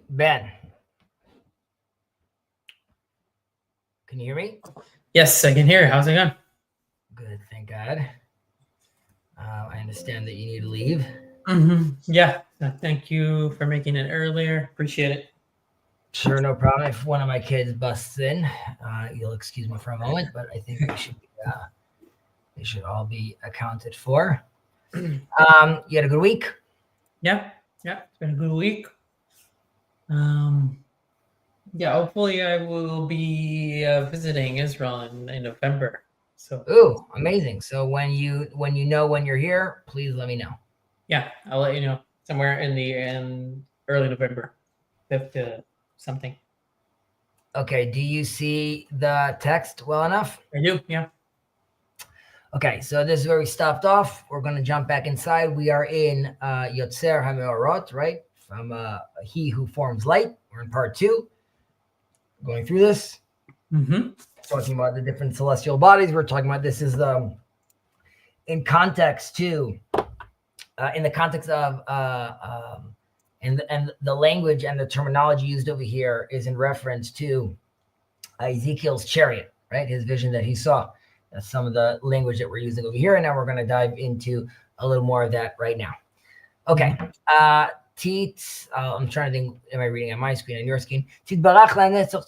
Ben, can you hear me? Yes, I can hear. How's it going? Good, thank God. I understand that you need to leave. Yeah. Thank you for making it earlier. Appreciate it. Sure, no problem. If one of my kids busts in, you'll excuse me for a moment, but I think they should all be accounted for. You had a good week? Yeah. It's been a good week. Yeah. Hopefully, I will be visiting Israel in November. So Ooh, amazing. So when you're here, please let me know. yeah, I'll let you know somewhere in early November, 5th to something. Okay, do you see the text well enough? I do. Yeah. Okay, so this is where we stopped off. We're going to jump back inside. We are in Yotzer HaMeorot, right? From He Who Forms Light. We're in part 2. Going through this. Talking about the different celestial bodies. We're talking about this is in context too. In the context of and the language and the terminology used over here is in reference to Ezekiel's chariot, right? His vision that he saw. That's some of the language that we're using over here. And now we're going to dive into a little more of that right now. Okay. I'm trying to think, am I reading on my screen, on your screen? תתברך לנצח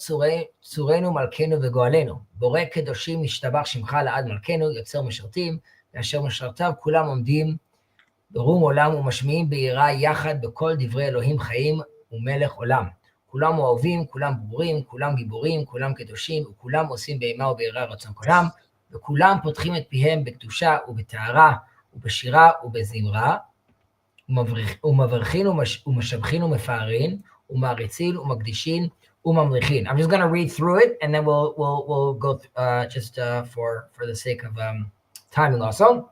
צורנו מלכנו וגואלנו. בורא קדושים משתבח שמך לעד מלכנו, יוצר משרתים, ואשר משרתיו כולם עומדים ברום עולם ומשמיעים ביראה יחד בכל דברי אלוהים חיים ומלך עולם. כולם אוהבים, כולם ברורים, כולם גיבורים, כולם קדושים, וכולם עושים באימה וביראה רצון כולם, וכולם פותחים את פיהם בקדושה ובטהרה ובשירה ובזמרה, ומברכין ומשבחין ומפארין, ומעריצין ומקדישין וממליכין. I'm just going to read through it, and then we'll go just for the sake of timing also.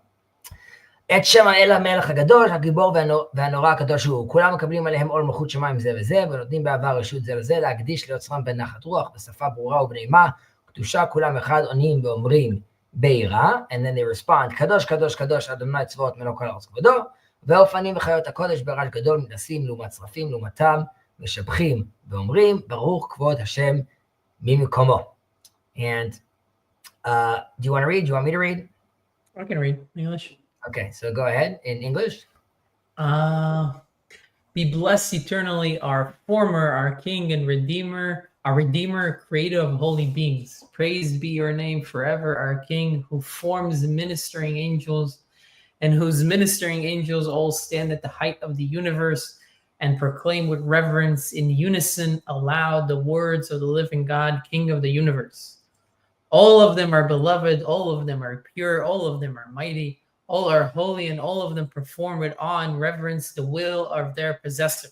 את שם האל המלך הגדול, הגיבור והנורא הקדוש הוא. כולם מקבלים עליהם עול מלכות שמיים זה וזה, ונותנים בעבר רשות זה לזה, להקדיש ליוצרם בנחת רוח, בשפה ברורה ובנעימה, קדושה כולם אחד עונים ואומרים ביראה, and then they respond, קדוש קדוש קדוש אדוני צבאות מלוא כל הארץ כבודו, ואופנים וחיות הקודש ברעש גדול מתנסים לעומת שרפים לעומתם, משבחים ואומרים ברוך כבוד השם ממקומו. And do you want to read? Do you want me to read? I can read English. Okay, so go ahead in English. Be blessed eternally, our former, our King and Redeemer, our Redeemer, Creator of holy beings. Praised be your name forever, our King, who forms ministering angels, and whose ministering angels all stand at the height of the universe and proclaim with reverence in unison aloud the words of the living God, King of the universe. All of them are beloved, all of them are pure, all of them are mighty, all are holy, and all of them perform with awe and reverence the will of their possessor.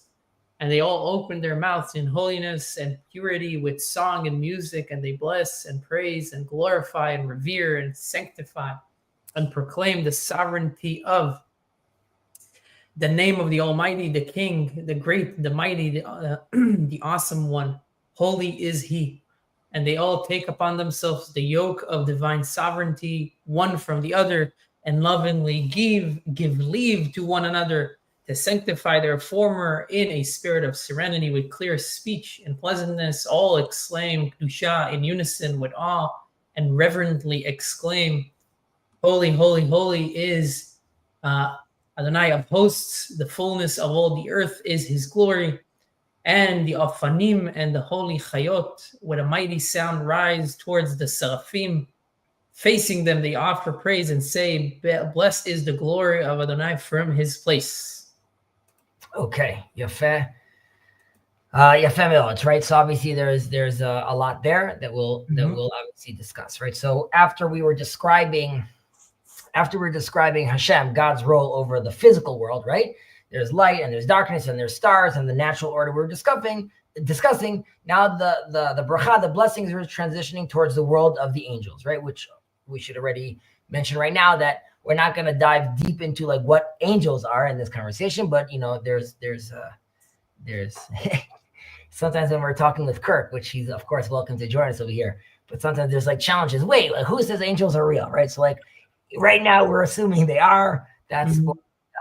And they all open their mouths in holiness and purity with song and music, and they bless and praise and glorify and revere and sanctify and proclaim the sovereignty of the name of the Almighty, the King, the great, the mighty, the awesome one. Holy is he. And they all take upon themselves the yoke of divine sovereignty, one from the other, and lovingly give leave to one another to sanctify their former in a spirit of serenity with clear speech and pleasantness. All exclaim Kedusha in unison with awe and reverently exclaim, Holy, holy, holy is Adonai of hosts. The fullness of all the earth is his glory. And the Afanim and the holy Chayot with a mighty sound rise towards the Seraphim. Facing them, they offer praise and say, blessed is the glory of Adonai from his place. Okay, Yafeh. Yafeh Milot, right? So obviously there's a lot there that we'll obviously discuss, right? So after we were describing Hashem, God's role over the physical world, right? There's light and there's darkness and there's stars and the natural order we're discussing. Now the bracha, the blessings, are transitioning towards the world of the angels, right? Which we should already mention right now that we're not going to dive deep into like what angels are in this conversation, but there's sometimes when we're talking with Kirk, which he's of course welcome to join us over here, but sometimes there's like challenges. Wait, like who says angels are real, right? So like right now we're assuming they are. That's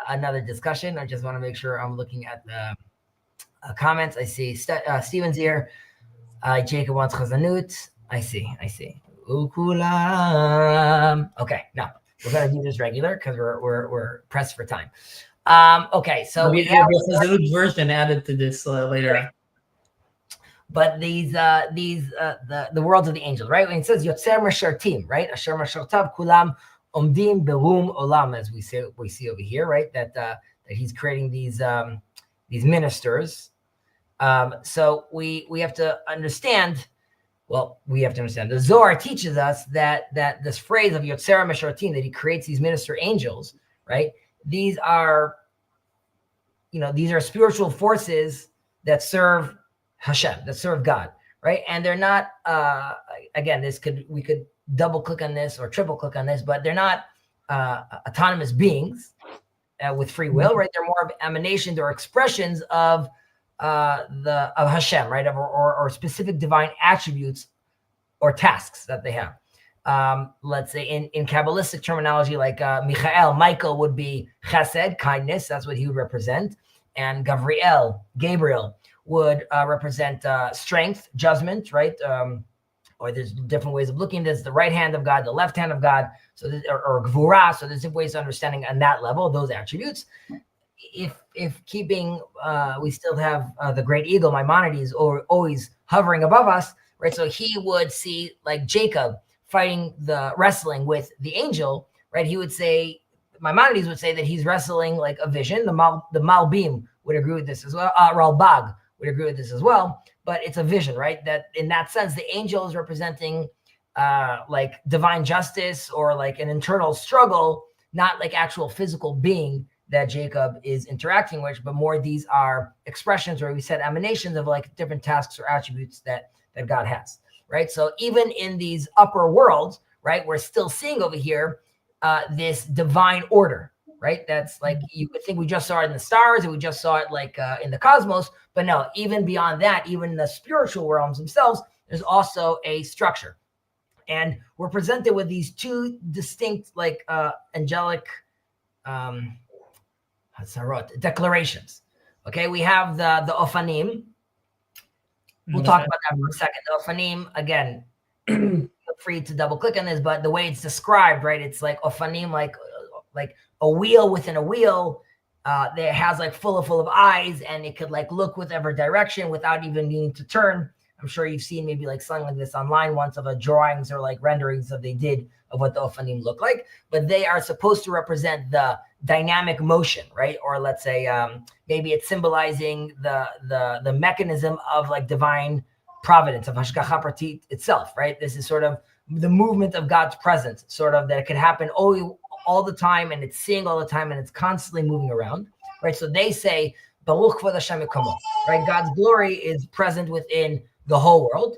another discussion. I just want to make sure I'm looking at comments. I see Steven's here. Jacob wants chazanut. I see. Ukulam. Okay, now we're gonna do this regular because we're pressed for time. Okay, so we have the version added to this later. Right. But the worlds of the angels, right? When it says Yotzer Meshartim, right? Asher Meshartav Kulam Omdim Berum Olam, as we see over here, right? That he's creating these ministers. So we have to understand. Well, we have to understand. The Zohar teaches us that this phrase of Yotzer Meshartim, that he creates these minister angels, right? These are spiritual forces that serve Hashem, that serve God, right? And they're not, again, we could double click on this or triple click on this, but they're not autonomous beings with free will, right? They're more of emanations or expressions of Hashem, right? Or specific divine attributes or tasks that they have. Let's say in Kabbalistic terminology, like Michael would be chesed, kindness. That's what he would represent. And Gabriel would represent strength, judgment, right? Or there's different ways of looking at this: the right hand of God, the left hand of God, or Gvura. So there's different ways of understanding on that level those attributes. If keeping, we still have the great eagle, Maimonides, always hovering above us, right? So he would see, like Jacob fighting wrestling with the angel, right? He would say, Maimonides would say that he's wrestling like a vision. The Malbim would agree with this as well. Ralbag would agree with this as well. But it's a vision, right? That in that sense, the angel is representing like divine justice or like an internal struggle, not like actual physical being that Jacob is interacting with, but more these are expressions, or we said emanations of like different tasks or attributes that God has, right? So even in these upper worlds, right, we're still seeing over here this divine order, right? That's like, you would think we just saw it in the stars and we just saw it like in the cosmos, but no, even beyond that, even in the spiritual realms themselves, there's also a structure. And we're presented with these two distinct like angelic declarations. Okay, we have the Ophanim. We'll talk about that for a second. The Ophanim, again, feel free to double click on this, but the way it's described, right? It's like Ophanim, like a wheel within a wheel that has like full of eyes, and it could like look whichever direction without even needing to turn. I'm sure you've seen maybe like something like this online once of a drawings or like renderings that they did of what the Ophanim look like, but they are supposed to represent the dynamic motion, right? Or let's say maybe it's symbolizing the mechanism of like divine providence, of Hashgacha Pratit itself, right? This is sort of the movement of God's presence, sort of, that it could happen all the time, and it's seeing all the time, and it's constantly moving around, right? So they say, Baruch Kvod Hashem Yekamo, right? God's glory is present within the whole world.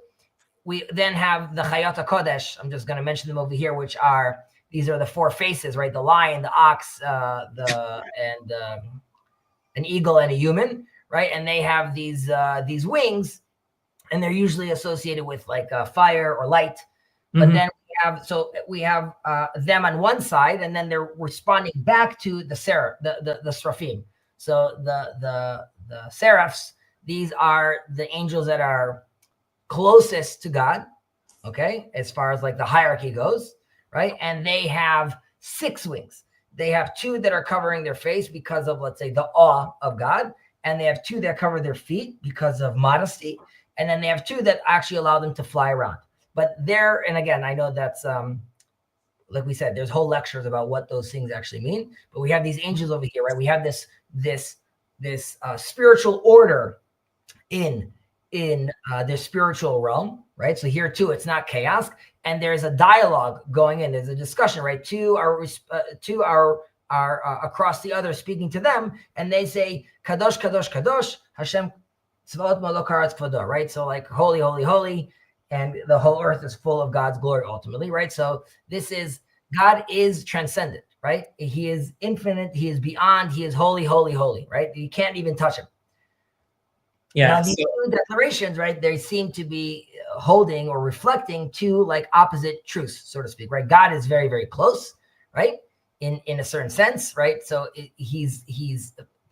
We then have the Chayot HaKodesh. I'm just going to mention them over here, which are, these are the four faces, right? The lion, the ox, an eagle, and a human, right? And they have these wings, and they're usually associated with like fire or light. But then we have them on one side, and then they're responding back to the Seraphim. So the seraphs, these are the angels that are closest to God, okay, as far as like the hierarchy goes, right? And they have 6 wings. They have 2 that are covering their face because of, let's say, the awe of God, and they have 2 that cover their feet because of modesty, and then they have 2 that actually allow them to fly around. But and again, I know that's like we said, there's whole lectures about what those things actually mean, but we have these angels over here, right? We have this spiritual order in their spiritual realm, right? So here too, it's not chaos, and there's a dialogue going in. There's a discussion, right? 2 are across the other speaking to them, and they say, Kadosh, Kadosh, Kadosh, Hashem Tzvaot Malok Haaretz Kvodo, right? So like holy, holy, holy, and the whole earth is full of God's glory ultimately, right? So God is transcendent, right? He is infinite, he is beyond, he is holy, holy, holy, right? You can't even touch him. Yeah. Now, these 2 declarations, right, they seem to be holding or reflecting 2 like opposite truths, so to speak, right? God is very, very close, right? In a certain sense, right? So he's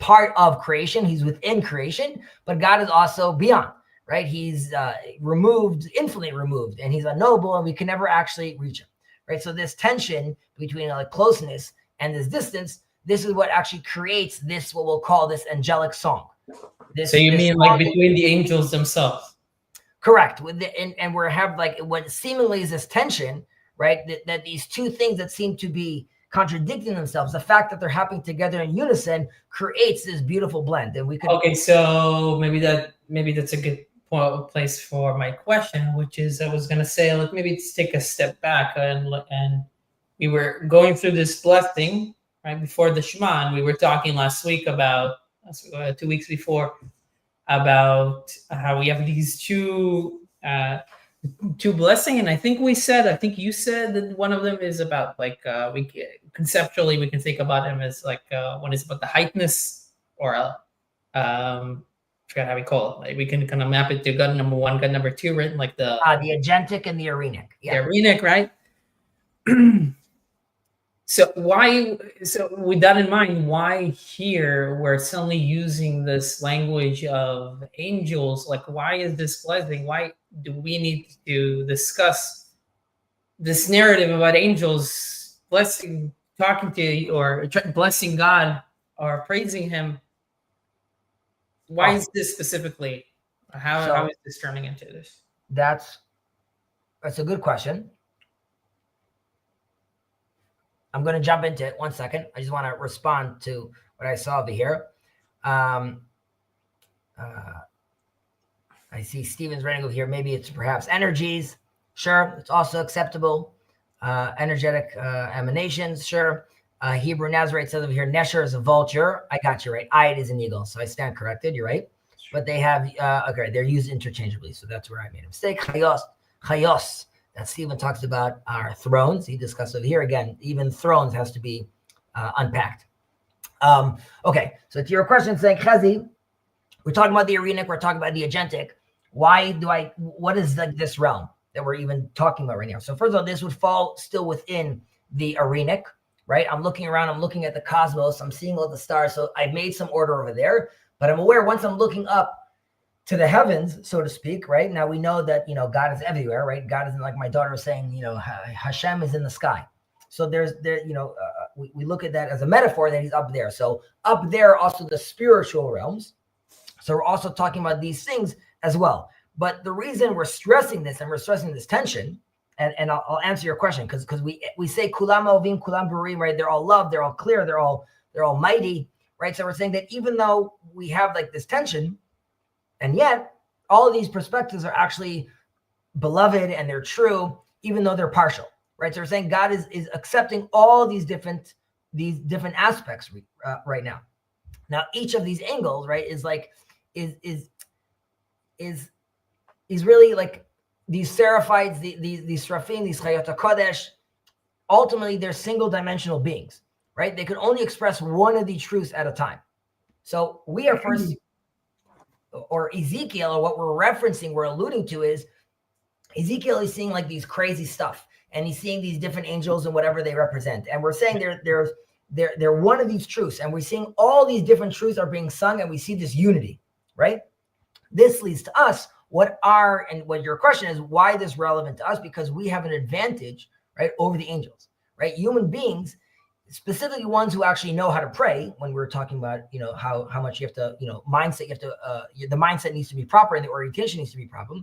part of creation. He's within creation, but God is also beyond, right? He's removed, infinitely removed, and he's unknowable, and we can never actually reach him, right? So this tension between like closeness and this distance, this is what actually creates this, what we'll call this angelic song. So you mean like between the angels themselves? Correct. With the, and we have like what seemingly is this tension, right? That these two things that seem to be contradicting themselves, the fact that they're happening together in unison creates this beautiful blend. And we could Okay, so maybe that's a good place for my question, which is I was gonna say, like, maybe let's take a step back and we were going through this blessing right before the Shema, and we were talking last week about 2 weeks before about how we have these two blessing, and I think you said that one of them is about like conceptually we can think about them as like one is about the heightness, or forgot how we call it. Like we can kind of map it to God number 1, God number 2, right? Like the agentic and the arenic. Yeah. The arenic, right? So with that in mind, why here we're suddenly using this language of angels? Like, why is this blessing? Why do we need to discuss this narrative about angels blessing, talking to, or blessing God or praising him? Why is this specifically? How is this turning into this? That's a good question. I'm going to jump into it. 1 second. I just want to respond to what I saw over here. I see Stephen's writing over here. Maybe it's perhaps energies. Sure. It's also acceptable. Energetic emanations. Sure. Hebrew Nazarite says over here, Nesher is a vulture. I got you right. Ayed is an eagle. So I stand corrected. You're right. But they have, okay, they're used interchangeably. So that's where I made a mistake. Chayos. That Stephen talks about our thrones. He discussed over here again. Even thrones has to be unpacked. Okay, so to your question, saying Chazi, we're talking about the arenic. We're talking about the agentic. What is this realm that we're even talking about right now? So first of all, this would fall still within the arenic, right? I'm looking around. I'm looking at the cosmos. I'm seeing all the stars. So I've made some order over there. But I'm aware once I'm looking up to the heavens, so to speak, right? Now we know that, God is everywhere, right? God isn't, like my daughter was saying, Hashem is in the sky. So we look at that as a metaphor that he's up there. So up there are also the spiritual realms. So we're also talking about these things as well. But the reason we're stressing this and we're stressing this tension, and I'll answer your question, because we say kulam ovim, kulam burim, right? They're all love, they're all clear, they're all mighty, right? So we're saying that even though we have like this tension, and yet, all of these perspectives are actually beloved and they're true, even though they're partial, right? So we're saying God is accepting all these different aspects right now. Now, each of these angles, right, is really like these seraphites, these seraphim, these chayot HaKodesh. Ultimately, they're single-dimensional beings, right? They can only express one of these truths at a time. So we are first. Or Ezekiel, or what we're referencing, we're alluding to is Ezekiel is seeing like these crazy stuff, and he's seeing these different angels and whatever they represent. And we're saying they're one of these truths, and we're seeing all these different truths are being sung, and we see this unity, right? This leads to us what your question is, why this relevant to us? Because we have an advantage, right, over the angels, right? Human beings, specifically ones who actually know how to pray, when we're talking about, how much you have to, mindset, the mindset needs to be proper and the orientation needs to be proper,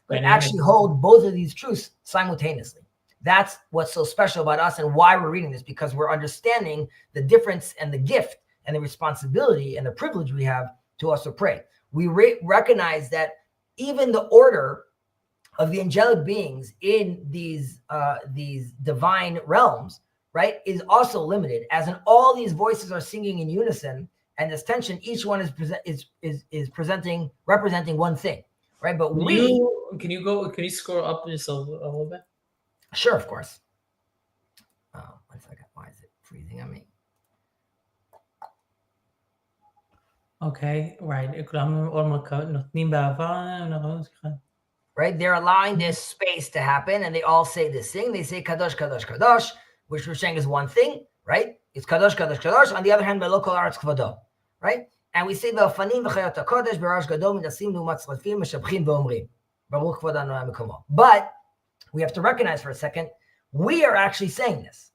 but actually hold both of these truths simultaneously. That's what's so special about us and why we're reading this, because we're understanding the difference and the gift and the responsibility and the privilege we have to also pray. We recognize that even the order of the angelic beings in these divine realms, right, is also limited, as in all these voices are singing in unison, and this tension, each one is representing one thing, right? But can you scroll up just a little bit? Sure, of course. 1 second. Why is it freezing on me? Okay, right. Right, they're allowing this space to happen, and they all say this thing. They say Kadosh, Kadosh, Kadosh, which we're saying is one thing, right? It's Kadosh, Kadosh, Kadosh. On the other hand, Melo Kol Haaretz Kvodo, right? And we say, "V'afanim v'chayot hakodesh b'rash gadol minasim lu'matzrafim meshabchim v'omrim Baruch Kvod Adonai Mekomo." But we have to recognize for a second, we are actually saying this,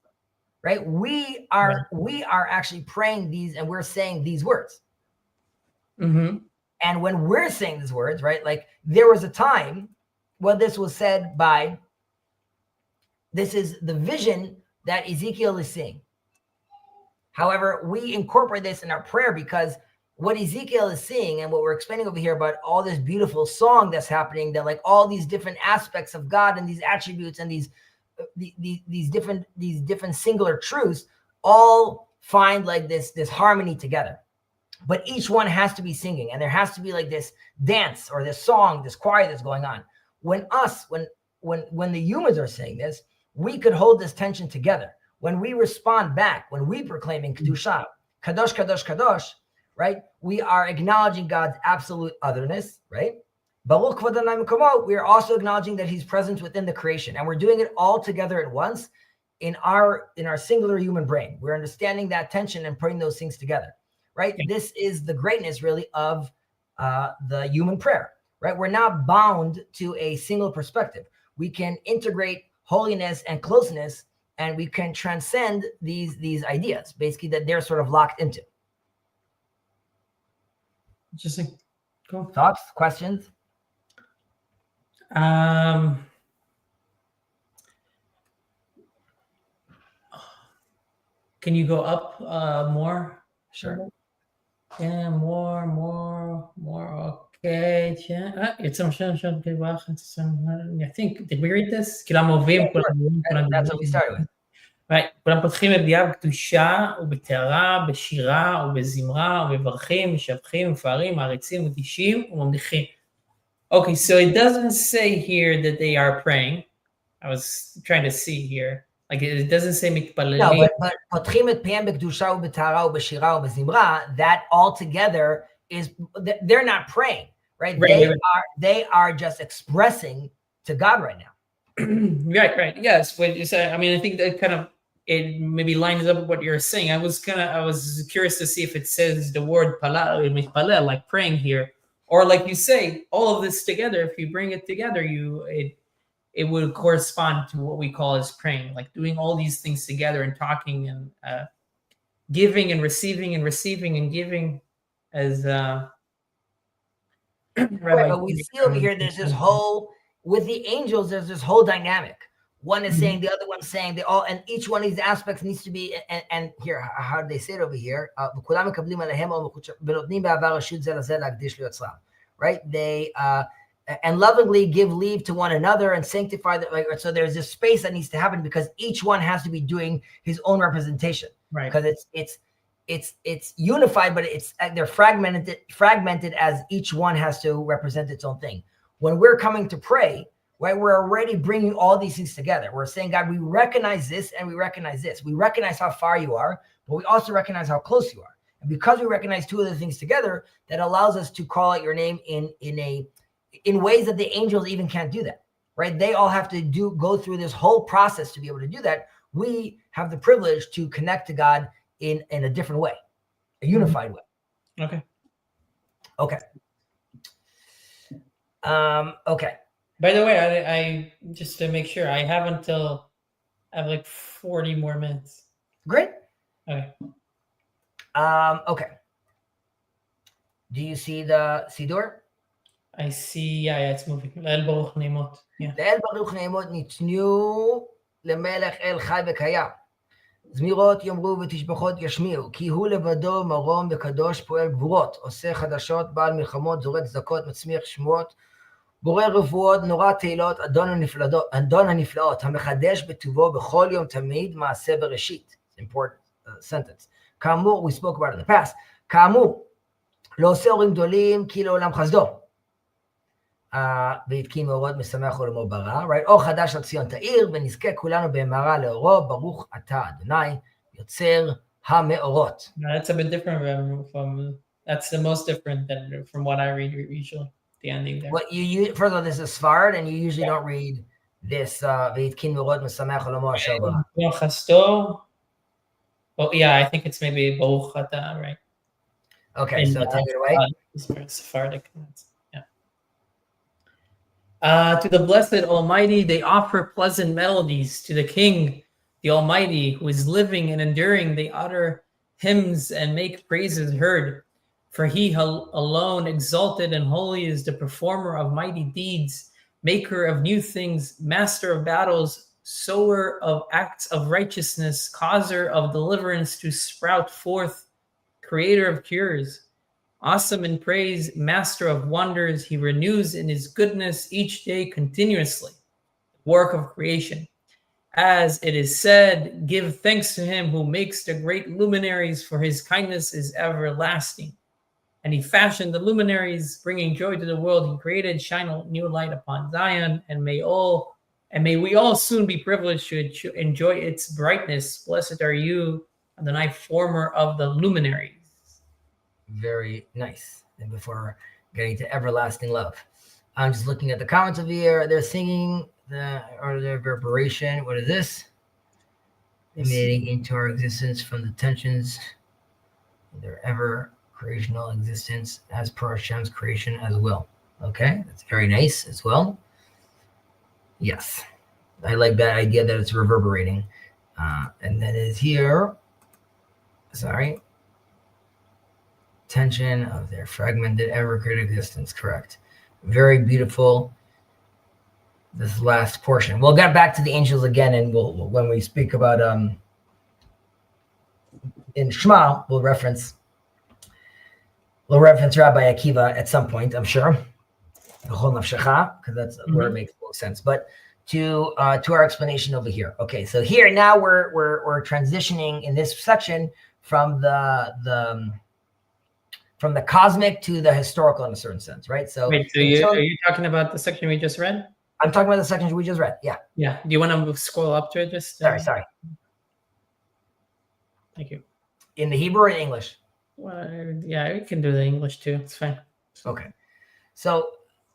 right? We are actually praying these, and we're saying these words. Mm-hmm. And when we're saying these words, right, like there was a time when this was said by, this is the vision that Ezekiel is seeing. However, we incorporate this in our prayer because what Ezekiel is seeing and what we're explaining over here about all this beautiful song that's happening, that like all these different aspects of God and these attributes and these different singular truths all find like this harmony together. But each one has to be singing, and there has to be like this dance or this song, this choir that's going on. When the humans are saying this, we could hold this tension together. When we respond back, when we proclaim in Kedusha, Kadosh, Kadosh, Kadosh, right? We are acknowledging God's absolute otherness, right? Baruch Kvod Adonai Mekomo, we are also acknowledging that he's present within the creation. And we're doing it all together at once in our singular human brain. We're understanding that tension and putting those things together, right? Yeah. This is the greatness really of the human prayer, right? We're not bound to a single perspective. We can integrate holiness and closeness, and we can transcend these ideas, basically, that they're sort of locked into. Interesting. Cool. Thoughts, questions? Can you go up more? Sure. Yeah, more. Okay. I think, did we read this? That's what we started with. Right. כולם פותחים בבדיעה בקדושה ובטהרה, בשירה ובזמרה ומברכים, משבחים, מפארים, מעריצים, מדישים וממליכים. Okay, so it doesn't say here that they are praying. I was trying to see here. Like it doesn't say מתפללים. No, but פותחים את פיהם בקדושה ובטהרה ובשירה ובזמרה, that all together is, they're not praying, right? They are just expressing to God right now. Right. Yes, but you said, I mean, I think that kind of, it maybe lines up with what you're saying. I was curious to see if it says the word palal, like praying here, or like you say, all of this together. If you bring it together, it would correspond to what we call as praying, like doing all these things together and talking and giving and receiving and giving. As right, but we see over here, there's this whole, with the angels, there's this whole dynamic. One is saying, the other one's saying, they all, and each one of these aspects needs to be, and here, how do they say it over here? Right? They, and lovingly give leave to one another and sanctify them. Like, so there's this space that needs to happen because each one has to be doing his own representation. Right. Because it's unified, but they're fragmented as each one has to represent its own thing. When we're coming to pray, right, we're already bringing all these things together. We're saying, God, we recognize this and we recognize this. We recognize how far you are, but we also recognize how close you are. And because we recognize two of the things together, that allows us to call out your name in ways that the angels even can't do that, right? They all have to go through this whole process to be able to do that. We have the privilege to connect to God in a different way, a unified way. Okay. Okay. By the way, I just to make sure, I have like 40 more minutes. Great. Okay. Okay. Do you see the Siddur? I see. Yeah, it's moving. Le'el Baruch Neimot. Yeah. Le'el Baruch Neimot ניתנו למלך אל חי וקיים. זמירות יאמרו ותשבחות ישמיעו, כי הוא לבדו מרום וקדוש פועל גבורות, עושה חדשות, בעל מלחמות, זורק צדקות, מצמיח שמועות, בורא רפואות, נורא תהילות, אדון הנפלאות, המחדש בטובו בכל יום תמיד מעשה בראשית. It's an important sentence. כאמור, we spoke about it in the past. כאמור, לא עושה אורים גדולים, כי לעולם חסדו. והתקין מאורות משמח עולמו ברא, right? אור חדש על ציון תאיר, ונזכה כולנו במהרה לאורו, ברוך אתה אדוני, יוצר המאורות. That's a bit different that's the most different than from what I read usually, the ending there. What you first of all, this is Sfard, and you usually don't read this, והתקין מאורות משמח עולמו אשר ברא. Oh yeah, I think it's maybe ברוך אתה, right? Okay, And, so take it away. Sephardic. To the blessed Almighty, they offer pleasant melodies. To the King, the Almighty, who is living and enduring, they utter hymns and make praises heard. For he alone, exalted and holy, is the performer of mighty deeds, maker of new things, master of battles, sower of acts of righteousness, causer of deliverance to sprout forth, creator of cures. Awesome in praise, master of wonders, he renews in his goodness each day continuously the work of creation. As it is said, give thanks to him who makes the great luminaries, for his kindness is everlasting. And he fashioned the luminaries, bringing joy to the world. He created, shine a new light upon Zion, and may we all soon be privileged to enjoy its brightness. Blessed are you, Adonai, former of the luminaries. Very nice. And before getting to everlasting love, I'm just looking at the comments of here. They're singing the reverberation. What is this? Emanating into our existence from the tensions of their ever creational existence as per Hashem's creation as well. Okay, that's very nice as well. Yes, I like that idea that it's reverberating. And then is here, sorry, tension of their fragmented ever created existence. Correct. Very beautiful. This last portion. We'll get back to the angels again, and we'll when we speak about in Shema, we'll reference Rabbi Akiva at some point, I'm sure. Because that's where it makes most sense. But to our explanation over here. Okay, so here now we're transitioning in this section from the cosmic to the historical in a certain sense, right? So wait, so are you talking about the section we just read? I'm talking about the sections we just read. Yeah. Yeah. Do you want to scroll up to it? Just sorry. Thank you. In the Hebrew or in English? Well, yeah, we can do the English too. It's fine. Okay. So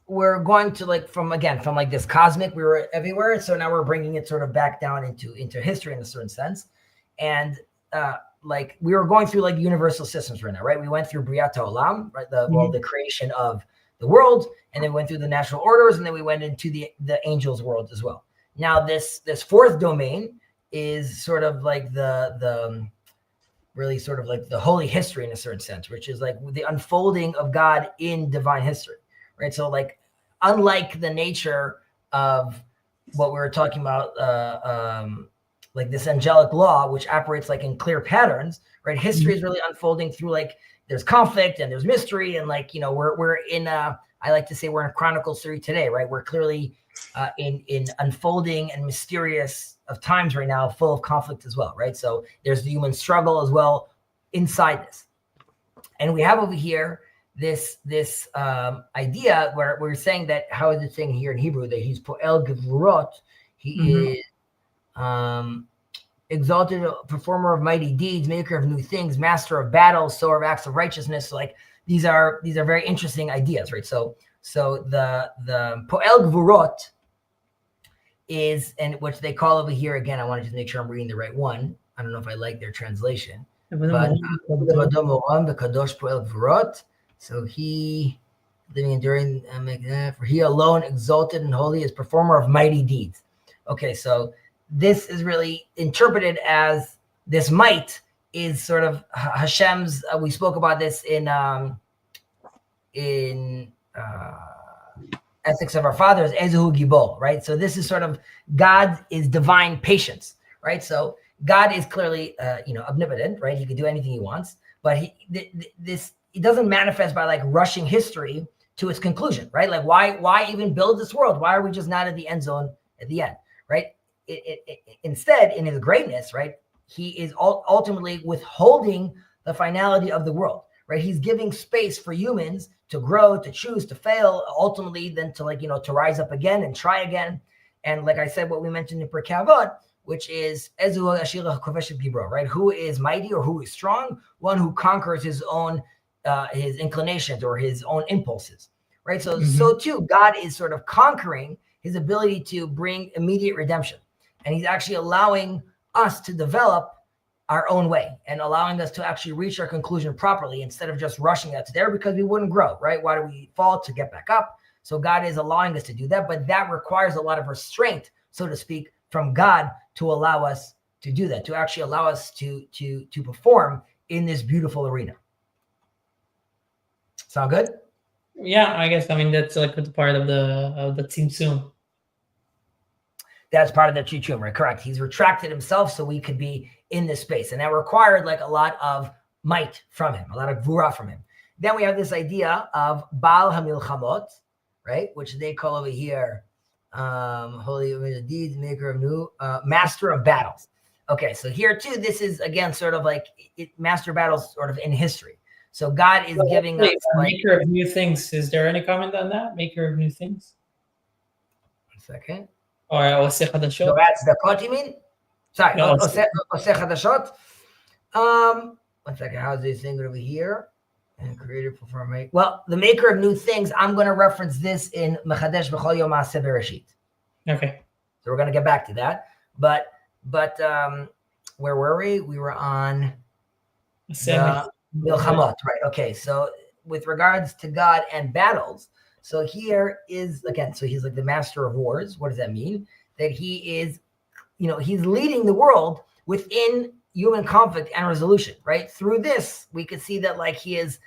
we're going to from this cosmic, we were everywhere. So now we're bringing it sort of back down into history in a certain sense. And we were going through universal systems right now, right? We went through Briat Olam, right? The creation of the world, and then went through the natural orders, and then we went into the angels world as well. Now this fourth domain is sort of like the really sort of like the holy history in a certain sense, which is like the unfolding of God in divine history, right? So unlike the nature of what we were talking about, like this angelic law, which operates in clear patterns, right? History is really unfolding through there's conflict and there's mystery, and we're in I like to say we're in a chronicle series today, right? We're clearly in unfolding and mysterious of times right now, full of conflict as well, right? So there's the human struggle as well inside this, and we have over here this idea where we're saying that how is it saying here in Hebrew that he's poel gevurot, he is exalted, performer of mighty deeds, maker of new things, master of battles, sower of acts of righteousness. So these are very interesting ideas, right? So the poel gevurot is, and which they call over here again, I want to just make sure I'm reading the right one. I don't know if I like their translation, but so he living enduring, for he alone exalted and holy is performer of mighty deeds. Okay, so this is really interpreted as this might is sort of Hashem's. We spoke about this in Ethics of Our Fathers, Ezehu Gibol, right? So this is sort of God is divine patience, right? So God is clearly, omnipotent, right? He can do anything he wants, but it doesn't manifest by rushing history to its conclusion, right? Why even build this world? Why are we just not at the end zone at the end, right? Instead, in his greatness, right, he is ultimately withholding the finality of the world, right? He's giving space for humans to grow, to choose, to fail, ultimately then to to rise up again and try again. And like I said, what we mentioned in Pirkei Avot, which is Ezu Ashira Koveshet Gibro, right? Who is mighty or who is strong? One who conquers his own his inclinations or his own impulses, right? So so too, God is sort of conquering his ability to bring immediate redemption. And he's actually allowing us to develop our own way and allowing us to actually reach our conclusion properly instead of just rushing out to there, because we wouldn't grow, right? Why do we fall? To get back up. So God is allowing us to do that, but that requires a lot of restraint, so to speak, from God to allow us to do that, to actually allow us to perform in this beautiful arena. Sound good? Yeah, I guess. I mean, that's like the part of the tzimtzum. That's part of the tzimtzum, right? Correct. He's retracted himself so we could be in this space, and that required like a lot of might from him, a lot of gvura from him. Then we have this idea of Baal HaMilchamot, right? Which they call over here, holy deeds, maker of new, master of battles. Okay, so here too, this is again sort of like master battles, sort of in history. So God is giving us like, maker of new things. Is there any comment on that? Maker of new things. 1 second. Or Oseh Hadashot. So that's the Kot, you mean? Sorry, No, Oseh Hadashot. 1 second. How's this thing over here? And creative perform. Well, the maker of new things. I'm going to reference this in Mechadesh B'chol Yom Ma'aseh Bereshit. Okay. So we're going to get back to that. But where were we? We were on the Milchamot, right? Okay. So with regards to God and battles, so here is again. So he's like the master of wars. What does that mean? That he is, he's leading the world within human conflict and resolution, right? Through this, we could see that like he is,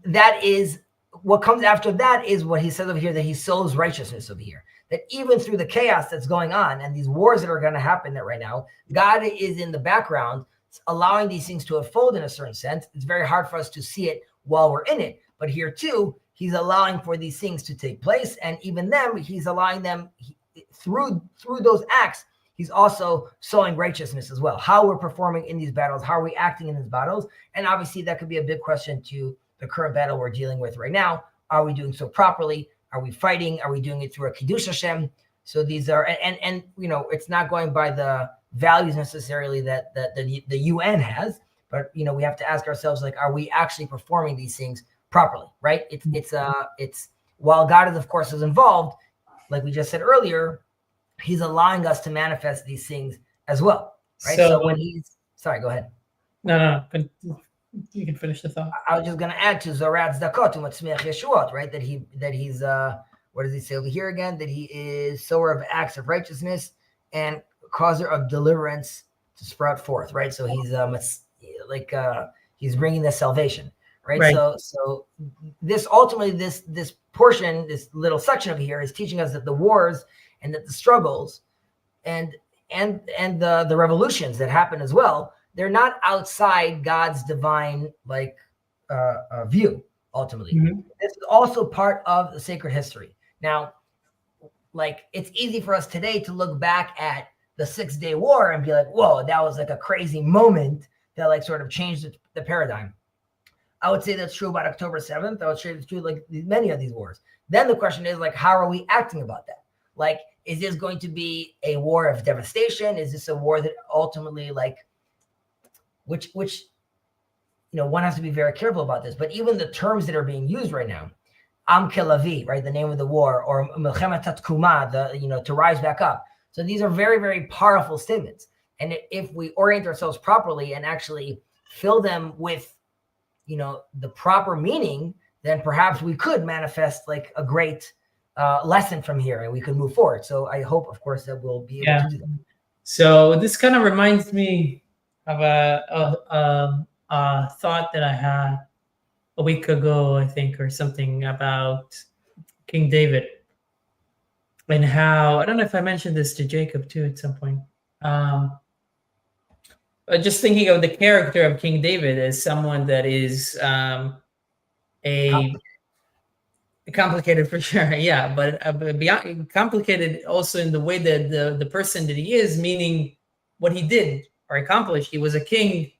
that is what comes after that is what he says over here, that he sows righteousness over here. That even through the chaos that's going on and these wars that are going to happen right now, God is in the background, allowing these things to unfold in a certain sense. It's very hard for us to see it while we're in it. But here too, he's allowing for these things to take place. And even them, he's allowing them through those acts. He's also sowing righteousness as well. How we're performing in these battles, how are we acting in these battles? And obviously that could be a big question to the current battle we're dealing with right now. Are we doing so properly? Are we fighting? Are we doing it through a Kiddush Hashem? So these are, and it's not going by the values necessarily that the UN has, but we have to ask ourselves, like, are we actually performing these things properly, right? It's while God of course is involved, like we just said earlier, he's allowing us to manifest these things as well, right? So when sorry, go ahead. No, you can finish the thought. I was just going to add to Zorat Zdakot, Matzmiach Yeshuot, right? That he's what does he say over here again? That he is sower of acts of righteousness and causer of deliverance to sprout forth, right? So he's he's bringing the salvation, right? So this ultimately, this portion, this little section over here is teaching us that the wars and that the struggles and the revolutions that happen as well, they're not outside God's divine view. Ultimately, This is also part of the sacred history. Now, like, it's easy for us today to look back at the 6-day war and be like, whoa, that was like a crazy moment that like sort of changed the paradigm. I would say that's true about October 7th. I would say it's true like many of these wars. Then the question is, like, how are we acting about that? Like, is this going to be a war of devastation? Is this a war that ultimately, like, which one has to be very careful about this. But even the terms that are being used right now, Am Kelavi, right, the name of the war, or Milchemet Tkuma, to rise back up. So these are very, very powerful statements. And if we orient ourselves properly and actually fill them with, the proper meaning, then perhaps we could manifest like a great lesson from here and we could move forward. So I hope, of course, that we'll be able to do that. So this kind of reminds me of a thought that I had a week ago, I think, or something about King David and how, I don't know if I mentioned this to Jacob too at some point. Just thinking of the character of King David as someone that is complicated for sure, yeah, but beyond complicated also in the way that the person that he is, meaning what he did or accomplished. He was a king.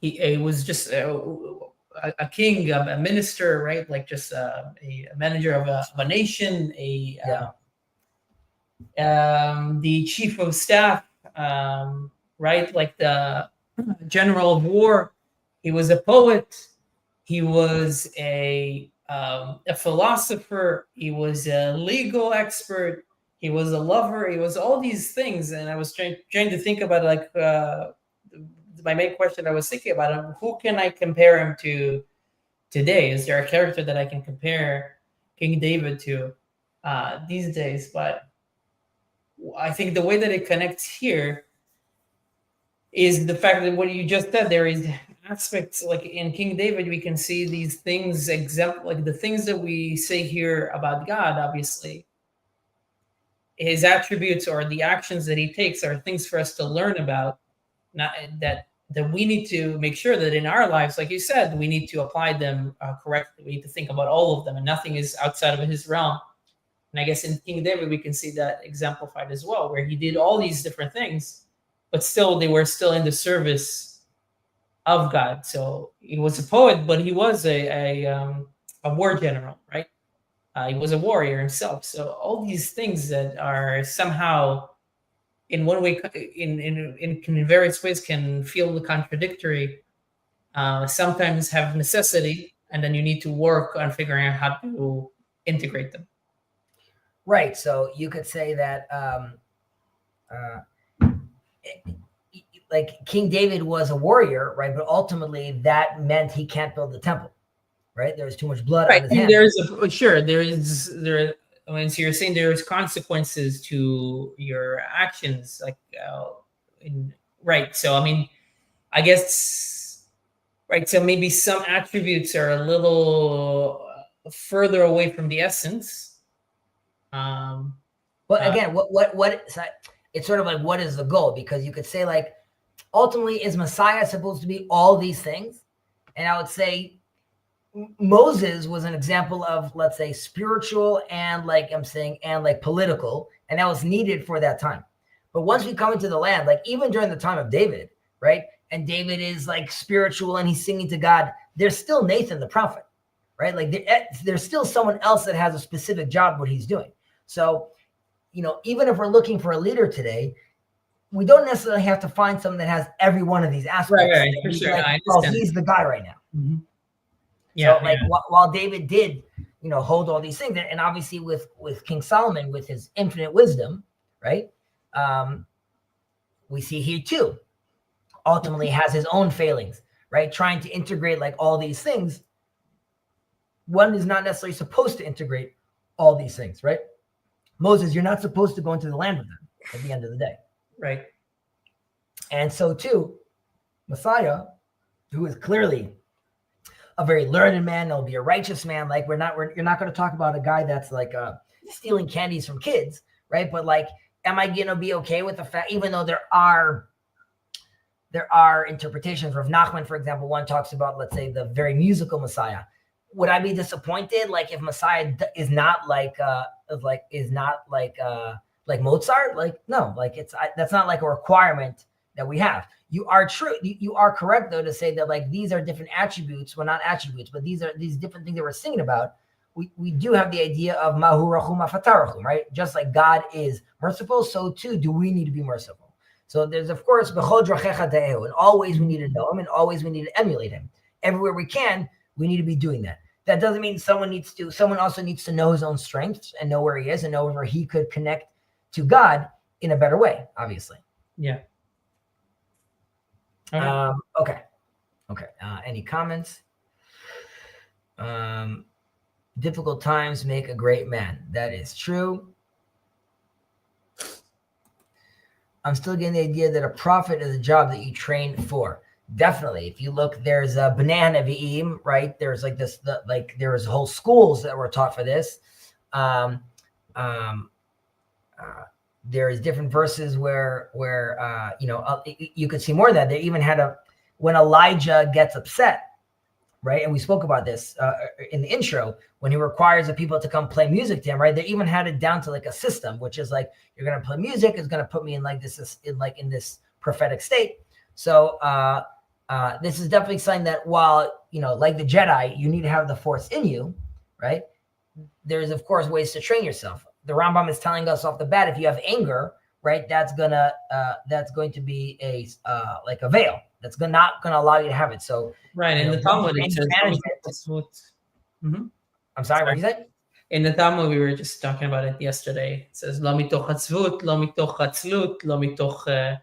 He was just a king, a minister, right? Like just a manager of a nation, the chief of staff, right? Like the general of war. He was a poet. He was a philosopher. He was a legal expert. He was a lover. He was all these things, and I was trying to think about like my main question I was thinking about him. Who can I compare him to today? Is there a character that I can compare King David to these days? But I think the way that it connects here is the fact that what you just said, there is aspects like in King David, we can see these things, like the things that we say here about God, obviously, his attributes or the actions that he takes are things for us to learn about, not that we need to make sure that in our lives, like you said, we need to apply them correctly. We need to think about all of them, and nothing is outside of his realm. And I guess in King David, we can see that exemplified as well, where he did all these different things, but still they were still in the service of God. So he was a poet, but he was a war general, right? He was a warrior himself. So all these things that are somehow, in one way, in various ways, can feel contradictory. Sometimes have necessity, and then you need to work on figuring out how to integrate them. Right. So you could say that, like King David was a warrior, right? But ultimately, that meant he can't build the temple. Right, there was too much blood on his hands. I mean, so you're saying there's consequences to your actions, like right. So I mean, I guess right. So maybe some attributes are a little further away from the essence. But again, it's sort of like, what is the goal? Because you could say, like, ultimately, is Messiah supposed to be all these things? And I would say Moses was an example of, let's say, spiritual and like political, and that was needed for that time. But once we come into the land, like even during the time of David, right? And David is like spiritual and he's singing to God. There's still Nathan the prophet, right? Like there's still someone else that has a specific job what he's doing. So, even if we're looking for a leader today, we don't necessarily have to find someone that has every one of these aspects. Right, for sure. Like, he's the guy right now. Mm-hmm. Yeah, so while David did, hold all these things, and obviously with King Solomon, with his infinite wisdom, right? We see here too, ultimately has his own failings, right? Trying to integrate like all these things. One is not necessarily supposed to integrate all these things, right? Moses, you're not supposed to go into the land with them at the end of the day. Right. And so too, Messiah, who is clearly a very learned man, he'll be a righteous man. Like you're not going to talk about a guy that's like stealing candies from kids, right? But like, am I going to be okay with the fact, even though there are interpretations? Rav Nachman, for example, one talks about, let's say, the very musical Messiah. Would I be disappointed, like if Messiah is not like Mozart? Like no, like that's not like a requirement that we have. You are correct though to say that like these are different attributes. Well, not attributes, but these different things that we're singing about. We do have the idea of mahu rachum afatarachum, right? Just like God is merciful, so too do we need to be merciful. So there's of course b'chol drachecha te'ehu, and always we need to know him, and always we need to emulate him. Everywhere we can, we need to be doing that. That doesn't mean someone also needs to know his own strengths and know where he is and know where he could connect to God in a better way, obviously. Yeah. Okay. Any comments? Difficult times make a great man. That is true. I'm still getting the idea that a prophet is a job that you train for. Definitely. If you look, there's a Bnei Nevi'im, right? There's like this, there's whole schools that were taught for this. There is different verses where you could see more of that. They even had when Elijah gets upset, right? And we spoke about this in the intro, when he requires the people to come play music to him, right? They even had it down to like a system, which is like, you're going to play music, it's going to put me in like this, in this prophetic state. So this is definitely something that while, like the Jedi, you need to have the Force in you, right? There's of course ways to train yourself. The Rambam is telling us off the bat, if you have anger, right, that's going to be a veil. That's not going to allow you to have it. So right, and the Talmud says, I'm sorry, what did you say? In the Talmud, we were just talking about it yesterday. It says, "Lo mitoch hatzvut, lo mitoch hatzlut, lo mitoch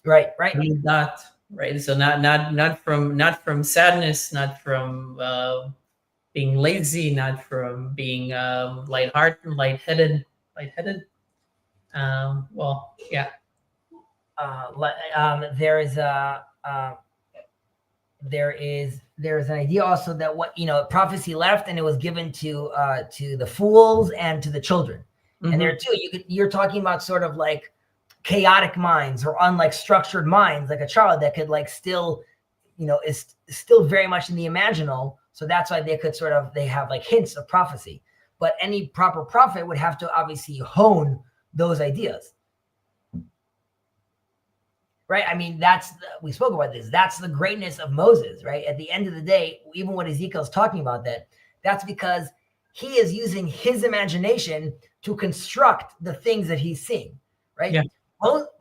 Right. that." Right. So not from sadness, not from being lazy, not from being lightheaded. Well, yeah. There's an idea also that prophecy left and it was given to the fools and to the children. And there too, you're talking about sort of like chaotic minds or unlike structured minds, like a child that could like still, is still very much in the imaginal. So that's why they have like hints of prophecy. But any proper prophet would have to obviously hone those ideas. Right? I mean, we spoke about this. That's the greatness of Moses, right? At the end of the day, even when Ezekiel's talking about that's because he is using his imagination to construct the things that he's seeing, right? Yeah.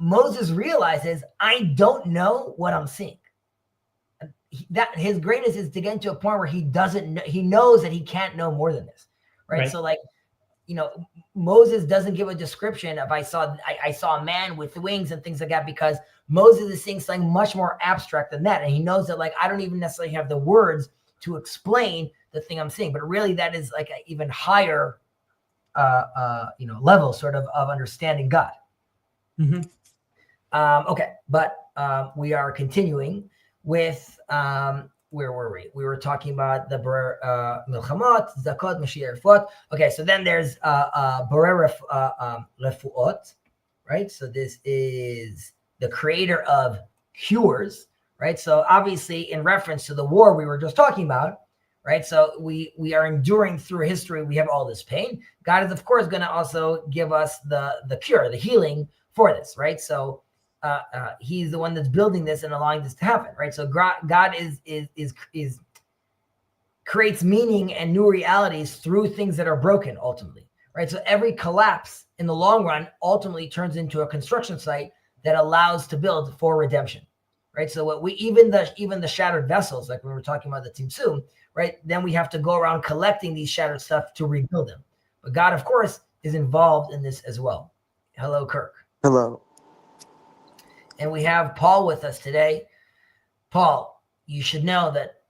Moses realizes, I don't know what I'm seeing. That his greatness is to get into a point where he doesn't know, he knows that he can't know more than this, right? So like, Moses doesn't give a description of I saw a man with wings and things like that, because Moses is seeing something much more abstract than that. And he knows that like, I don't even necessarily have the words to explain the thing I'm seeing, but really that is like an even higher, level sort of understanding God. Okay. But we are continuing with, where were we? We were talking about the milchamot, zakot, mashiach refuot. Okay, so then there's borer refuot, right? So this is the creator of cures, right? So obviously in reference to the war we were just talking about, right? So we are enduring through history. We have all this pain. God is of course going to also give us the cure, the healing for this, right? So he's the one that's building this and allowing this to happen, right? So God is creates meaning and new realities through things that are broken ultimately, right? So every collapse in the long run ultimately turns into a construction site that allows to build for redemption, right? So what even the shattered vessels, like we were talking about the Tzimtzum, right? Then we have to go around collecting these shattered stuff to rebuild them. But God, of course, is involved in this as well. Hello, Kirk. Hello. And we have Paul with us today. Paul, you should know that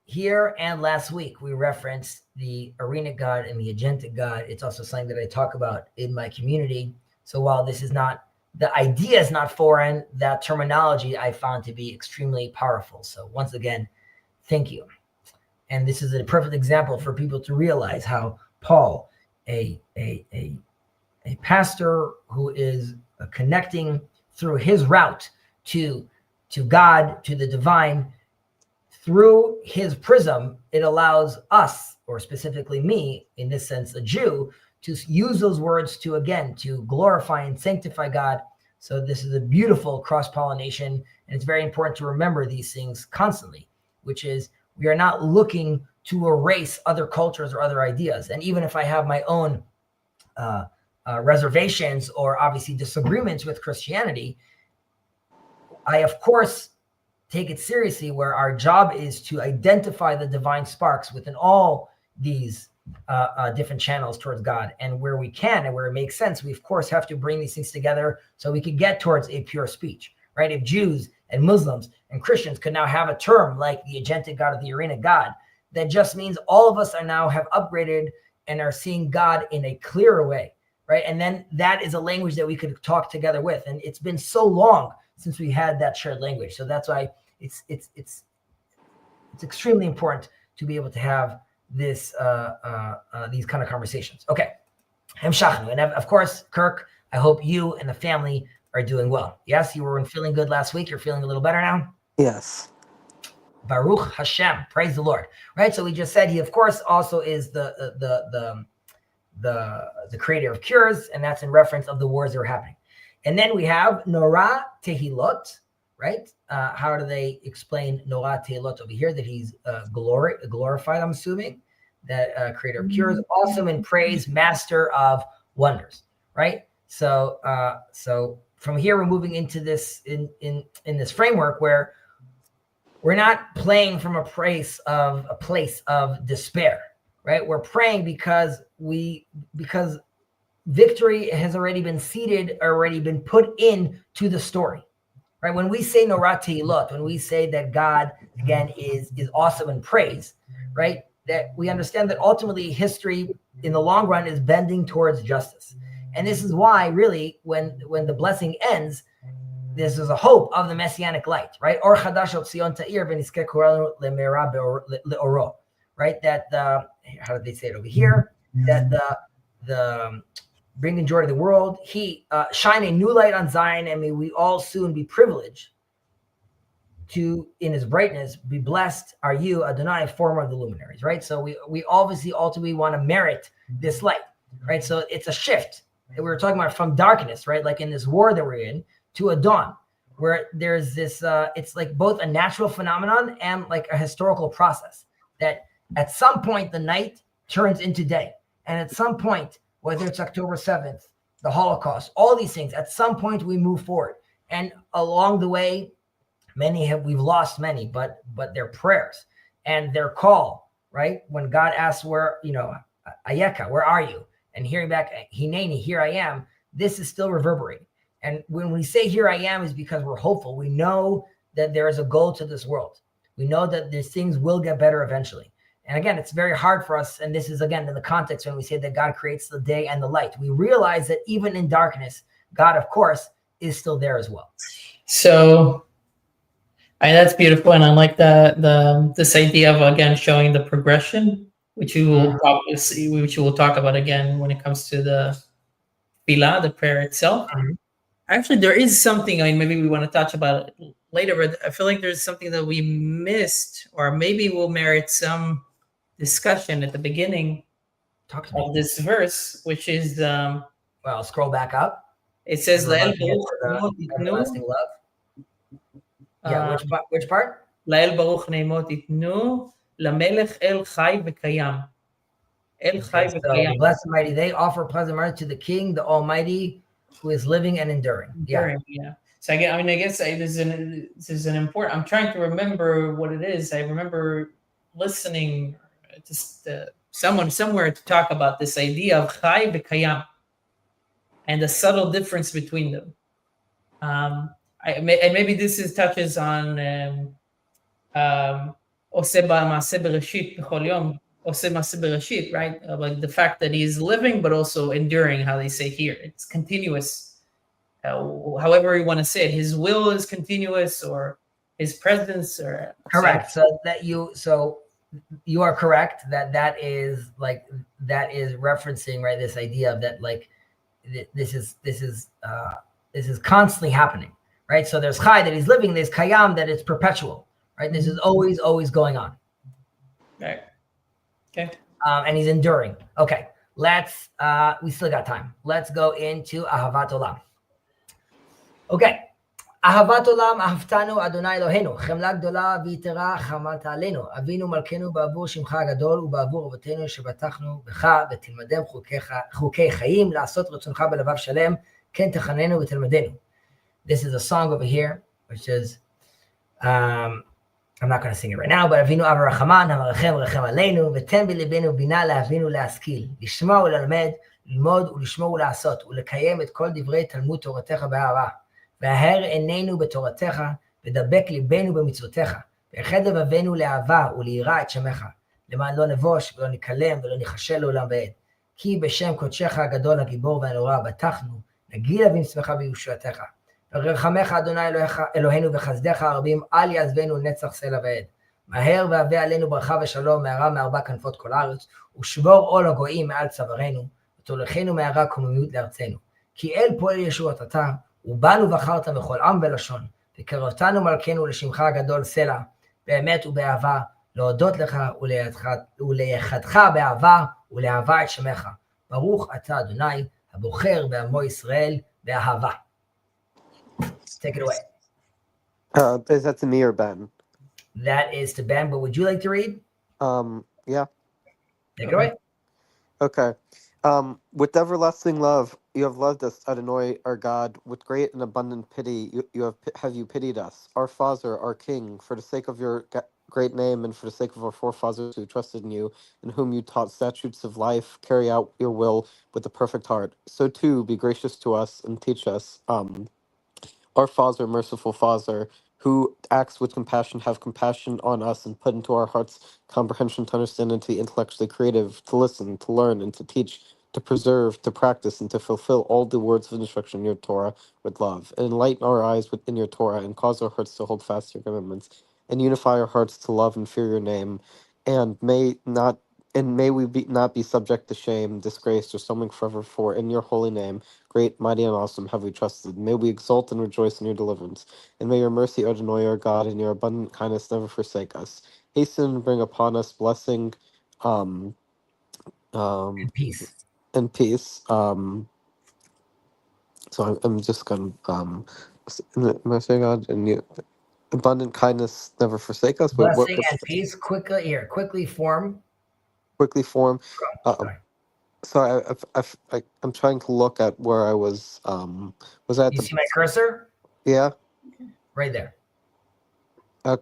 here and last week, we referenced the Arenic God and the Agentic God. It's also something that I talk about in my community. So while this is not, the idea is not foreign, that terminology I found to be extremely powerful. So once again, thank you. And this is a perfect example for people to realize how Paul, a pastor who is connecting through his route to God, to the divine, through his prism, it allows us, or specifically me, in this sense, a Jew, to use those words to glorify and sanctify God. So this is a beautiful cross-pollination, and it's very important to remember these things constantly, which is we are not looking to erase other cultures or other ideas. And even if I have my own reservations or obviously disagreements with Christianity, I of course take it seriously, where our job is to identify the divine sparks within all these different channels towards God. And where we can and where it makes sense, we of course have to bring these things together so we could get towards a pure speech, right? If Jews and Muslims and Christians could now have a term like the Agentic God or the Arenic God, that just means all of us are now have upgraded and are seeing God in a clearer way. Right. And then that is a language that we could talk together with. And it's been so long since we had that shared language. So that's why it's extremely important to be able to have this these kind of conversations. Okay. And of course, Kirk, I hope you and the family are doing well. Yes, you were feeling good last week. You're feeling a little better now? Yes. Baruch Hashem. Praise the Lord. Right. So we just said he, of course, also is the creator of cures, and that's in reference of the wars that are happening. And then we have Norah Tehilot, right? How do they explain Norah Tehilot over here? That he's glorified, I'm assuming, that creator of cures, awesome in praise, master of wonders, right? So from here we're moving into this in this framework where we're not playing from a place of despair, right? We're praying because victory has already been seated, already been put into the story, right? When we say Norat Tehilot, when we say that God again is awesome in praise, right? That we understand that ultimately history in the long run is bending towards justice. And this is why really when the blessing ends, this is a hope of the messianic light, right? Or chadash al Tzion ta'ir v'niskeh kuranu le'me'ara le'oro, right? That the, how did they say it over here? That the bringing joy to the world, he shine a new light on Zion, and may we all soon be privileged to, in his brightness, be blessed are you, Adonai, former of the luminaries, right? So we obviously ultimately want to merit this light, right? So it's a shift that we were talking about from darkness, right? Like in this war that we're in, to a dawn, where there's this, it's like both a natural phenomenon and like a historical process, that at some point the night turns into day. And at some point, whether it's October 7th, the Holocaust, all these things, at some point we move forward. And along the way, we've lost many, but their prayers and their call, right? When God asks where, Ayeka, where are you? And hearing back, Hineni, here I am, this is still reverberating. And when we say here I am is because we're hopeful. We know that there is a goal to this world. We know that these things will get better eventually. And again, it's very hard for us. And this is, again, in the context when we say that God creates the day and the light. We realize that even in darkness, God, of course, is still there as well. So that's beautiful. And I like this idea of, again, showing the progression, which you will probably see, which you will talk about again when it comes to the Tefillah, the prayer itself. Actually, there is something, maybe we want to touch about it later, but I feel like there's something that we missed, or maybe will merit some discussion at the beginning of this verse, which is, well, scroll back up. It says, everlasting love. Yeah, which part? La'el baruch ne'emot itnu, lamelech el chai v'kayam. El chai v'kayam. Blessed Almighty, they offer pleasant mirth to the King, the Almighty, who is living and enduring. Yeah. So I guess this is an important. I'm trying to remember what it is. I remember listening to someone somewhere to talk about this idea of chai v'kayam and the subtle difference between them. And maybe this touches on oseh ba'maseh bereshit b'chol yom. Right? Like the fact that he's living, but also enduring, how they say here. It's continuous. However you want to say it. His will is continuous, or his presence, or... Correct. So you are correct that is referencing, right, this idea of that, like, this is constantly happening, right? So there's chai, that he's living, there's kayam, that it's perpetual, right? This is always going on. Right. Okay. And he's enduring. Okay, let's, we still got time. Let's go into Ahavat Olam. Okay. Ahavat Olam, Ahavtanu Adonai Eloheinu, Chemla Gdola V'Yitera Chamalta Aleinu, Avinu Malkeinu Ba'avur Shimcha Gadol, Uba'avur Avotenu Shebatachnu B'cha, V'tilmadem Chukei Chaim, La'asot Ratzoncha B'levav Shalem, Ken Techanenu V'tilmadenu. This is a song over here, which is, I'm not going to sing it right now, but Avinu Avarachaman, Hamarachem Rachem Aleinu, V'ten B'libenu Bina La'avinu La'askil, Lishma U'lalmed, Lilmod U'lishmo U'la'asot, U'lekayem et kol divrei Talmud Toratecha B'ahava, V'aher Einenu B'toratecha, V'dabek Libenu B'mitzvotecha, V'echad Levavenu Le'ava U'li'ira et Shemecha, למען לא נבוש ולא נקלם ולא ניחשל לעולם ועד. כי בשם קודשך הגדול הגיבור והנורא בטחנו, נגילה ונשמחה בישועתך. ורחמך אדוני אלוהינו וחסדיך הרבים, אל יעזבנו נצח סלע ועד. מהר והבא עלינו ברכה ושלום, מהרה מארבע כנפות כל הארץ, ושבור עול הגויים מעל צווארנו, ותוליכנו מהרה קוממיות לארצנו. כי אל פועל ישועת אתה, ובנו בחרת בכל עם ולשון, וקרבתנו מלכנו לשמך הגדול סלע, באמת ובאהבה, להודות לך ולייחדך באהבה ולאהבה את שמך. ברוך אתה אדוני, הבוחר בעמו ישראל באהבה. Take it away. Is that to me or Ben? That is to Ben, but would you like to read? Yeah. Take it away. Okay. With everlasting love, you have loved us, Adonai, our God. With great and abundant pity, you have pitied us, our Father, our King, for the sake of your great name and for the sake of our forefathers who trusted in you, and whom you taught statutes of life, carry out your will with a perfect heart. So too, be gracious to us and teach us. Our Father, merciful Father, who acts with compassion, have compassion on us and put into our hearts comprehension to understand and to be intellectually creative, to listen, to learn, and to teach, to preserve, to practice, and to fulfill all the words of instruction in your Torah with love. And enlighten our eyes within your Torah, and cause our hearts to hold fast to your commandments, and unify our hearts to love and fear your name. And may we not be subject to shame, disgrace, or stumbling forever, for in your holy name, great, mighty, and awesome, have we trusted. May we exult and rejoice in your deliverance. And may your mercy, Adonai, our God, and your abundant kindness never forsake us. Hasten and bring upon us blessing um, um, And peace. and peace. So I'm just going to, mercy, God, and you, abundant kindness never forsake us. Blessing and peace quickly form. Quickly form. Sorry. So I'm trying to look at where I was. Was that You see my cursor? Yeah. Right there. I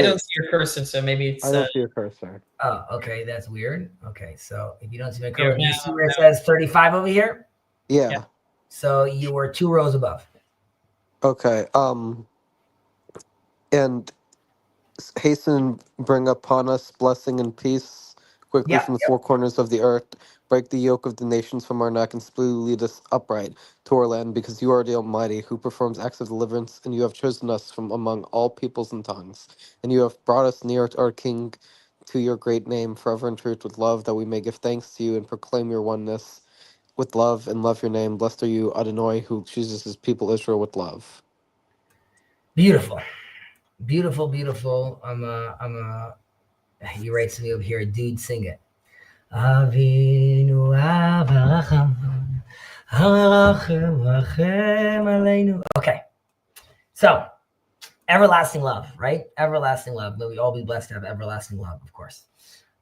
don't see your cursor, so maybe it's. I don't see your cursor. Oh, okay, that's weird. Okay, so if you don't see my Here, cursor, you now- see where it now- says 35 over here? Yeah. Yeah. So you were 2 rows above. Okay. And hasten bring upon us blessing and peace quickly Yeah, from the four corners of the earth. Break the yoke of the nations from our neck and speedily lead us upright to our land, because you are the Almighty who performs acts of deliverance, and you have chosen us from among all peoples and tongues. And you have brought us near to our King, to your great name, forever in truth with love, that we may give thanks to you and proclaim your oneness with love and love your name. Blessed are you, Adonai, who chooses his people Israel with love. Beautiful. Beautiful, beautiful. He writes to me over here, dude, sing it. Avinu avaracham, harachem rachem aleinu. Okay. So, everlasting love, right? Everlasting love. May we all be blessed to have everlasting love, of course.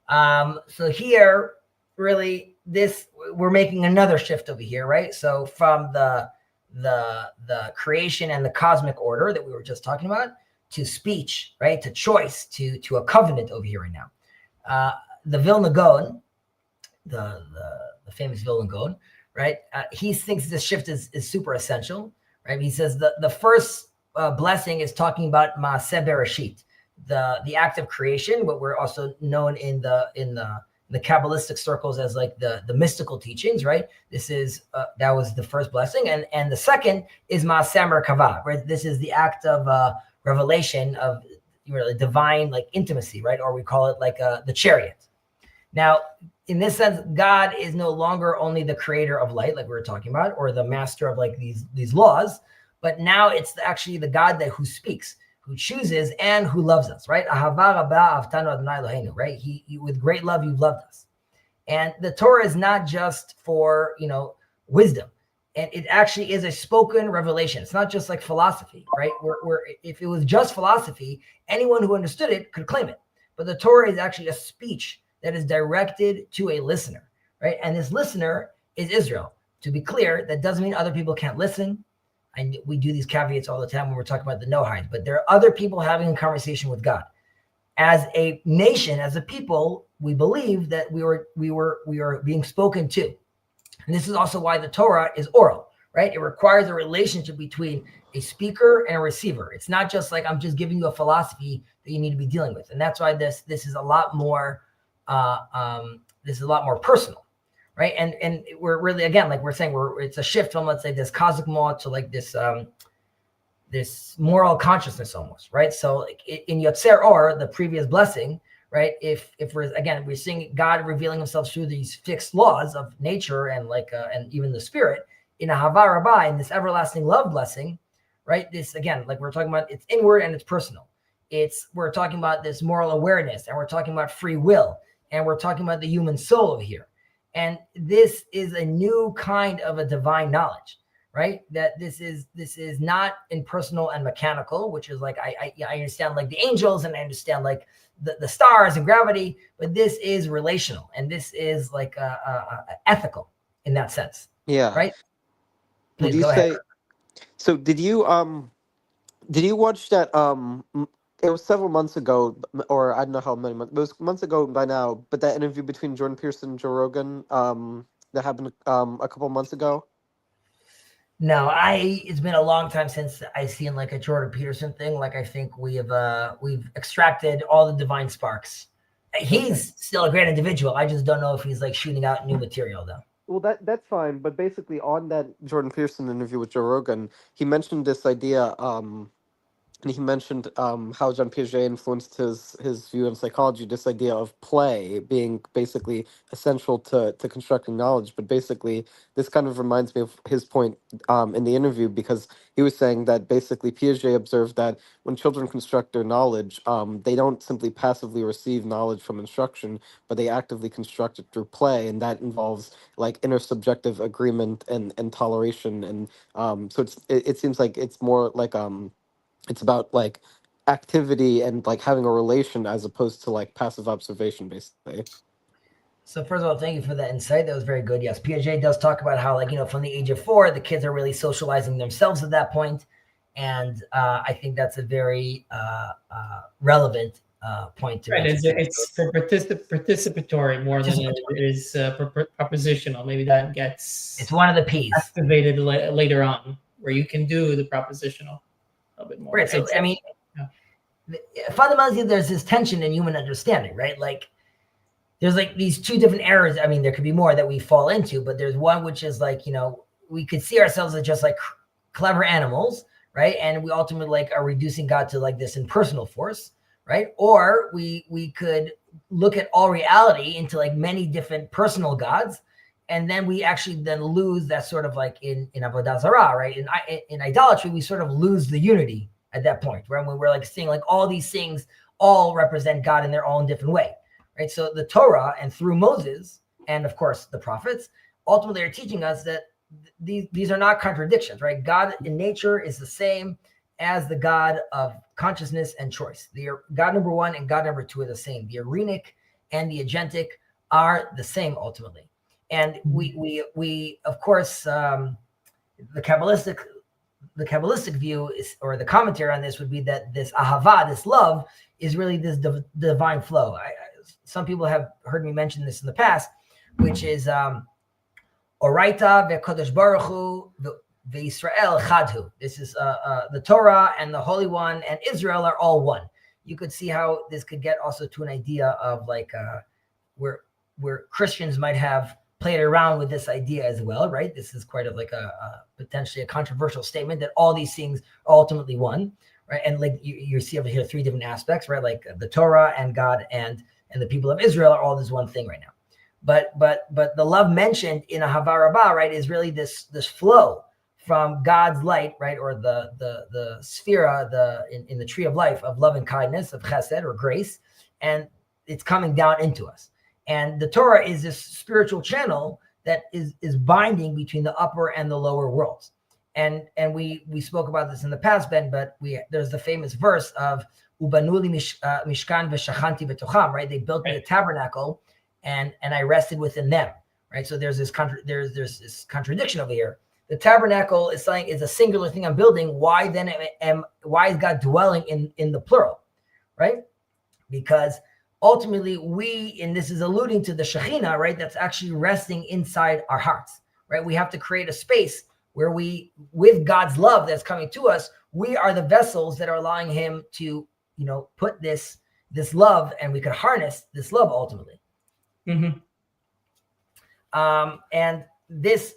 So here, really, we're making another shift over here, right? So from the creation and the cosmic order that we were just talking about to speech, right? To choice, to a covenant over here right now. The Vilna Gaon, the famous Vilna Gaon, right? He thinks this shift is super essential, right? He says the first blessing is talking about Maaseh Bereshit, the act of creation, what we're also known in the Kabbalistic circles as like the mystical teachings, right? This is that was the first blessing, and the second is Maaseh Merkavah, right? This is the act of revelation of really divine like intimacy, right? Or we call it like the chariot. Now, in this sense, God is no longer only the creator of light, like we were talking about, or the master of like these laws, but now it's actually the God who speaks, who chooses, and who loves us, right? Ahava rabah avtanu Adonai Eloheinu, right? He with great love you've loved us, and the Torah is not just for wisdom, and it actually is a spoken revelation. It's not just like philosophy, right? Where if it was just philosophy, anyone who understood it could claim it, but the Torah is actually a speech that is directed to a listener, right? And this listener is Israel. To be clear, that doesn't mean other people can't listen. And we do these caveats all the time when we're talking about the Noahide, but there are other people having a conversation with God. As a nation, as a people, we believe that we are being spoken to. And this is also why the Torah is oral, right? It requires a relationship between a speaker and a receiver. It's not just like I'm just giving you a philosophy that you need to be dealing with. And that's why this is a lot more personal, right? And we're really, again, like we're saying, it's a shift from, let's say, this cosmic law to like this moral consciousness almost, right? So like in Yotzer Or, the previous blessing, right? If we're seeing God revealing himself through these fixed laws of nature and like and even the spirit in Ahava Rabbah, in this everlasting love blessing, right? This, again, like we're talking about, it's inward and it's personal. We're talking about this moral awareness, and we're talking about free will, and we're talking about the human soul over here. And this is a new kind of a divine knowledge, right? That this is not impersonal and mechanical, which is like, I understand like the angels, and I understand like the stars and gravity, but this is relational, and this is like ethical in that sense. Yeah. Right? Would Please you go ahead. say? So did you watch that it was several months ago, or I don't know how many months. It was months ago by now. But that interview between Jordan Peterson and Joe Rogan, that happened a couple months ago. No, it's been a long time since I seen like a Jordan Peterson thing. Like I think we've extracted all the divine sparks. He's still a great individual. I just don't know if he's like shooting out new material though. Well, that's fine. But basically, on that Jordan Peterson interview with Joe Rogan, he mentioned this idea. And he mentioned how Jean Piaget influenced his view of psychology. This idea of play being basically essential to constructing knowledge. But basically, this kind of reminds me of his point in the interview, because he was saying that basically Piaget observed that when children construct their knowledge, they don't simply passively receive knowledge from instruction, but they actively construct it through play, and that involves like intersubjective agreement and toleration. And so it seems like it's more like it's about like activity and like having a relation as opposed to like passive observation, basically. So first of all, thank you for that insight. That was very good. Yes, Piaget does talk about how, like, from the age of 4, the kids are really socializing themselves at that point, and I think that's a very relevant point to Right, mention. it's participatory more than it is propositional. Maybe that gets It's one of the P's. activated later on, where you can do the propositional a bit more. Right. So I mean, fundamentally, there's this tension in human understanding, right? Like, there's like these two different errors. I mean, there could be more that we fall into, but there's one which is like, we could see ourselves as just like clever animals, right? And we ultimately like are reducing God to like this impersonal force, right? Or we could look at all reality into like many different personal gods, and then we actually then lose that sort of like in Avodah Zarah, right? In idolatry, we sort of lose the unity at that point, right? When we're like seeing like all these things all represent God in their own different way, right? So the Torah, and through Moses, and of course the prophets, ultimately are teaching us that these are not contradictions, right? God in nature is the same as the God of consciousness and choice. The God number 1 and God number 2 are the same. The Arenic and the Agentic are the same ultimately. And we of course, the Kabbalistic view is, or the commentary on this would be that this ahava, this love, is really this divine flow. Some people have heard me mention this in the past, which is Oraita ve'Kodesh Baruch Hu ve'Yisrael chadhu. This is the Torah and the Holy One and Israel are all one. You could see how this could get also to an idea of like where Christians might have played around with this idea as well, right? This is quite of like a potentially a controversial statement that all these things are ultimately one, right? And like you see over here 3 different aspects, right? Like the Torah and God and the people of Israel are all this one thing right now. But the love mentioned in Ahava Rabbah, right, is really this flow from God's light, right, or the sphera, in the tree of life of love and kindness, of chesed or grace, and it's coming down into us. And the Torah is this spiritual channel that is binding between the upper and the lower worlds. And we spoke about this in the past, Ben, but there's the famous verse of Ubanuli mishkan v'shachanti b'tocham, right? They built me a tabernacle, and I rested within them, right? So there's this contradiction over here. The tabernacle is a singular thing I'm building. Why then why is God dwelling in the plural, right? Because ultimately and this is alluding to the Shekhinah, right? That's actually resting inside our hearts, right? We have to create a space where with God's love that's coming to us, we are the vessels that are allowing him to, put this love, and we could harness this love ultimately. Mm-hmm. And this,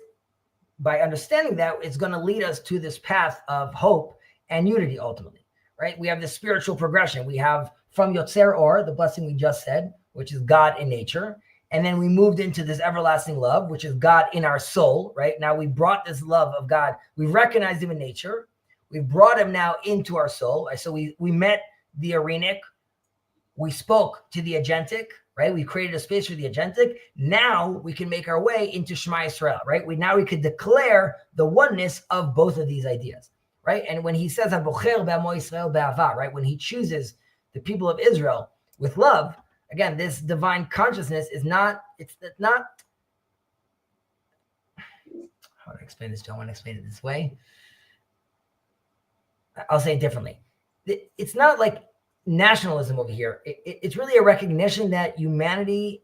by understanding that, it's going to lead us to this path of hope and unity ultimately, right? We have this spiritual progression. We have from Yotzer Or, the blessing we just said, which is God in nature. And then we moved into this everlasting love, which is God in our soul, right? Now we brought this love of God. We recognized him in nature. We brought him now into our soul. So we met the Arenic. We spoke to the Agentic, right? We created a space for the Agentic. Now we can make our way into Shema Yisrael, right? We could declare the oneness of both of these ideas, right? And when he says, "Habocher be'amo Yisrael be'ava," right? When he chooses the people of Israel with love, again, this divine consciousness is not, how do I explain this? Don't want to explain it this way. I'll say it differently. It's not like nationalism over here. It's really a recognition that humanity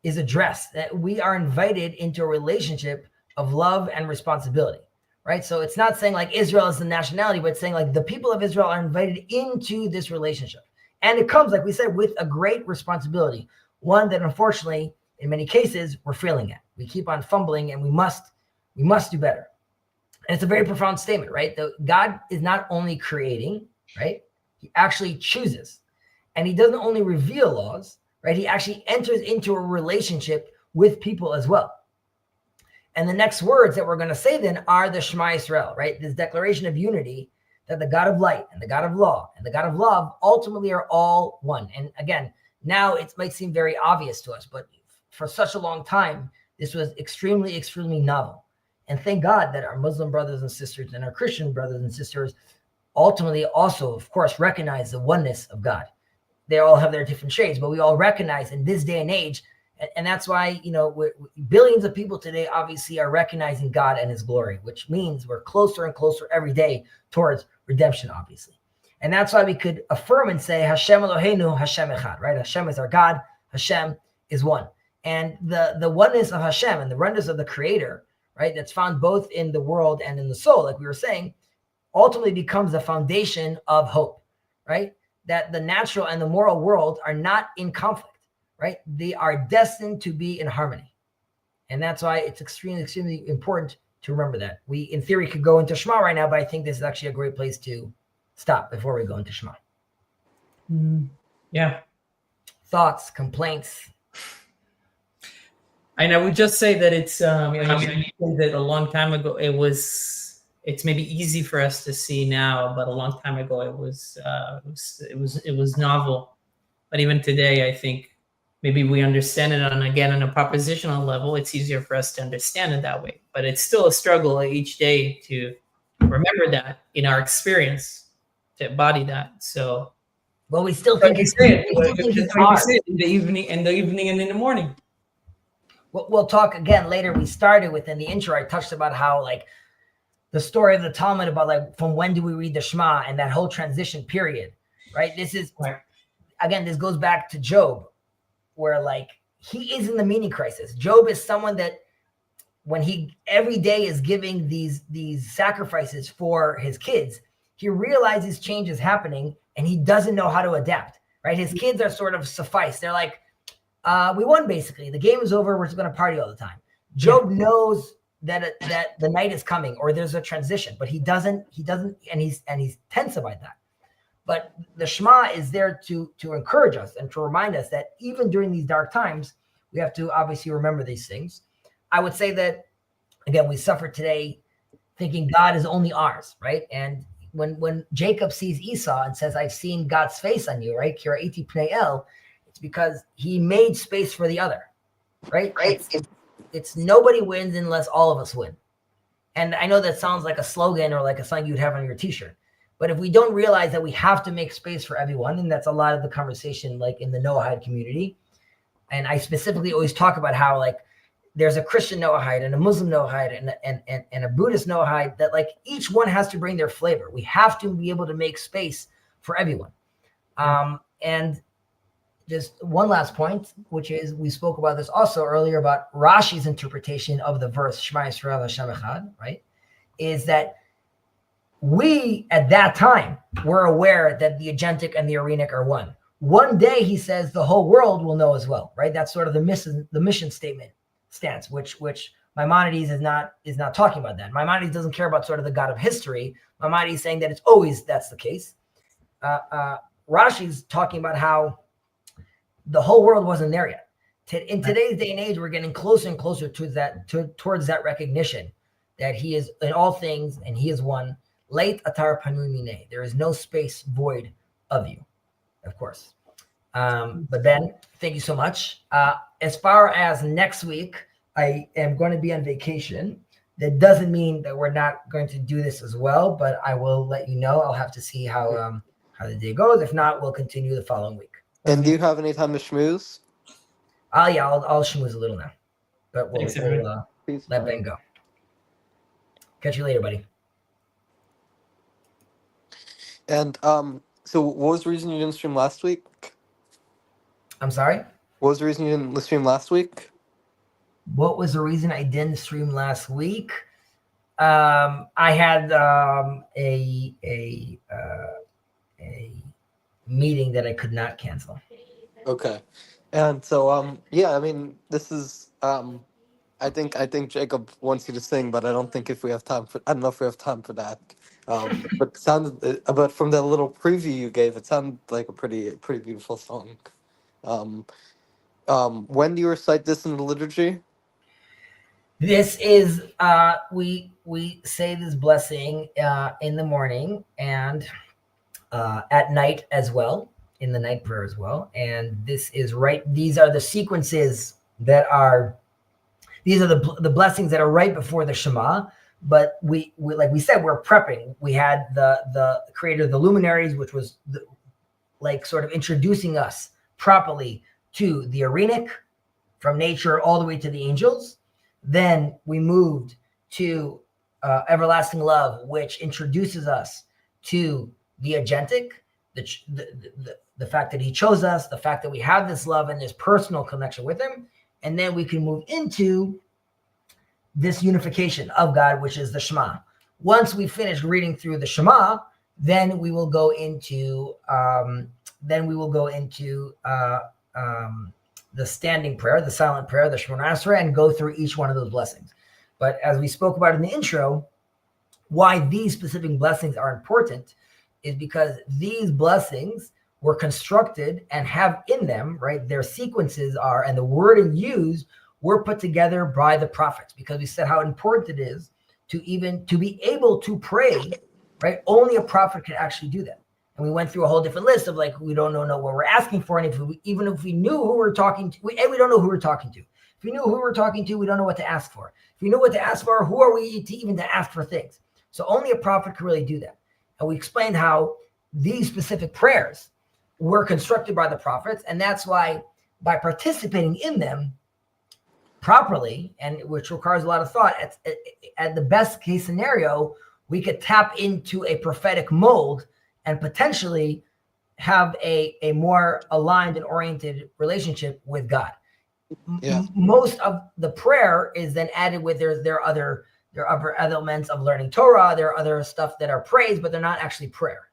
is addressed, that we are invited into a relationship of love and responsibility, right? So it's not saying like Israel is the nationality, but it's saying like the people of Israel are invited into this relationship. And it comes, like we said, with a great responsibility, one that unfortunately, in many cases, we're failing at. We keep on fumbling, and we must do better. And it's a very profound statement, right? God is not only creating, right? He actually chooses. And he doesn't only reveal laws, right? He actually enters into a relationship with people as well. And the next words that we're going to say then are the Shema Yisrael, right? This declaration of unity, that the God of light and the God of law and the God of love ultimately are all one. And again, now it might seem very obvious to us, but for such a long time, this was extremely, extremely novel. And thank God that our Muslim brothers and sisters and our Christian brothers and sisters ultimately also, of course, recognize the oneness of God. They all have their different shades, but we all recognize in this day and age, and that's why, billions of people today obviously are recognizing God and his glory, which means we're closer and closer every day towards redemption, obviously. And that's why we could affirm and say, Hashem Eloheinu, Hashem Echad, right? Hashem is our God, Hashem is one. And the oneness of Hashem and the oneness of the Creator, right, that's found both in the world and in the soul, like we were saying, ultimately becomes the foundation of hope, right? That the natural and the moral world are not in conflict, right? They are destined to be in harmony. And that's why it's extremely, extremely important to remember that. We, in theory, could go into Shema right now, but I think this is actually a great place to stop before we go into Shema. Yeah. Thoughts, complaints? And I would just say that it's that a long time ago it's maybe easy for us to see now, but a long time ago it was novel. But even today, I think maybe we understand it on a propositional level. It's easier for us to understand it that way. But it's still a struggle each day to remember that in our experience, to embody that. So, well, we still think it's hard in the evening and in the morning. We'll talk again later. We started within the intro. I touched about how like the story of the Talmud about like from when do we read the Shema and that whole transition period, right? This is again, this goes back to Job, where like he is in the meaning crisis. Job is someone that when he every day is giving these sacrifices for his kids, he realizes change is happening and he doesn't know how to adapt, right? His kids are sort of suffice. They're like, we won basically. The game is over. We're just going to party all the time. Job knows that the night is coming or there's a transition, but he doesn't, and he's tense about that. But the Shema is there to encourage us and to remind us that even during these dark times, we have to obviously remember these things. I would say that, again, we suffer today thinking God is only ours, right? And when Jacob sees Esau and says, I've seen God's face on you, right? Kira iti pnei el, it's because he made space for the other, right? It's nobody wins unless all of us win. And I know that sounds like a slogan or like a sign you'd have on your t-shirt. But if we don't realize that we have to make space for everyone, and that's a lot of the conversation like in the Noahide community, and I specifically always talk about how like there's a Christian Noahide and a Muslim Noahide and a Buddhist Noahide, that like each one has to bring their flavor. We have to be able to make space for everyone. And just one last point, which is we spoke about this also earlier about Rashi's interpretation of the verse Shema Yisrael Hashem Echad, right? Is that we at that time were aware that the agentic and the Arenic are one. One day, he says, the whole world will know as well, right? That's sort of the mission statement stance, which Maimonides is not talking about that. Maimonides doesn't care about sort of the God of history. Maimonides is saying that it's always that's the case. Rashi's talking about how the whole world wasn't there yet. In today's day and age, we're getting closer and closer towards that recognition that he is in all things and he is one. Late atar panui mine. There is no space void of you, of course. But Ben, thank you so much. As far as next week, I am going to be on vacation. That doesn't mean that we're not going to do this as well, but I will let you know. I'll have to see how the day goes. If not, we'll continue the following week. And do you have any time to schmooze? Yeah, I'll schmooze a little now. But we'll let Ben go. Catch you later, buddy. And So what was the reason you didn't stream last week? I'm sorry. What was the reason you didn't stream last week? What was the reason I didn't stream last week? I had a meeting that I could not cancel. Okay. And so yeah, I mean this is I think Jacob wants you to sing, but I don't think if we have time for I don't know if we have time for that. But but from that little preview you gave, it sounded like a pretty beautiful song. Um, when do you recite this in the liturgy? This is we say this blessing in the morning and at night as well, in the night prayer as well. And this is right. These are the sequences that are. These are the blessings that are right before the Shema. But we like we said, we're prepping. We had the creator of the luminaries, which was like sort of introducing us properly to the Aaronic, from nature all the way to the angels. Then we moved to everlasting love, which introduces us to the agentic, the fact that he chose us, the fact that we have this love and this personal connection with him. And then we can move into this unification of God, which is the Shema. Once we finish reading through the Shema, then we will go into the standing prayer, the silent prayer, the Shemona Esrei, and go through each one of those blessings. But as we spoke about in the intro, why these specific blessings are important is because these blessings were constructed and have in them, right, their sequences are, and the wording used were put together by the prophets, because we said how important it is to be able to pray, right? Only a prophet can actually do that. And we went through a whole different list of like, we don't know what we're asking for. And even if we knew who we're talking to, we don't know who we're talking to. If we knew who we're talking to, we don't know what to ask for. If we know what to ask for, who are we to even to ask for things? So only a prophet can really do that. And we explained how these specific prayers were constructed by the prophets. And that's why by participating in them properly, and which requires a lot of thought, at the best case scenario, we could tap into a prophetic mold and potentially have a more aligned and oriented relationship with God. Yeah. Most of the prayer is then added with there are other elements of learning Torah. There are other stuff that are praise, but they're not actually prayer.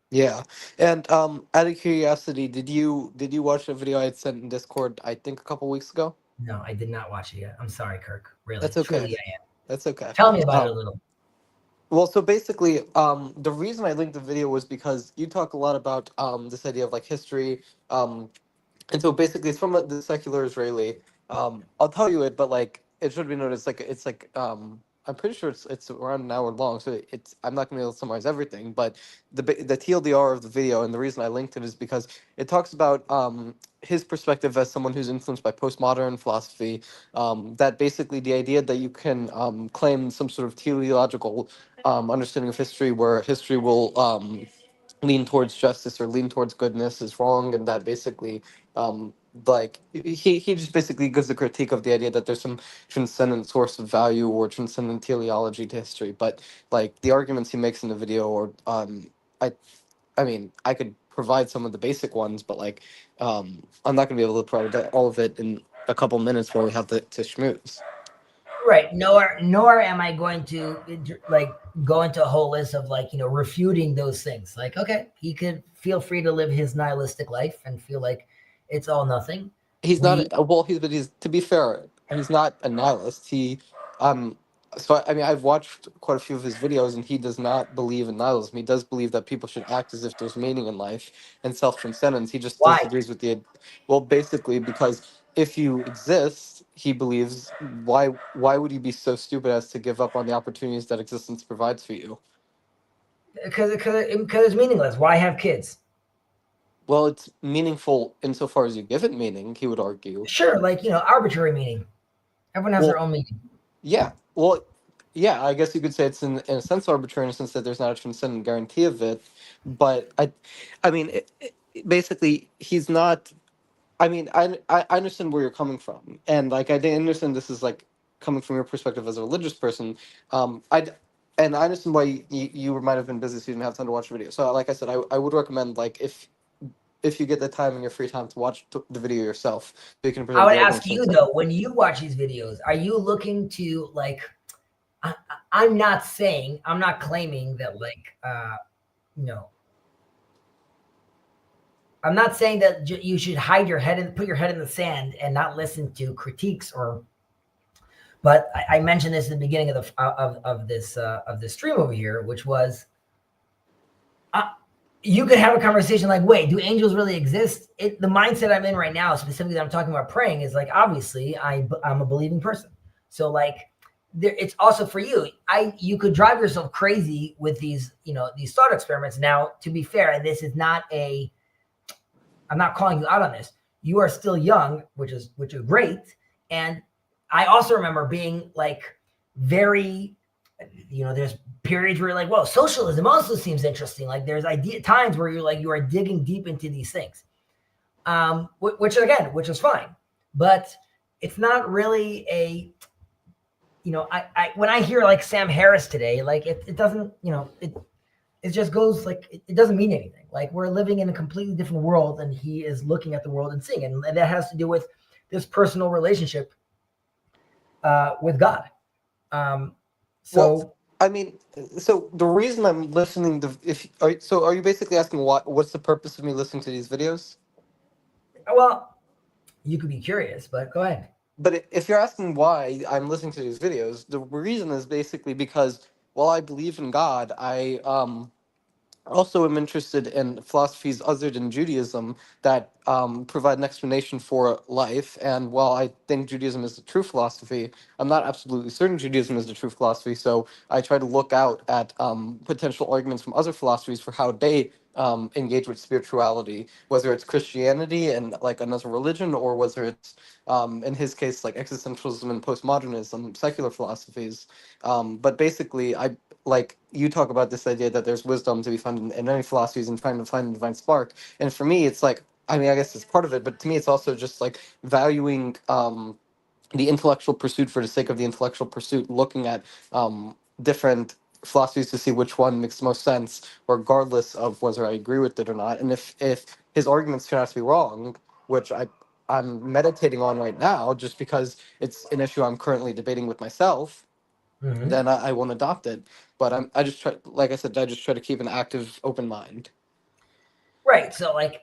Yeah. And out of curiosity, did you watch the video I had sent in Discord, I think a couple weeks ago? No, I did not watch it yet. I'm sorry, Kirk. Really, That's okay. truly, I am. That's okay. Tell me about it a little. Well, so basically, the reason I linked the video was because you talk a lot about this idea of like history, and so basically it's from the secular Israeli. I'll tell you it, but like it should be noted, it's like I'm pretty sure it's around an hour long, so it's I'm not gonna be able to summarize everything, but the TLDR of the video and the reason I linked it is because it talks about his perspective as someone who's influenced by postmodern philosophy, that basically the idea that you can claim some sort of teleological understanding of history where history will lean towards justice or lean towards goodness is wrong, and that basically like he just basically gives a critique of the idea that there's some transcendent source of value or transcendent teleology to history. But like the arguments he makes in the video, or I I mean I could provide some of the basic ones, but like I'm not gonna be able to provide all of it in a couple minutes while we have to schmooze. Right. Nor am I going to like go into a whole list of like, refuting those things. Like, okay, he could feel free to live his nihilistic life and feel like it's all nothing. He's not well. He's to be fair, he's not a nihilist. Um, so I mean, I've watched quite a few of his videos, and he does not believe in nihilism. He does believe that people should act as if there's meaning in life and self transcendence. He just Why? disagrees with well, basically because if you exist, he believes why would you be so stupid as to give up on the opportunities that existence provides for you? Because it's meaningless. Why have kids? Well, it's meaningful insofar as you give it meaning. He would argue. Sure, like arbitrary meaning. Everyone has their own meaning. Yeah. Well, yeah, I guess you could say it's in a sense arbitrary in the sense that there's not a transcendent guarantee of it. But I mean, basically, he's not. I mean, I understand where you're coming from, and like I understand this is like coming from your perspective as a religious person. And I understand why you might have been busy, so you didn't have time to watch the video. So, like I said, I would recommend, like, if you get the time in your free time to watch the video yourself, so you can I present would the ask arguments you yourself. though, when you watch these videos, are you looking to like? I'm not saying, I'm not claiming that like, you know, I'm not saying that you should hide your head and put your head in the sand and not listen to critiques or. But I mentioned this at the beginning of the of this stream over here, which was, you could have a conversation like, wait, do angels really exist? The mindset I'm in right now, specifically that I'm talking about praying, is like, obviously I'm a believing person. So like, it's also for you. You could drive yourself crazy with these, these thought experiments. Now, to be fair, and this is not I'm not calling you out on this. You are still young, which is great. And I also remember being like very, there's periods where you're like, well, socialism also seems interesting. Like there's times where you're like, you are digging deep into these things, which is fine. But it's not really when I hear like Sam Harris today, like it doesn't, it just goes like, it doesn't mean anything. Like we're living in a completely different world and he is looking at the world and seeing it. And that has to do with this personal relationship with God. Well, I mean, so the reason I'm listening to, are you basically asking what's the purpose of me listening to these videos? Well, you could be curious, but go ahead. But if you're asking why I'm listening to these videos, the reason is basically because while I believe in God, I also am interested in philosophies other than Judaism that provide an explanation for life. And while I think Judaism is the true philosophy, I'm not absolutely certain Judaism is the true philosophy. So I try to look out at potential arguments from other philosophies for how they engage with spirituality, whether it's Christianity and like another religion, or whether it's in his case like existentialism and postmodernism, secular philosophies. But basically, like you talk about this idea that there's wisdom to be found in any philosophies and trying to find the divine spark. And for me, it's like, I mean, I guess it's part of it, but to me, it's also just like valuing the intellectual pursuit for the sake of the intellectual pursuit, looking at different philosophies to see which one makes the most sense, regardless of whether I agree with it or not. And if his arguments turn out to be wrong, which I'm meditating on right now, just because it's an issue I'm currently debating with myself, then I won't adopt it. But I just try, like I said, I just try to keep an active, open mind. Right. So like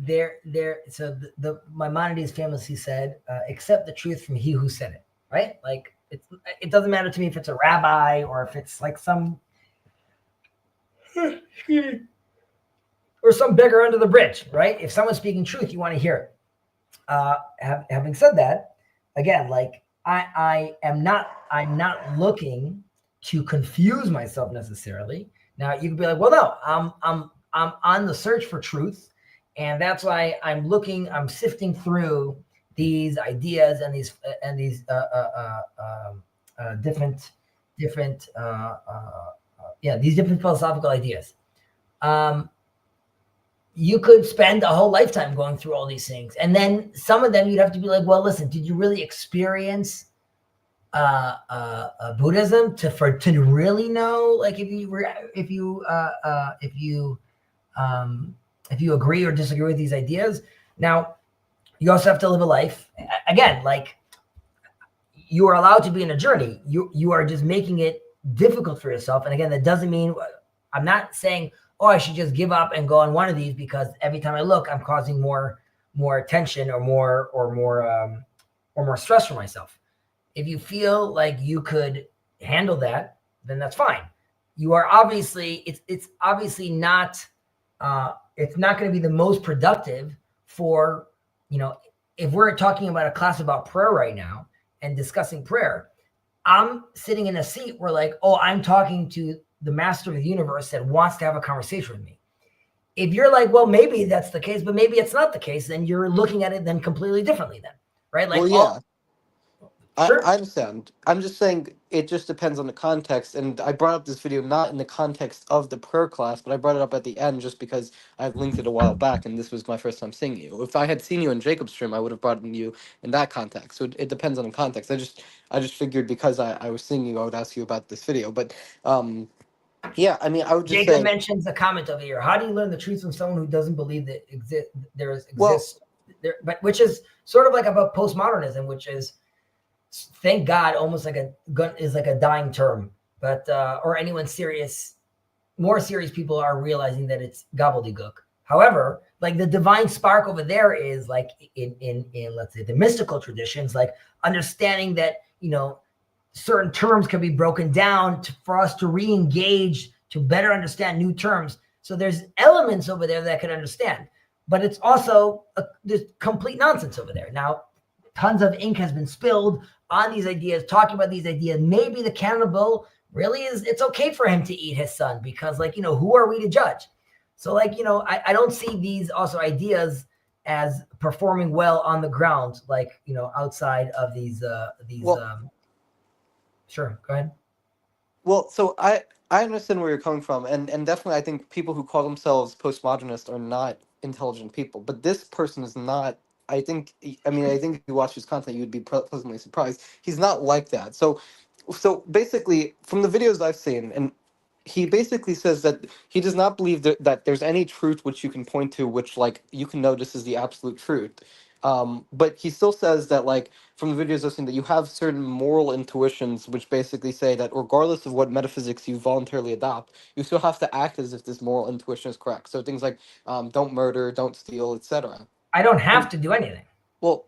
so the Maimonides famously said, accept the truth from he who said it. Right. Like it doesn't matter to me if it's a rabbi or if it's like some or some beggar under the bridge. Right. If someone's speaking truth, you want to hear it. Having said that, again, like I'm not looking to confuse myself necessarily. Now you could be like, well, no, I'm on the search for truth, and that's why I'm sifting through these ideas and these different these different philosophical ideas. You could spend a whole lifetime going through all these things. And then some of them you'd have to be like, well, listen, did you really experience Buddhism to really know, like if you agree or disagree with these ideas? Now, you also have to live a life. Again, like you are allowed to be in a journey. You are just making it difficult for yourself. And again, that doesn't mean, I'm not saying, oh, I should just give up and go on one of these because every time I look, I'm causing more tension or more stress for myself. If you feel like you could handle that, then that's fine. You are obviously, it's obviously not, it's not going to be the most productive for, if we're talking about a class about prayer right now and discussing prayer, I'm sitting in a seat where like, oh, I'm talking to the master of the universe that wants to have a conversation with me. If you're like, well, maybe that's the case, but maybe it's not the case, then you're looking at it then completely differently then, right? Like, Well, yeah. Sure. I understand. I'm just saying it just depends on the context. And I brought up this video not in the context of the prayer class, but I brought it up at the end just because I had linked it a while back and this was my first time seeing you. If I had seen you in Jacob's stream, I would have brought in you in that context. So it depends on the context. I just figured because I was seeing you, I would ask you about this video. But yeah, I mean, I would just Jacob say, mentions a comment over here. How do you learn the truth from someone who doesn't believe that well, exists there? But which is sort of like about postmodernism, which is, thank God, almost like a dying term. But or anyone serious, more serious people are realizing that it's gobbledygook. However, like the divine spark over there is like in let's say the mystical traditions, like understanding that certain terms can be broken down for us to re-engage, to better understand new terms. So there's elements over there that I can understand, but it's also there's complete nonsense over there. Now, tons of ink has been spilled on these ideas, talking about these ideas. Maybe the cannibal really it's okay for him to eat his son because, like, who are we to judge? So, like, I don't see these also ideas as performing well on the ground, like, outside of these well, sure, go ahead. Well, so I understand where you're coming from, and definitely I think people who call themselves postmodernist are not intelligent people. But this person is not. I think. I mean, I think if you watch his content, you'd be pleasantly surprised. He's not like that. So basically, from the videos I've seen, and he basically says that he does not believe that there's any truth which you can point to, which like you can notice is the absolute truth. But he still says that, like, from the videos I've seen, that you have certain moral intuitions which basically say that regardless of what metaphysics you voluntarily adopt, you still have to act as if this moral intuition is correct. So things like don't murder, don't steal, etc. I don't have And to do anything. well,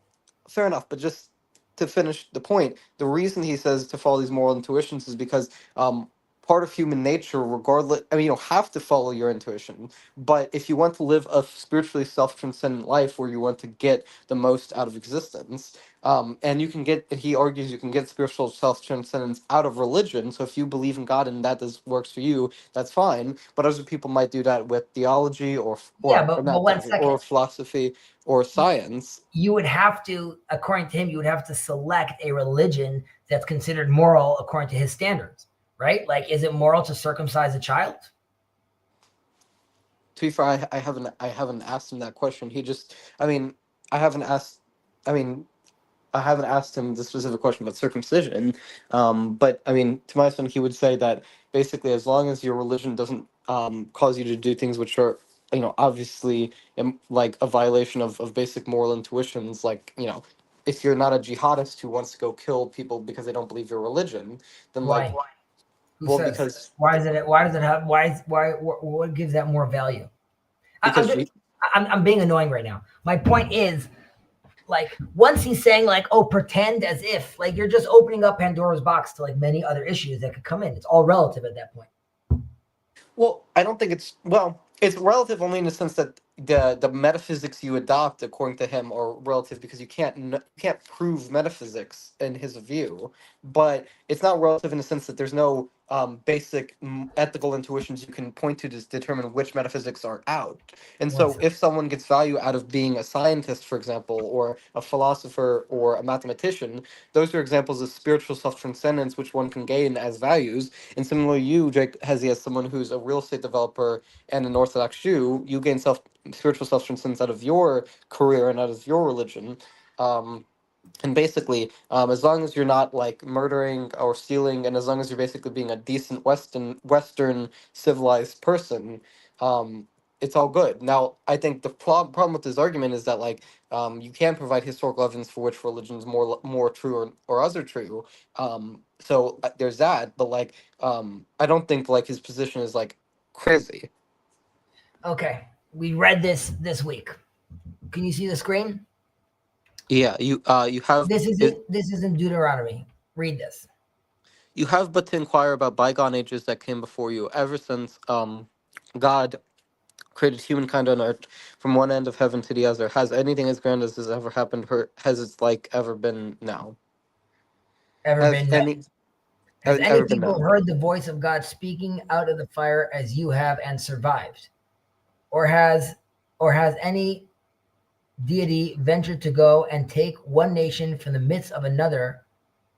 fair enough, but just to finish the point, the reason he says to follow these moral intuitions is because part of human nature, regardless, I mean, you don't have to follow your intuition, but if you want to live a spiritually self-transcendent life where you want to get the most out of existence, and you can get, he argues, you can get spiritual self-transcendence out of religion. So if you believe in God and that works for you, that's fine. But other people might do that with theology Yeah, or but not 1 theology, second. or philosophy or science. You would have to, according to him, you would have to select a religion that's considered moral according to his standards, right? Like, is it moral to circumcise a child? To be fair, I haven't asked him that question. He just, I mean, I haven't asked, I mean, I haven't asked him the specific question about circumcision. But I mean, to my son, he would say that basically, as long as your religion doesn't cause you to do things which are, obviously like a violation of basic moral intuitions, like, if you're not a jihadist who wants to go kill people because they don't believe your religion, then like, Why? Who well, says? Why is it? Why does it have? What gives that more value? I'm because just, I'm being annoying right now. My point is, like, once he's saying, like, oh, pretend as if, like, you're just opening up Pandora's box to, like, many other issues that could come in. It's all relative at that point. Well, I don't think it's relative only in the sense that the metaphysics you adopt according to him are relative because you can't prove metaphysics in his view, but it's not relative in the sense that there's no basic ethical intuitions you can point to determine which metaphysics are out. And One so second. if someone gets value out of being a scientist, for example, or a philosopher or a mathematician, those are examples of spiritual self-transcendence which one can gain as values. And similarly, you, Jake Hezi, as someone who's a real estate developer and an Orthodox Jew, you gain spiritual self-transcendence out of your career and out of your religion. And basically, as long as you're not like murdering or stealing, and as long as you're basically being a decent Western civilized person, it's all good. Now, I think the problem with this argument is that, like, you can provide historical evidence for which religion's more true or other true. So there's that, but like, I don't think like his position is like crazy. Okay, we read this week. Can you see the screen? Yeah, you have This isn't Deuteronomy. Read this. you have but to inquire about bygone ages that came before you, ever since God created humankind on earth from one end of heaven to the other. Has anything as grand as has ever happened, has its like ever been now? Ever Has been? any Has any ever been people now? heard the voice of God speaking out of the fire as you have and survived? Or has any deity ventured to go and take one nation from the midst of another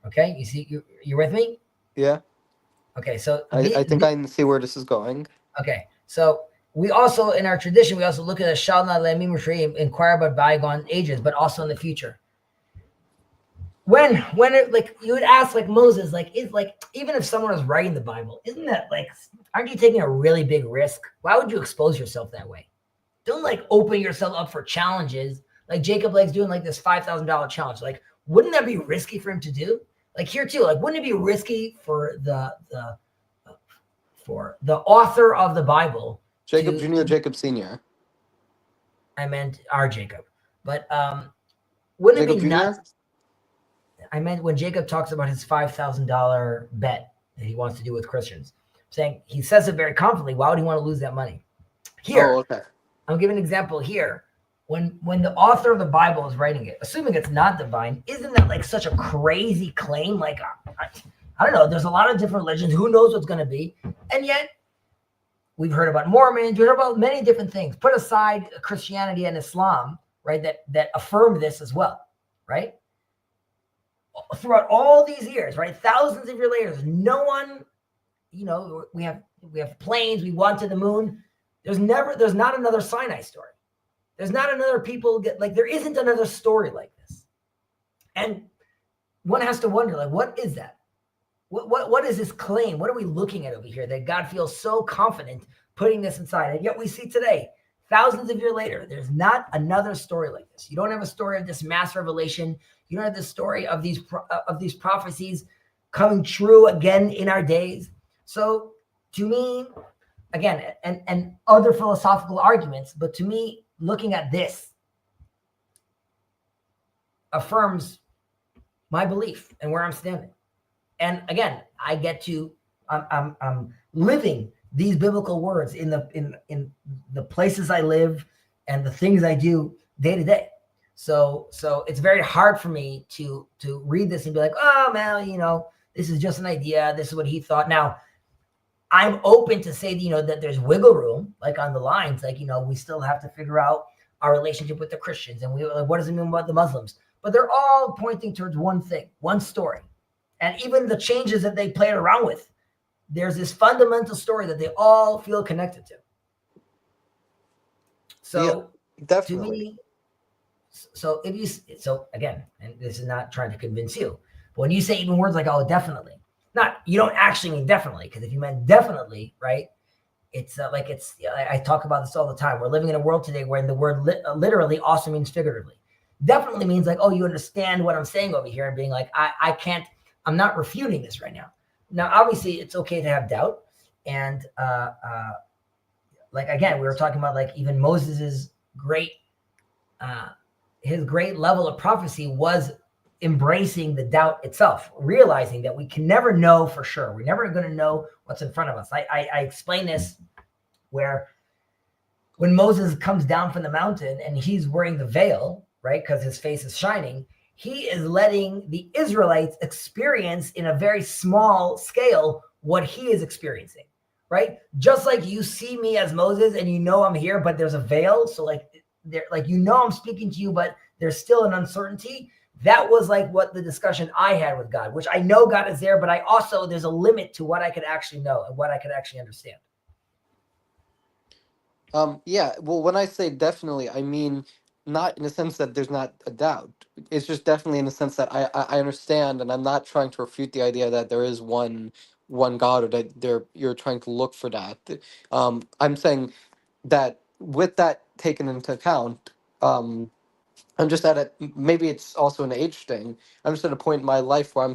Okay, you see, you're with me. Yeah, Okay, so I think I see where this is going. okay, so we also in our tradition we also look at a shall not let me inquire about bygone ages, but also in the future. When it, like you would ask like Moses, like is like even if someone was writing the Bible, isn't that like aren't you taking a really big risk? Why would you expose yourself that way? Don't like open yourself up for challenges like Jacob Blake's doing like this $5,000 challenge. Like, wouldn't that be risky for him to do? Like here too, like wouldn't it be risky for the author of the Bible, Jacob Jr., Jacob Sr.? I meant our Jacob, but wouldn't Jacob it be Jr.? nuts? I meant when Jacob talks about his $5,000 bet that he wants to do with Christians, saying he says it very confidently. Why would he want to lose that money? Here, okay. I'll give an example here. When the author of the Bible is writing it, assuming it's not divine, isn't that like such a crazy claim? Like, I don't know. There's a lot of different religions. Who knows what's going to be? And yet, we've heard about Mormons. We've heard about many different things. Put aside Christianity and Islam, right? That affirm this as well, right? Throughout all these years, right? Thousands of years later, no one, we have planes, we went to the moon. There's not another Sinai story. There's not another there isn't another story like this. And one has to wonder, like, what is that? What is this claim? What are we looking at over here that God feels so confident putting this inside? And yet we see today, thousands of years later, there's not another story like this. You don't have a story of this mass revelation. You don't have the story of these prophecies coming true again in our days. So to me, again, and other philosophical arguments, but to me, looking at this affirms my belief and where I'm standing. And again, I'm living these biblical words in the places I live and the things I do day to day. So it's very hard for me to read this and be like, oh man, this is just an idea. This is what he thought. Now, I'm open to say, that there's wiggle room, like on the lines, like, we still have to figure out our relationship with the Christians and what does it mean about the Muslims? But they're all pointing towards one thing, one story. And even the changes that they played around with, there's this fundamental story that they all feel connected to. So yeah, definitely. To me, so again, and this is not trying to convince you, but when you say even words like, oh, definitely, you don't actually mean definitely, because if you meant definitely, right, it's I talk about this all the time. We're living in a world today where the word literally also means figuratively. Definitely means like, oh, you understand what I'm saying over here, and being like, I'm not refuting this right now. Now, obviously, it's okay to have doubt, and like again, we were talking about like even Moses's his great level of prophecy was embracing the doubt itself, realizing that we can never know for sure. We're never going to know what's in front of us. I explain this where when Moses comes down from the mountain and he's wearing the veil, right, because his face is shining, he is letting the Israelites experience in a very small scale what he is experiencing, right? Just like you see me as Moses and I'm here, but there's a veil. So like I'm speaking to you, but there's still an uncertainty. That was like what the discussion I had with God, which I know God is there, but there's a limit to what I could actually know and what I could actually understand. Yeah, well, when I say definitely, I mean not in the sense that there's not a doubt. It's just definitely in the sense that I understand, and I'm not trying to refute the idea that there is one God, or that you're trying to look for that. I'm saying that with that taken into account, I'm just at maybe it's also an age thing. I'm just at a point in my life where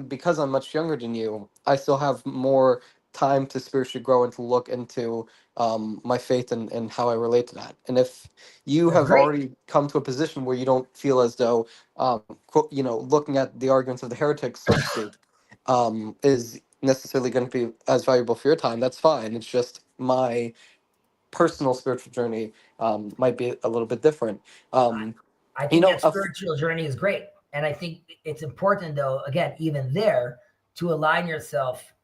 because I'm much younger than you, I still have more time to spiritually grow and to look into my faith and how I relate to that. And if you That's have great. already come to a position where you don't feel as though, looking at the arguments of the heretics, so to speak, is necessarily going to be as valuable for your time, that's fine. It's just my personal spiritual journey might be a little bit different. I think that spiritual journey is great. And I think it's important, though, again, even there, to align yourself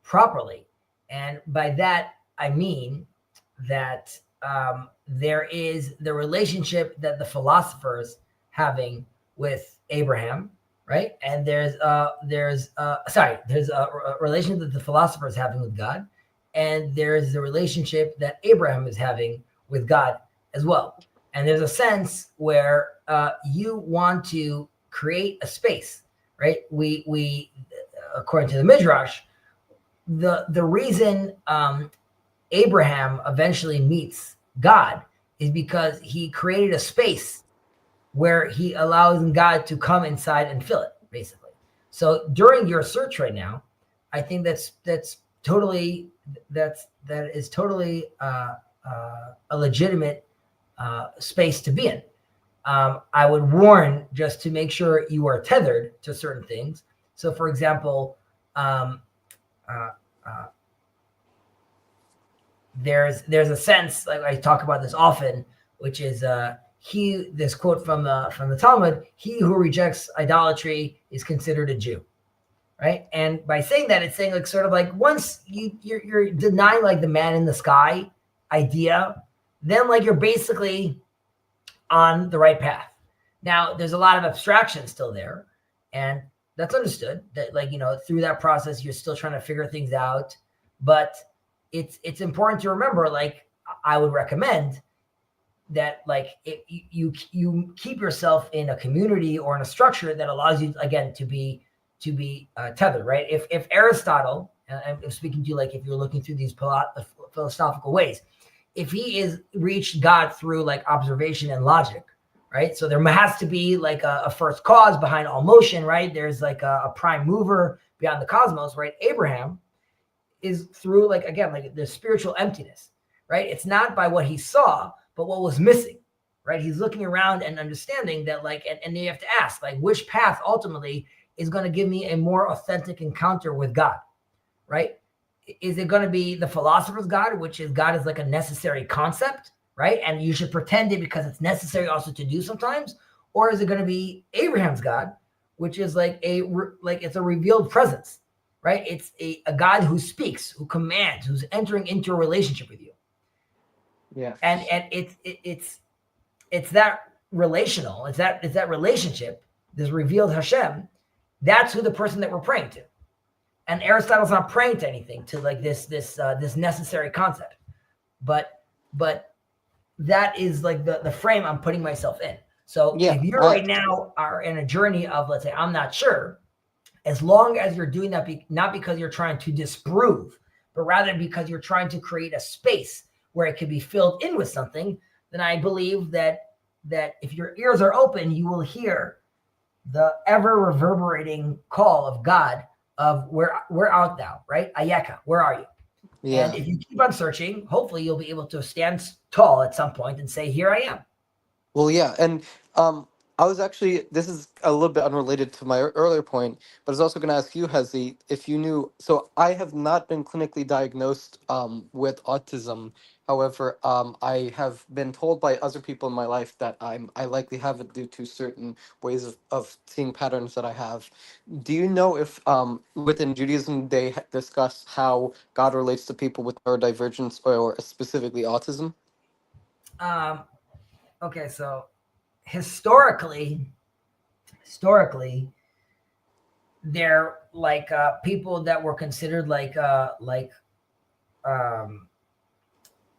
properly. And by that, I mean that there is the relationship that the philosophers having with Abraham, right? And there's a relationship that the philosopher is having with God, and there's the relationship that Abraham is having with God as well. And there's a sense where you want to create a space, right? We according to the Midrash, the reason Abraham eventually meets God is because he created a space where he allows God to come inside and fill it, basically. So during your search right now, I think that is totally a legitimate space to be in. I would warn just to make sure you are tethered to certain things. So, for example, there's a sense, like I talk about this often, which is this quote from the Talmud: "He who rejects idolatry is considered a Jew." Right, and by saying that, it's saying like sort of like once you're denying like the man in the sky idea, then like you're basically on the right path. Now, there's a lot of abstraction still there, and that's understood. That like through that process, you're still trying to figure things out, but it's important to remember. Like I would recommend that like you keep yourself in a community or in a structure that allows you again to be tethered, right? If Aristotle, I'm speaking to you like if you're looking through these philosophical ways, if he is reached God through like observation and logic, right? So there has to be like a first cause behind all motion, right? There's like a prime mover beyond the cosmos, right? Abraham is through like, again, like the spiritual emptiness, right? It's not by what he saw, but what was missing, right? He's looking around and understanding that like, and you have to ask like, which path ultimately is going to give me a more authentic encounter with God, right? Is it going to be the philosopher's God, which is God is like a necessary concept, right? And you should pretend it because it's necessary also to do sometimes. Or is it going to be Abraham's God, which is like it's a revealed presence, right? It's a God who speaks, who commands, who's entering into a relationship with you. Yeah. And it's that relational, it's that relationship, this revealed Hashem. That's who the person that we're praying to. And Aristotle's not praying to anything, to like this necessary concept. But that is like the frame I'm putting myself in. So if you right now are in a journey of, let's say, I'm not sure, as long as you're doing that, not because you're trying to disprove, but rather because you're trying to create a space where it can be filled in with something, then I believe that if your ears are open, you will hear the ever reverberating call of God of where art thou, right? Ayeka, where are you? Yeah. And if you keep on searching, hopefully you'll be able to stand tall at some point and say, here I am. Well, yeah. And I was actually, this is a little bit unrelated to my earlier point, but I was also going to ask you, Hezi, if you knew. So I have not been clinically diagnosed with autism. However, I have been told by other people in my life that I likely have it due to certain ways of seeing patterns that I have. Do you know if within Judaism they discuss how God relates to people with neurodivergence or specifically autism? Okay, so historically, they're like people that were considered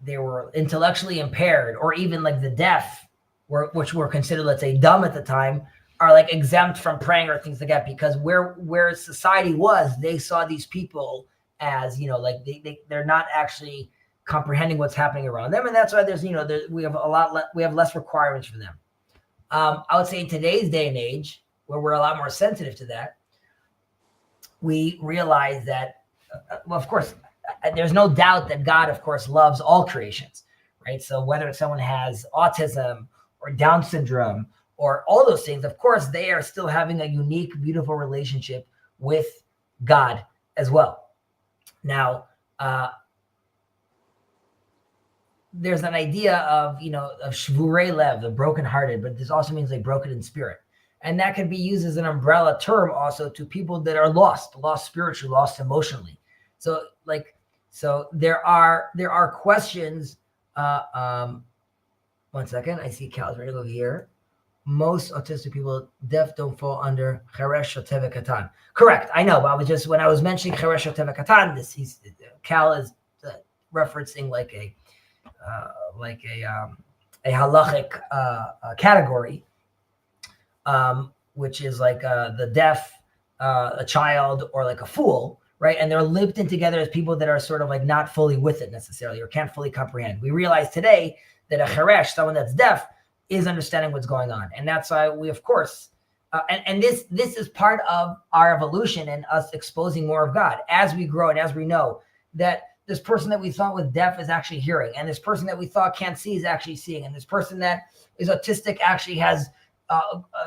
they were intellectually impaired, or even like the deaf, which were considered, let's say, dumb at the time, are like exempt from praying or things like that, because where society was, they saw these people as like they're not actually comprehending what's happening around them, and that's why there's we have less requirements for them. I would say in today's day and age, where we're a lot more sensitive to that, we realize that, well, of course, there's no doubt that God, of course, loves all creations, right? So whether someone has autism or Down syndrome or all those things, of course, they are still having a unique, beautiful relationship with God as well. Now, there's an idea of shvurei lev, the brokenhearted, but this also means like broken in spirit. And that can be used as an umbrella term also to people that are lost spiritually, lost emotionally. So there are questions. 1 second, I see Cal's ready to go here. most autistic people, deaf, don't fall under Cheresh or Teve Katan. Correct. I know, but I was just, when I was mentioning Cheresh or Teve Katan, Cal is referencing like a halachic category, which is like the deaf, a child, or like a fool, right? And they're linked in together as people that are sort of like not fully with it necessarily, or can't fully comprehend. We realize today that a cheresh, someone that's deaf, is understanding what's going on. And that's why we, of course, and this is part of our evolution and us exposing more of God as we grow and as we know that this person that we thought was deaf is actually hearing, and this person that we thought can't see is actually seeing, and this person that is autistic actually has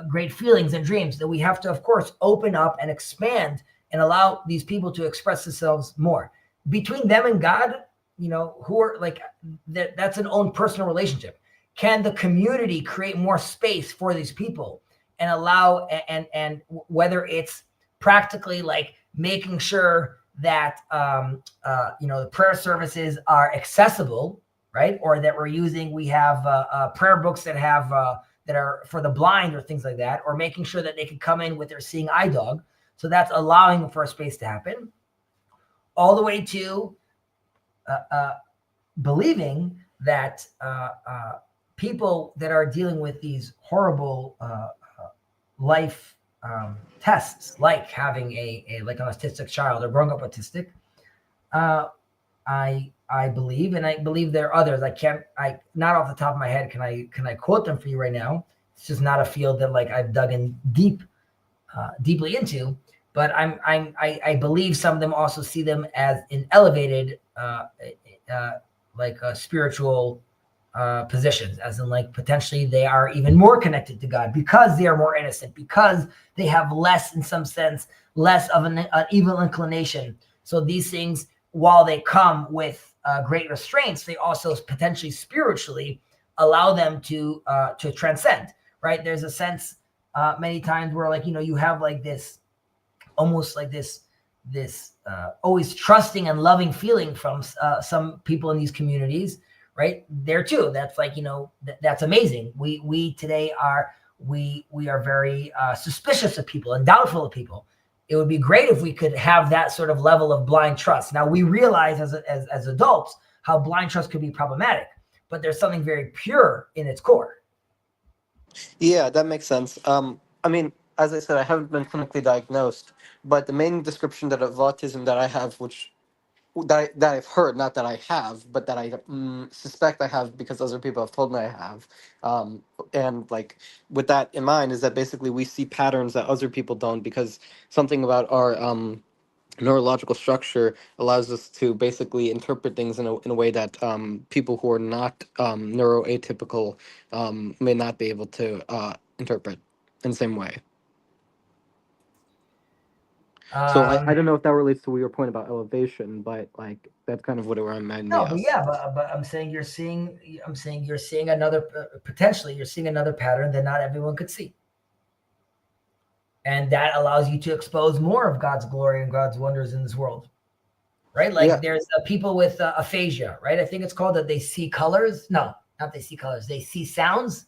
great feelings and dreams, that we have to, of course, open up and expand and allow these people to express themselves more. Between them and God, who are like, that's an own personal relationship. Can the community create more space for these people and allow, and whether it's practically like making sure that, the prayer services are accessible, right? Or that we have prayer books that have, that are for the blind or things like that, or making sure that they can come in with their seeing eye dog. So that's allowing for a space to happen, all the way to believing that people that are dealing with these horrible life tests, like having like an autistic child or growing up autistic, I believe, and I believe there are others. Not off the top of my head, can I quote them for you right now? It's just not a field that like I've dug in deeply into. But I believe some of them also see them as in elevated, spiritual positions, as in like potentially they are even more connected to God because they are more innocent, because they have less, in some sense, less of an evil inclination. So these things, while they come with great restraints, they also potentially spiritually allow them to transcend. Right? There's a sense many times where like you have like this. Almost like this always trusting and loving feeling from some people in these communities, right? There too. That's like, that's amazing. We today are very suspicious of people and doubtful of people. It would be great if we could have that sort of level of blind trust. Now we realize as adults how blind trust could be problematic, but there's something very pure in its core. Yeah, that makes sense. I mean, as I said, I haven't been clinically diagnosed, but the main description of autism that I have, that I've heard, not that I have, but that I suspect I have because other people have told me I have, and like with that in mind, is that basically we see patterns that other people don't, because something about our neurological structure allows us to basically interpret things in a way that people who are not neuroatypical may not be able to interpret in the same way. So I don't know if that relates to your point about elevation, but like that's kind of what it reminded me No, of. but yeah, but I'm saying you're seeing another potentially you're seeing another pattern that not everyone could see. And that allows you to expose more of God's glory and God's wonders in this world, right? Like there's people with aphasia, right? I think it's called that they see colors. No, not they see colors. They see sounds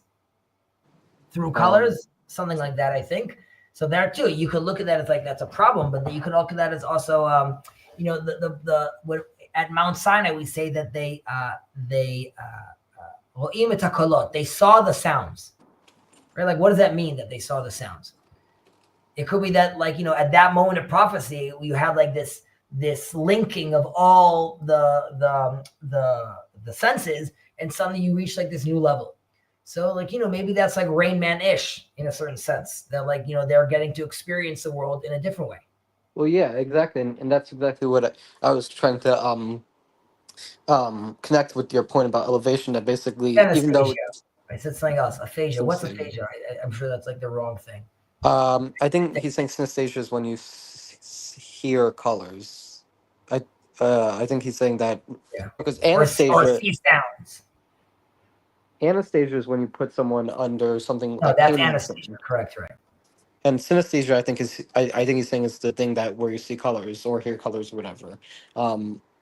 through colors, something like that, I think. So there too, you could look at that as like that's a problem, but you could look at that as also, at Mount Sinai we say that they saw the sounds, right? Like what does that mean that they saw the sounds? It could be that like at that moment of prophecy you had like this linking of all the senses, and suddenly you reach like this new level. So like maybe that's like Rain Man-ish in a certain sense, that like they're getting to experience the world in a different way. Well, yeah, exactly, and that's exactly what I was trying to connect with your point about elevation. That basically, even though I said something else, aphasia. What's aphasia? I'm sure that's like the wrong thing. I think he's saying synesthesia is when you hear colors. I think he's saying that because anesthesia or see sounds. Anesthesia is when you put someone under something. No, that's anesthesia. Correct, right? And synesthesia, I think I think he's saying is the thing that where you see colors or hear colors or whatever.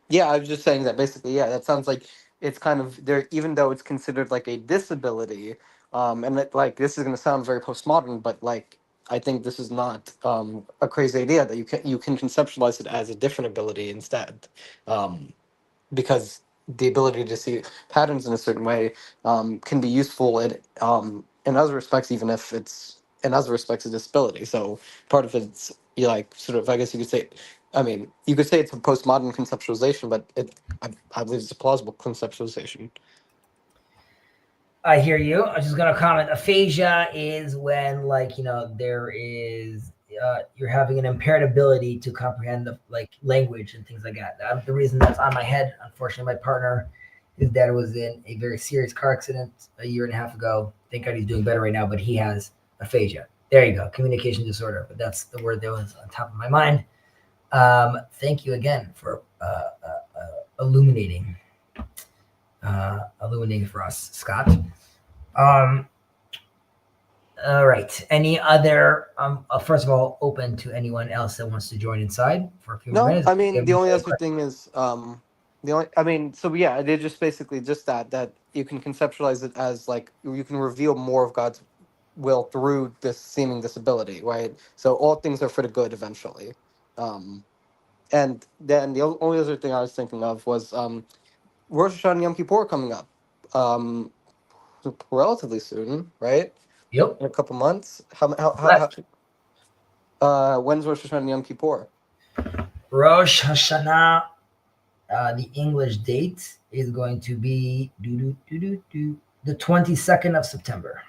Yeah, I was just saying that basically. Yeah, that sounds like it's kind of there, even though it's considered like a disability. And like this is going to sound very postmodern, but like I think this is not a crazy idea that you can conceptualize it as a different ability instead, because the ability to see patterns in a certain way can be useful in other respects, even if it's in other respects a disability. So part of it's you like sort of I guess you could say. I mean, you could say it's a postmodern conceptualization, but I believe it's a plausible conceptualization. I hear you. I'm just gonna comment. Aphasia is when, like, there is you're having an impaired ability to comprehend like language and things like that. The reason that's on my head, unfortunately, my partner, his dad was in a very serious car accident a year and a half ago. Thank God he's doing better right now, but he has aphasia. There you go, communication disorder. But that's the word that was on top of my mind. Thank you again for illuminating for us, Scott. All right. Any other? First of all, open to anyone else that wants to join inside for a few more No, minutes. I mean the only other thing is the only I mean so yeah, they just basically just that you can conceptualize it as like you can reveal more of God's will through this seeming disability, right? So all things are for the good eventually. Um, and then the only other thing I was thinking of was Rosh Hashanah and Yom Kippur coming up um, relatively soon, right? Yep. In a couple months. When's Rosh Hashanah and Yom Kippur? Rosh Hashanah, the English date is going to be the 22nd of September.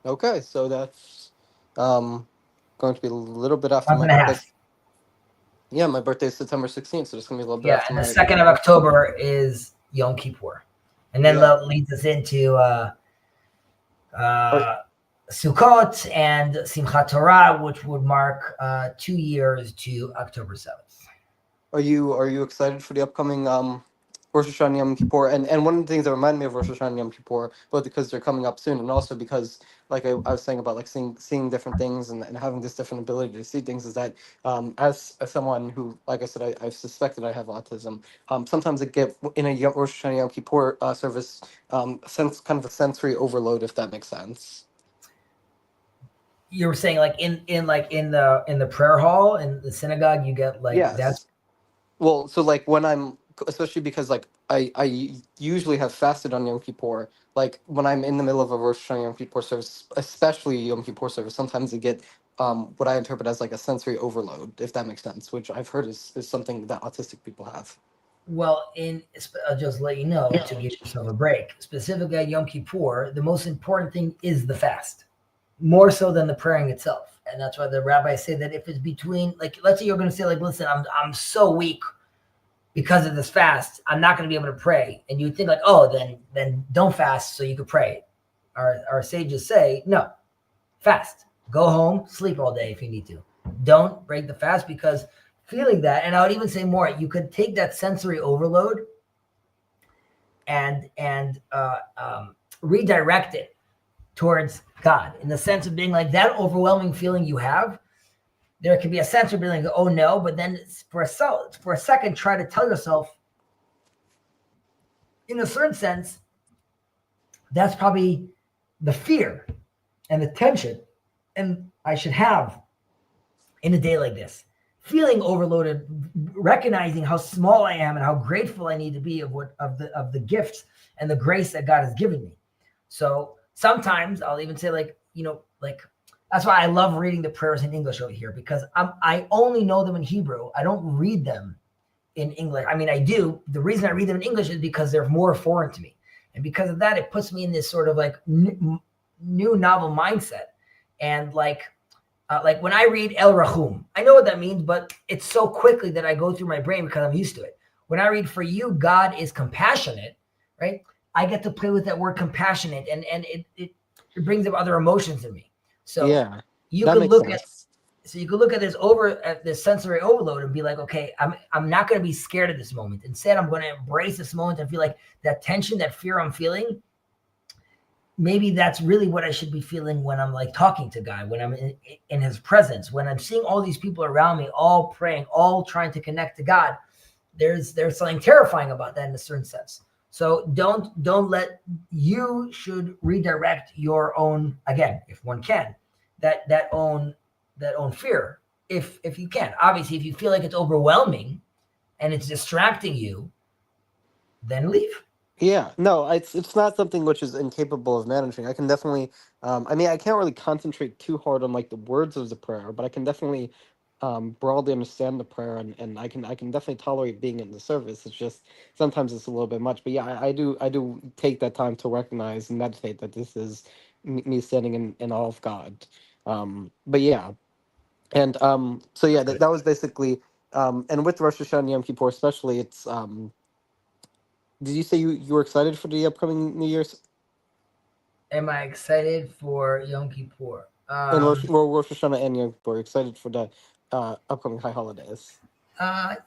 Okay, so that's going to be a little bit after Month my and a birthday. half. Yeah, my birthday is September 16th, so it's going to be a little bit Yeah, after and the my 2nd of October is Yom Kippur. And then Yeah. that leads us into Sukkot and Simchat Torah, which would mark 2 years to October 7th. Are you excited for the upcoming Rosh Hashanah and Yom Kippur? And one of the things that remind me of Rosh Hashanah and Yom Kippur, both because they're coming up soon and also because, like I was saying about like seeing different things and having this different ability to see things, is that as someone who, like I said, I've suspected I have autism. Sometimes I get in a Rosh Hashanah Yom Kippur service sense kind of a sensory overload, if that makes sense. You were saying like in the prayer hall in the synagogue, you get like Yes. that's Well, so like when I'm, especially because like I usually have fasted on Yom Kippur. Like when I'm in the middle of a Rosh Hashanah Yom Kippur service, especially Yom Kippur service, sometimes I get what I interpret as like a sensory overload, if that makes sense, which I've heard is something that autistic people have. well. I'll just let you know to give yourself a break. Specifically at Yom Kippur, the most important thing is the fast, more so than the praying itself. And that's why the rabbis say that if it's between, like, let's say you're going to say like, listen, I'm so weak because of this fast, I'm not going to be able to pray. And you would think like, oh, then don't fast so you could pray. Our sages say, no, fast. Go home, sleep all day if you need to. Don't break the fast, because feeling that, and I would even say more, you could take that sensory overload and redirect it towards God, in the sense of being like that overwhelming feeling you have. There can be a sense of being like, oh no, but then for a second, try to tell yourself, in a certain sense, that's probably the fear and the tension and I should have in a day like this. Feeling overloaded, recognizing how small I am and how grateful I need to be of the gifts and the grace that God has given me. So sometimes I'll even say like that's why I love reading the prayers in English over here, because I only know them in Hebrew. I don't read them in English. I mean, I do. The reason I read them in English is because they're more foreign to me. And because of that, it puts me in this sort of like new novel mindset. And like when I read El Rahum, I know what that means, but it's so quickly that I go through my brain because I'm used to it. When I read, for you, God is compassionate, right? I get to play with that word compassionate, and it brings up other emotions in me. So Yeah, you that could makes look sense. at this sensory overload and be like, okay, I'm not going to be scared of this moment. Instead, I'm going to embrace this moment and feel like that tension, that fear I'm feeling, maybe that's really what I should be feeling when I'm like talking to God, when I'm in his presence, when I'm seeing all these people around me, all praying, all trying to connect to God. There's something terrifying about that in a certain sense. So don't let, you should redirect your own, again, if one can, that own fear, if you can. Obviously, if you feel like it's overwhelming and it's distracting you, then leave. Yeah, no, it's not something which is incapable of managing. I can definitely, I mean, I can't really concentrate too hard on like the words of the prayer, but I can definitely broadly understand the prayer, and I can definitely tolerate being in the service. It's just sometimes it's a little bit much, but yeah, I do take that time to recognize and meditate that this is me standing in awe of God. But yeah, and so yeah, that was basically, and with Rosh Hashanah and Yom Kippur especially, it's did you say you were excited for the upcoming New Year's Am I excited for Yom Kippur? and Rosh Hashanah and Yom Kippur? Excited for the upcoming high holidays?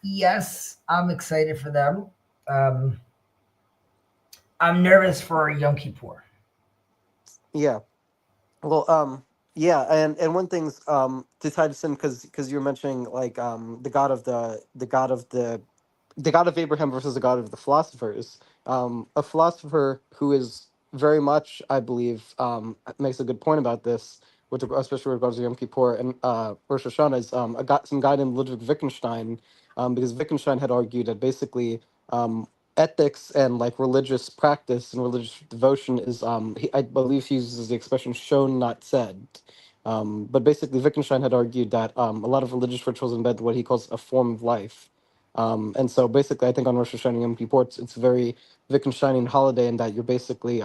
Yes, I'm excited for them. Um, I'm nervous for Yom Kippur. Yeah. Well, yeah, and one thing's to tie this in because you were mentioning like the God of Abraham versus the God of the philosophers. A philosopher who is very much, I believe, makes a good point about this, especially with regards to Yom Kippur and Rosh Hashanah, is some guy named Ludwig Wittgenstein, because Wittgenstein had argued that basically ethics and like religious practice and religious devotion is, I believe he uses the expression shown, not said. But basically, Wittgenstein had argued that a lot of religious rituals embed what he calls a form of life. And so basically, I think on Rosh Hashanah and Yom Kippur, it's very Wittgensteinian holiday in that you're basically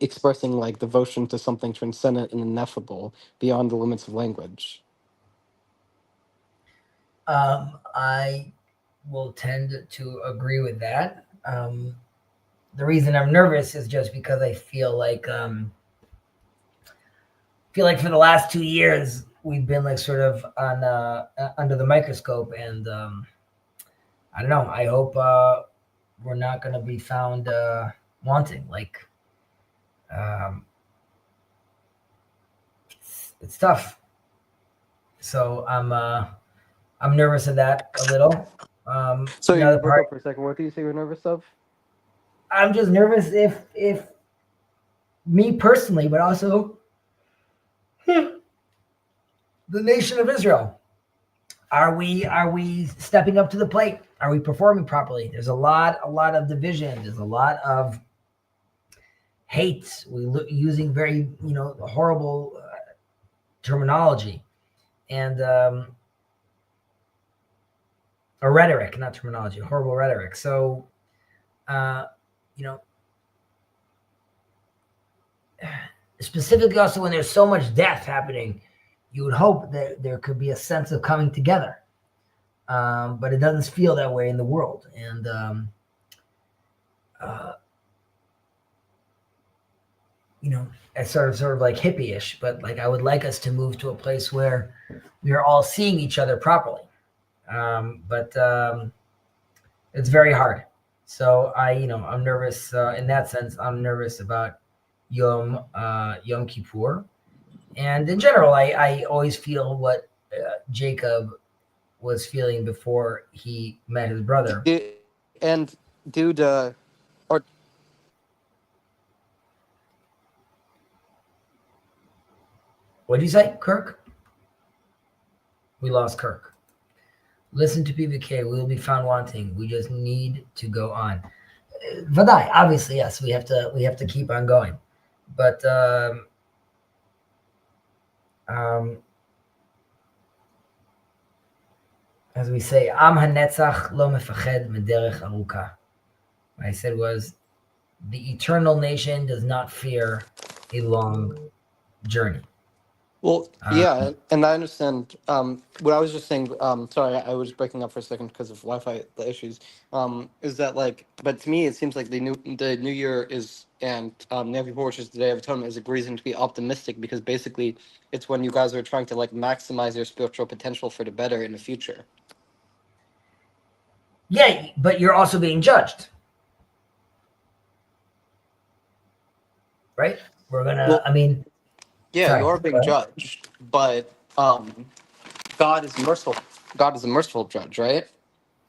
expressing like devotion to something transcendent and ineffable beyond the limits of language. I will tend to agree with that. The reason I'm nervous is just because I feel like for the last 2 years we've been like sort of on under the microscope, and I don't know. I hope we're not going to be found wanting. Like, it's tough. So I'm nervous of that a little. So The you other broke part, up for a second. What do you say you're nervous of? I'm just nervous if me personally, but also the nation of Israel. Are we stepping up to the plate? Are we performing properly? There's a lot of division. There's a lot of hate. Using very horrible terminology and a rhetoric, not terminology, horrible rhetoric. So, you know, specifically also when there's so much death happening, you would hope that there could be a sense of coming together. But it doesn't feel that way in the world. And it's sort of like hippie-ish, but like I would like us to move to a place where we are all seeing each other properly. But it's very hard. So I'm nervous in that sense. I'm nervous about Yom Kippur, and in general, I always feel what Jacob was feeling before he met his brother. And dude, or What did you say, Kirk? We lost Kirk. Listen to PVK. We will be found wanting. We just need to go on. Vadai, obviously, yes. We have to keep on going, but as we say, Am hanetzach lo mefached mederech aruka. What I said was, the eternal nation does not fear a long journey. well, yeah, and I understand. What I was just saying. Sorry, I was breaking up for a second because of Wi-Fi issues. Is that like? But to me, it seems like the New Year is, and Yom Kippur, which is the Day of Atonement, is a reason to be optimistic because basically it's when you guys are trying to like maximize your spiritual potential for the better in the future. Yeah, but you're also being judged, right? We're gonna. Well, I mean, yeah, sorry, you are being go ahead. judged, but God is merciful. God is a merciful judge, right?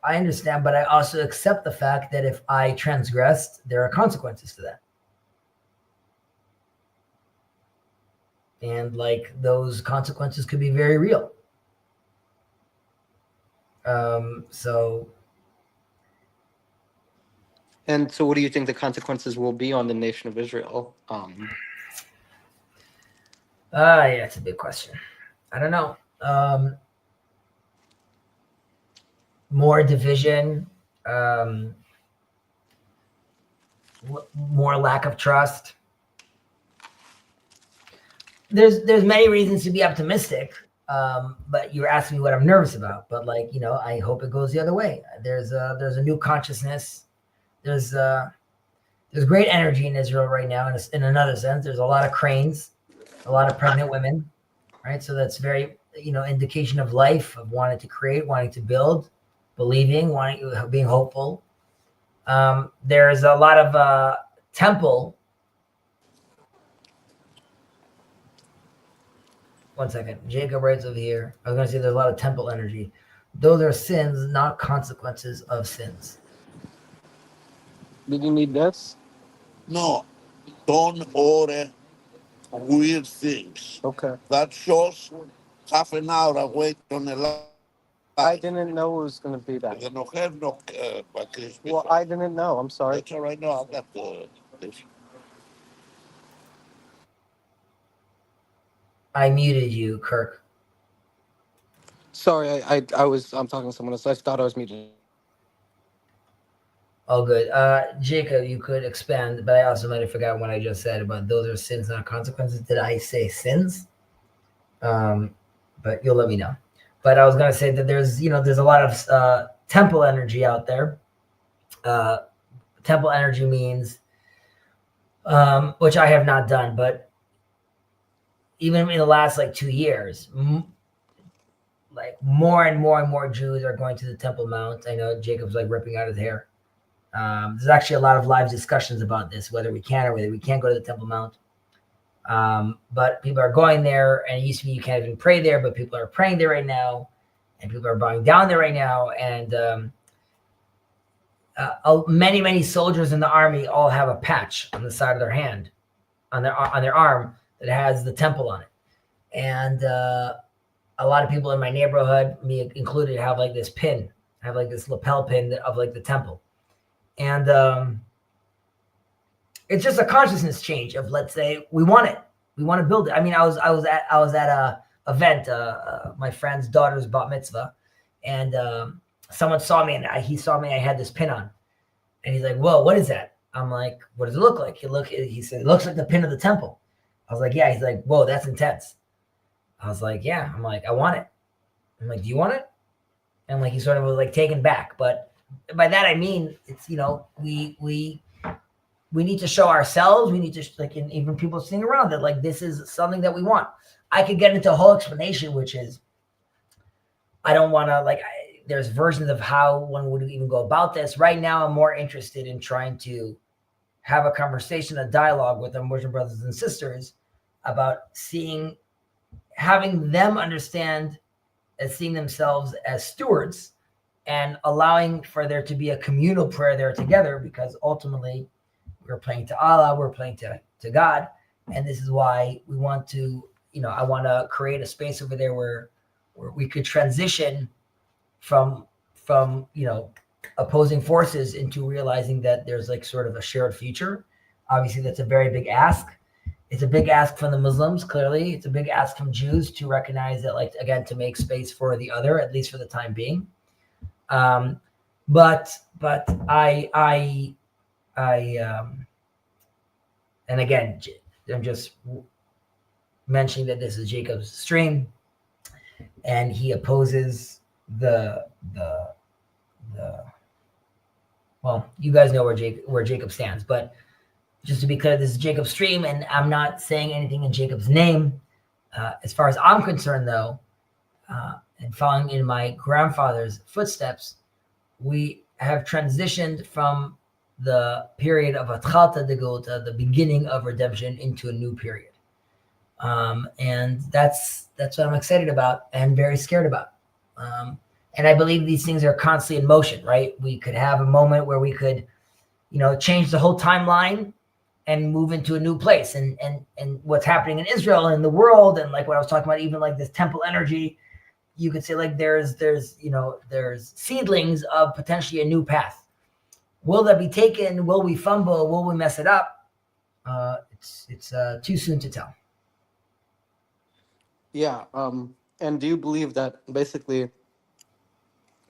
I understand, but I also accept the fact that if I transgressed, there are consequences to that. And like those consequences could be very real. So And so, what do you think the consequences will be on the nation of Israel? yeah, it's a big question. I don't know. More division, more lack of trust. There's many reasons to be optimistic, but you're asking me what I'm nervous about. But like, you know, I hope it goes the other way. There's a new consciousness. There's great energy in Israel right now. In another sense, there's a lot of cranes, a lot of pregnant women, right? So that's very, you know, indication of life, of wanting to create, wanting to build, believing, being hopeful. There's a lot of temple. One second. Jacob writes over here. I was going to say there's a lot of temple energy. Those are sins, not consequences of sins. Did you need this? No, don't order weird things. Okay. That shows half an hour away on the line. I didn't know it was going to be that. They don't have no Christmas. Well, I didn't know. I'm sorry. That's all right. No, I got this. I muted you, Kirk. Sorry, I'm talking to someone else. I thought I was muted. Oh, good. Jacob, you could expand, but I also might have forgotten what I just said about those are sins, not consequences. Did I say sins? But you'll let me know. But I was going to say that there's a lot of temple energy out there. Temple energy means, which I have not done, but even in the last like 2 years, like more and more Jews are going to the Temple Mount. I know Jacob's like ripping out his hair. There's actually a lot of live discussions about this, whether we can or whether we can't go to the Temple Mount. But people are going there, and it used to be you can't even pray there, but people are praying there right now, and people are bowing down there right now. And many soldiers in the army all have a patch on the side of their hand, on their arm that has the temple on it. And a lot of people in my neighborhood, me included, have like this pin, have like this lapel pin of like the temple. And it's just a consciousness change of, let's say, we want to build it. I mean, I was at a event, my friend's daughter's bat mitzvah, and someone saw me, and he saw me. I had this pin on, and he's like, "Whoa, what is that?" I'm like, "What does it look like?" He said, "It looks like the pin of the temple." I was like, "Yeah." He's like, "Whoa, that's intense." I was like, "Yeah." I'm like, "I want it." I'm like, "Do you want it?" And like he sort of was like taken back, but by that I mean it's, you know, we need to show ourselves. We need to, like, and even people sitting around, that like this is something that we want. I could get into a whole explanation, which is I don't want to there's versions of how one would even go about this. Right now, I'm more interested in trying to have a conversation, a dialogue with our Muslim brothers and sisters about having them understand and seeing themselves as stewards, and allowing for there to be a communal prayer there together, because ultimately we're praying to Allah, we're praying to God. And this is why we want to, you know, I want to create a space over there where we could transition from, you know, opposing forces into realizing that there's like sort of a shared future. Obviously, that's a very big ask. It's a big ask from the Muslims, clearly. It's a big ask from Jews to recognize that, like, again, to make space for the other, at least for the time being. But I and again, I'm just mentioning that this is Jacob's stream, and he opposes the well, you guys know where Jacob stands, but just to be clear, this is Jacob's stream, and I'm not saying anything in Jacob's name. As far as I'm concerned, though, and following in my grandfather's footsteps, we have transitioned from the period of Atchalta de Geulah, the beginning of redemption, into a new period. And that's what I'm excited about and very scared about. And I believe these things are constantly in motion, right? We could have a moment where we could, change the whole timeline and move into a new place. And what's happening in Israel and the world, and like what I was talking about, even like this temple energy, you could say like there's seedlings of potentially a new path. Will that be taken? Will we fumble? Will we mess it up? It's too soon to tell. Yeah. And do you believe that basically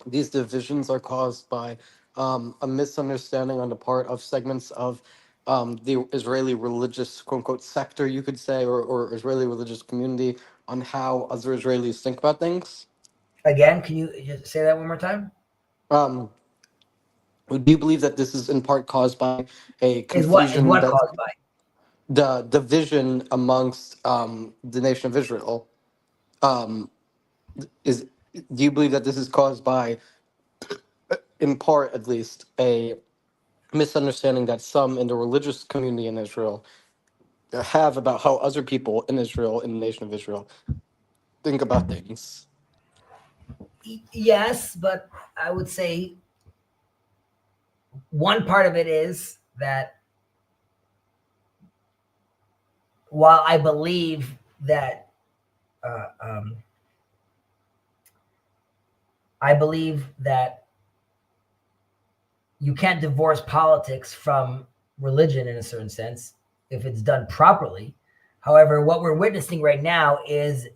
these divisions are caused by a misunderstanding on the part of segments of the Israeli religious quote unquote sector, you could say, or Israeli religious community on how other Israelis think about things? Again, can you just say that one more time? Um, do you believe that this is in part caused by a Is what confusion that caused by? the division amongst the nation of Israel um, is? Do you believe that this is caused by, in part at least, a misunderstanding that some in the religious community in Israel have about how other people in Israel, in the nation of Israel, think about things? Yes, but I would say one part of it is that while I believe that you can't divorce politics from religion in a certain sense if it's done properly. However, what we're witnessing right now is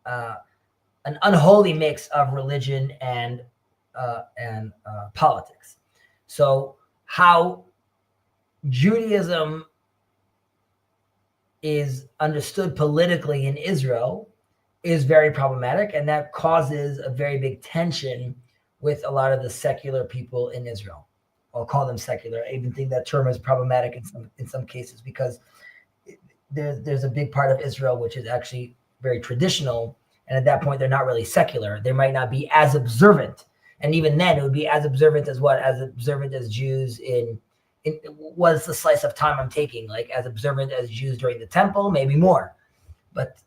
an unholy mix of religion and politics. So how Judaism is understood politically in Israel is very problematic, and that causes a very big tension with a lot of the secular people in Israel. I'll call them secular. I even think that term is problematic in some cases, because there's a big part of Israel which is actually very traditional, and at that point they're not really secular. They might not be as observant, and even then it would be as observant as Jews in what's the slice of time I'm taking, like as observant as Jews during the temple, maybe more, but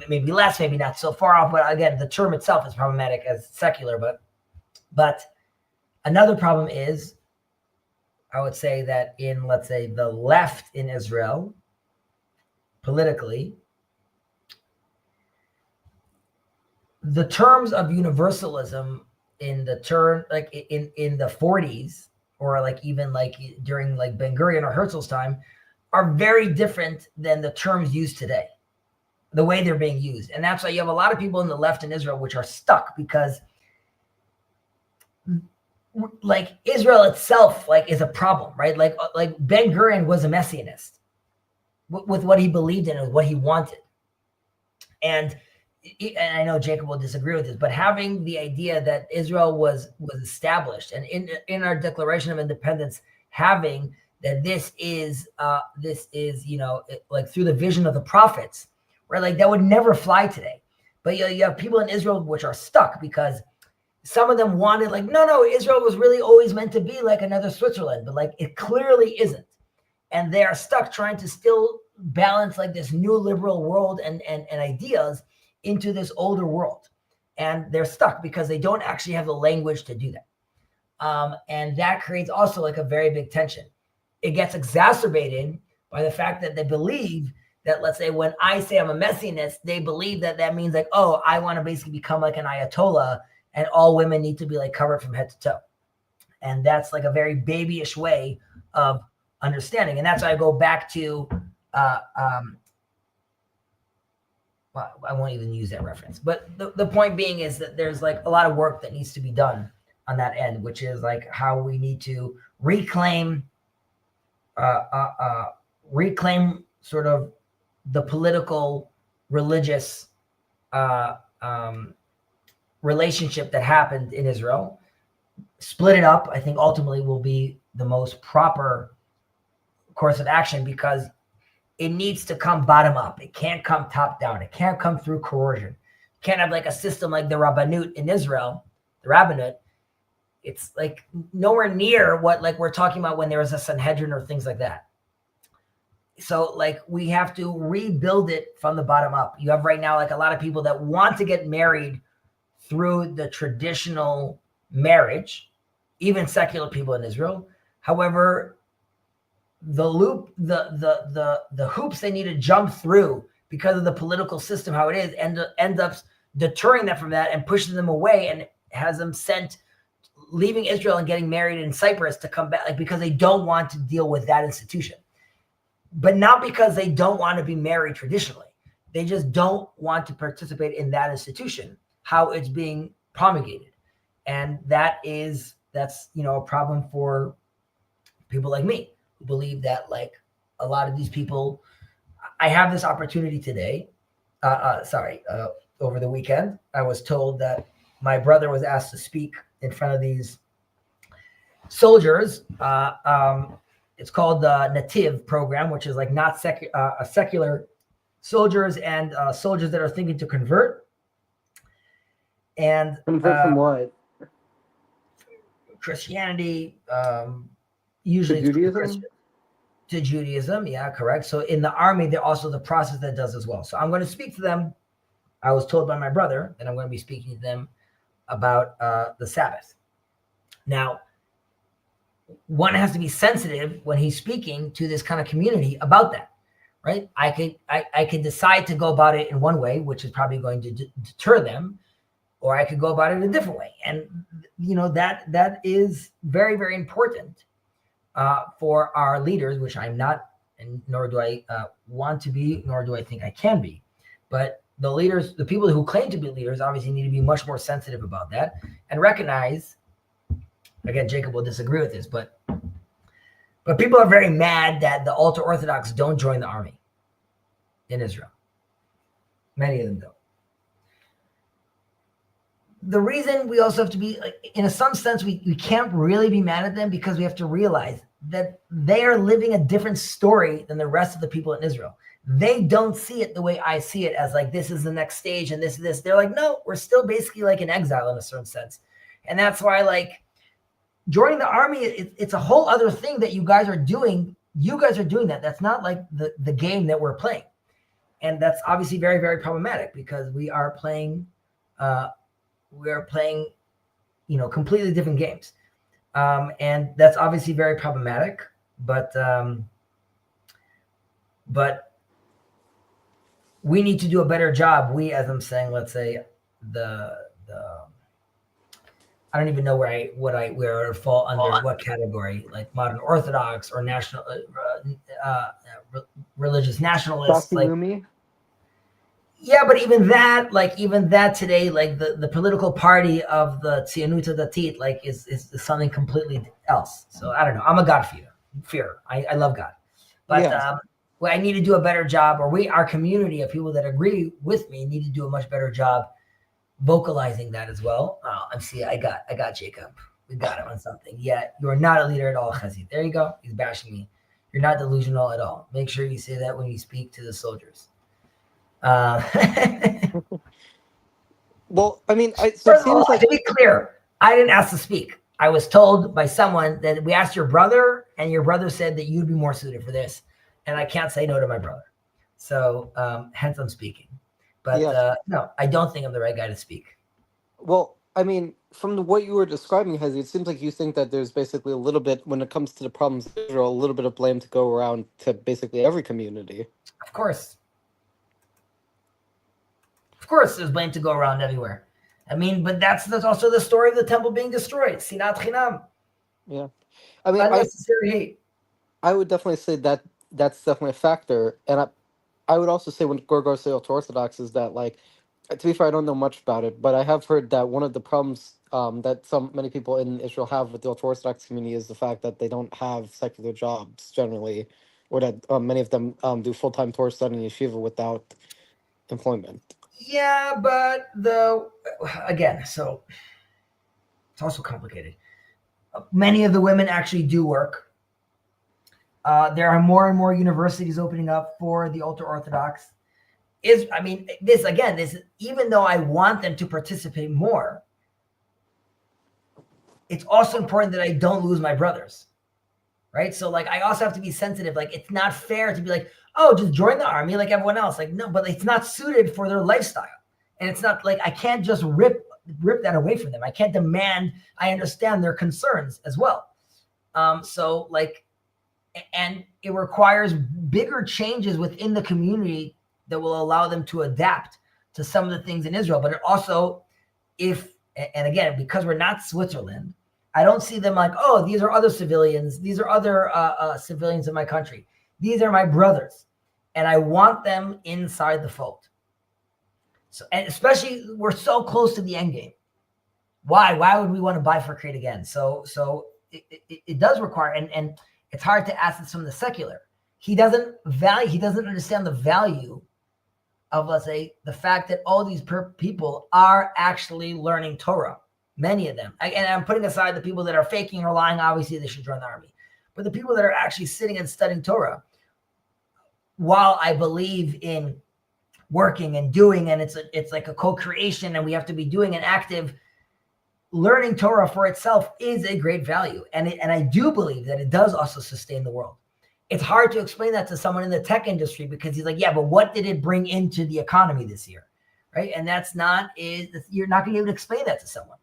maybe less, maybe not so far off. But again, the term itself is problematic as secular. But another problem is, I would say that in, let's say, the left in Israel, politically, the terms of universalism in the turn, like in the 40s, or like even like during like Ben Gurion or Herzl's time, are very different than the terms used today, the way they're being used. And that's why you have a lot of people in the left in Israel which are stuck, because like Israel itself like is a problem, right? Like Ben Gurion was a messianist with what he believed in and what he wanted. And I know Jacob will disagree with this, but having the idea that Israel was established, and in our Declaration of Independence, having that this is like through the vision of the prophets, right? Like that would never fly today. But you have people in Israel which are stuck because some of them wanted, like, no, Israel was really always meant to be like another Switzerland, but like it clearly isn't. And they are stuck trying to still balance like this new liberal world and ideas into this older world. And they're stuck because they don't actually have the language to do that. And that creates also like a very big tension. It gets exacerbated by the fact that they believe that, let's say, when I say I'm a messianist, they believe that means like, oh, I want to basically become like an Ayatollah and all women need to be like covered from head to toe. And that's like a very babyish way of understanding. And that's why I go back to, well, I won't even use that reference. But the point being is that there's like a lot of work that needs to be done on that end, which is like how we need to reclaim sort of the political, religious relationship that happened in Israel. Split it up, I think ultimately will be the most proper course of action, because it needs to come bottom up. It can't come top down. It can't come through coercion. You can't have like a system like the Rabbanut in Israel, the Rabbanut. It's like nowhere near what like we're talking about when there was a Sanhedrin or things like that. So like we have to rebuild it from the bottom up. You have right now like a lot of people that want to get married through the traditional marriage, even secular people in Israel. However, the hoops they need to jump through because of the political system, how it is, ends up deterring them from that and pushing them away, and has them leaving Israel and getting married in Cyprus to come back, like, because they don't want to deal with that institution. But not because they don't want to be married traditionally. They just don't want to participate in that institution, how it's being promulgated. And that's, a problem for people like me, who believe that, like, a lot of these people, I have this opportunity today. Over the weekend, I was told that my brother was asked to speak in front of these soldiers. It's called the Nativ program, which is like not secular soldiers and soldiers that are thinking to convert. And Convert from what? Christianity, usually To Judaism? To Judaism, yeah, correct. So in the army, they're also the process that does as well. So I'm going to speak to them. I was told by my brother that I'm going to be speaking to them about the Sabbath. Now, one has to be sensitive when he's speaking to this kind of community about that, right? I could decide to go about it in one way, which is probably going to deter them, or I could go about it in a different way. And that is very, very important for our leaders, which I'm not, and nor do I want to be, nor do I think I can be. But the leaders, the people who claim to be leaders, obviously need to be much more sensitive about that and recognize. Again, Jacob will disagree with this, but people are very mad that the ultra-Orthodox don't join the army in Israel. Many of them don't. The reason we also have to be, like, in some sense, we can't really be mad at them, because we have to realize that they are living a different story than the rest of the people in Israel. They don't see it the way I see it, as like, this is the next stage and this. They're like, no, we're still basically like in exile in a certain sense. And that's why, like, joining the army, it's a whole other thing that you guys are doing. You guys are doing that. That's not like the game that we're playing. And that's obviously very, very problematic, because we are playing completely different games. And that's obviously very problematic, but we need to do a better job. We, as I'm saying, let's say I don't even know where I would fall under what category, like modern Orthodox or national religious nationalists. Like, yeah, but even that today, like the political party of the Tzionut Datit, like is something completely else. So I don't know. I'm a God-fearer. I love God, but I need to do a better job, or our community of people that agree with me need to do a much better job vocalizing that as well. Oh, I got Jacob. We got him on something. Yeah, you're not a leader at all, Chazit. There you go. He's bashing me. You're not delusional at all. Make sure you say that when you speak to the soldiers. Well, I mean, First of all, to be clear, I didn't ask to speak. I was told by someone that we asked your brother, and your brother said that you'd be more suited for this. And I can't say no to my brother. So hence I'm speaking. But no, I don't think I'm the right guy to speak. Well, I mean, from what you were describing, Hezi, it seems like you think that there's basically a little bit, when it comes to the problems of Israel, a little bit of blame to go around to basically every community. Of course. Of course, there's blame to go around everywhere. I mean, but that's also the story of the temple being destroyed. Sinat Chinam. Yeah. I mean, unnecessary hate. I would definitely say that that's definitely a factor. And I would also say, when regards to Orthodox, is that, like, to be fair, I don't know much about it, but I have heard that one of the problems that many people in Israel have with the Orthodox community is the fact that they don't have secular jobs generally, or that many of them do full-time Torah study in yeshiva without employment. Yeah, but again, so it's also complicated. Many of the women actually do work. There are more and more universities opening up for the ultra-Orthodox. This, even though I want them to participate more, it's also important that I don't lose my brothers, right? So, like, I also have to be sensitive. Like, it's not fair to be like, oh, just join the army like everyone else. Like, no, but it's not suited for their lifestyle. And it's not like, I can't just rip rip that away from them. I can't demand. I understand their concerns as well. So like, and it requires bigger changes within the community that will allow them to adapt to some of the things in Israel. But it also, and again, because we're not Switzerland, I don't see them like, oh, these are other civilians. These are other civilians in my country. These are my brothers. And I want them inside the fold. So, and especially, we're so close to the end game. Why would we want to bifurcate again? So it does require, and it's hard to ask this from the secular. He doesn't understand the value of, let's say, the fact that all these people are actually learning Torah. Many of them. And I'm putting aside the people that are faking or lying. Obviously, they should join the army. But the people that are actually sitting and studying Torah, while I believe in working and doing, and it's like a co-creation, and we have to be doing an active, learning Torah for itself is a great value. And I do believe that it does also sustain the world. It's hard to explain that to someone in the tech industry, because he's like, yeah, but what did it bring into the economy this year? Right. And you're not going to be able to explain that to someone.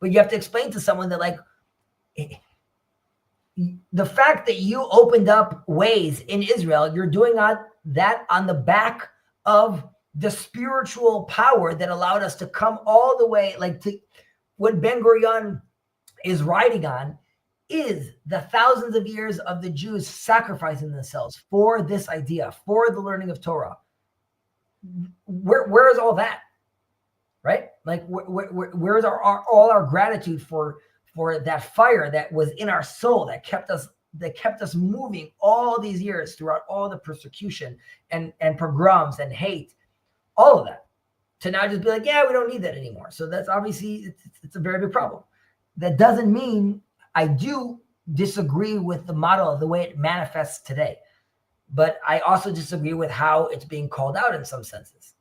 But you have to explain to someone that, like, the fact that you opened up ways in Israel, you're doing that on the back of the spiritual power that allowed us to come all the way, like, to what Ben Gurion is riding on is the thousands of years of the Jews sacrificing themselves for this idea, for the learning of Torah. Where is all that? Right? Like, where is all our gratitude for that fire that was in our soul that kept us moving all these years throughout all the persecution and pogroms and hate, all of that, to now just be like, yeah, we don't need that anymore. So that's obviously, it's a very big problem. That doesn't mean I do disagree with the model of the way it manifests today, but I also disagree with how it's being called out in some senses.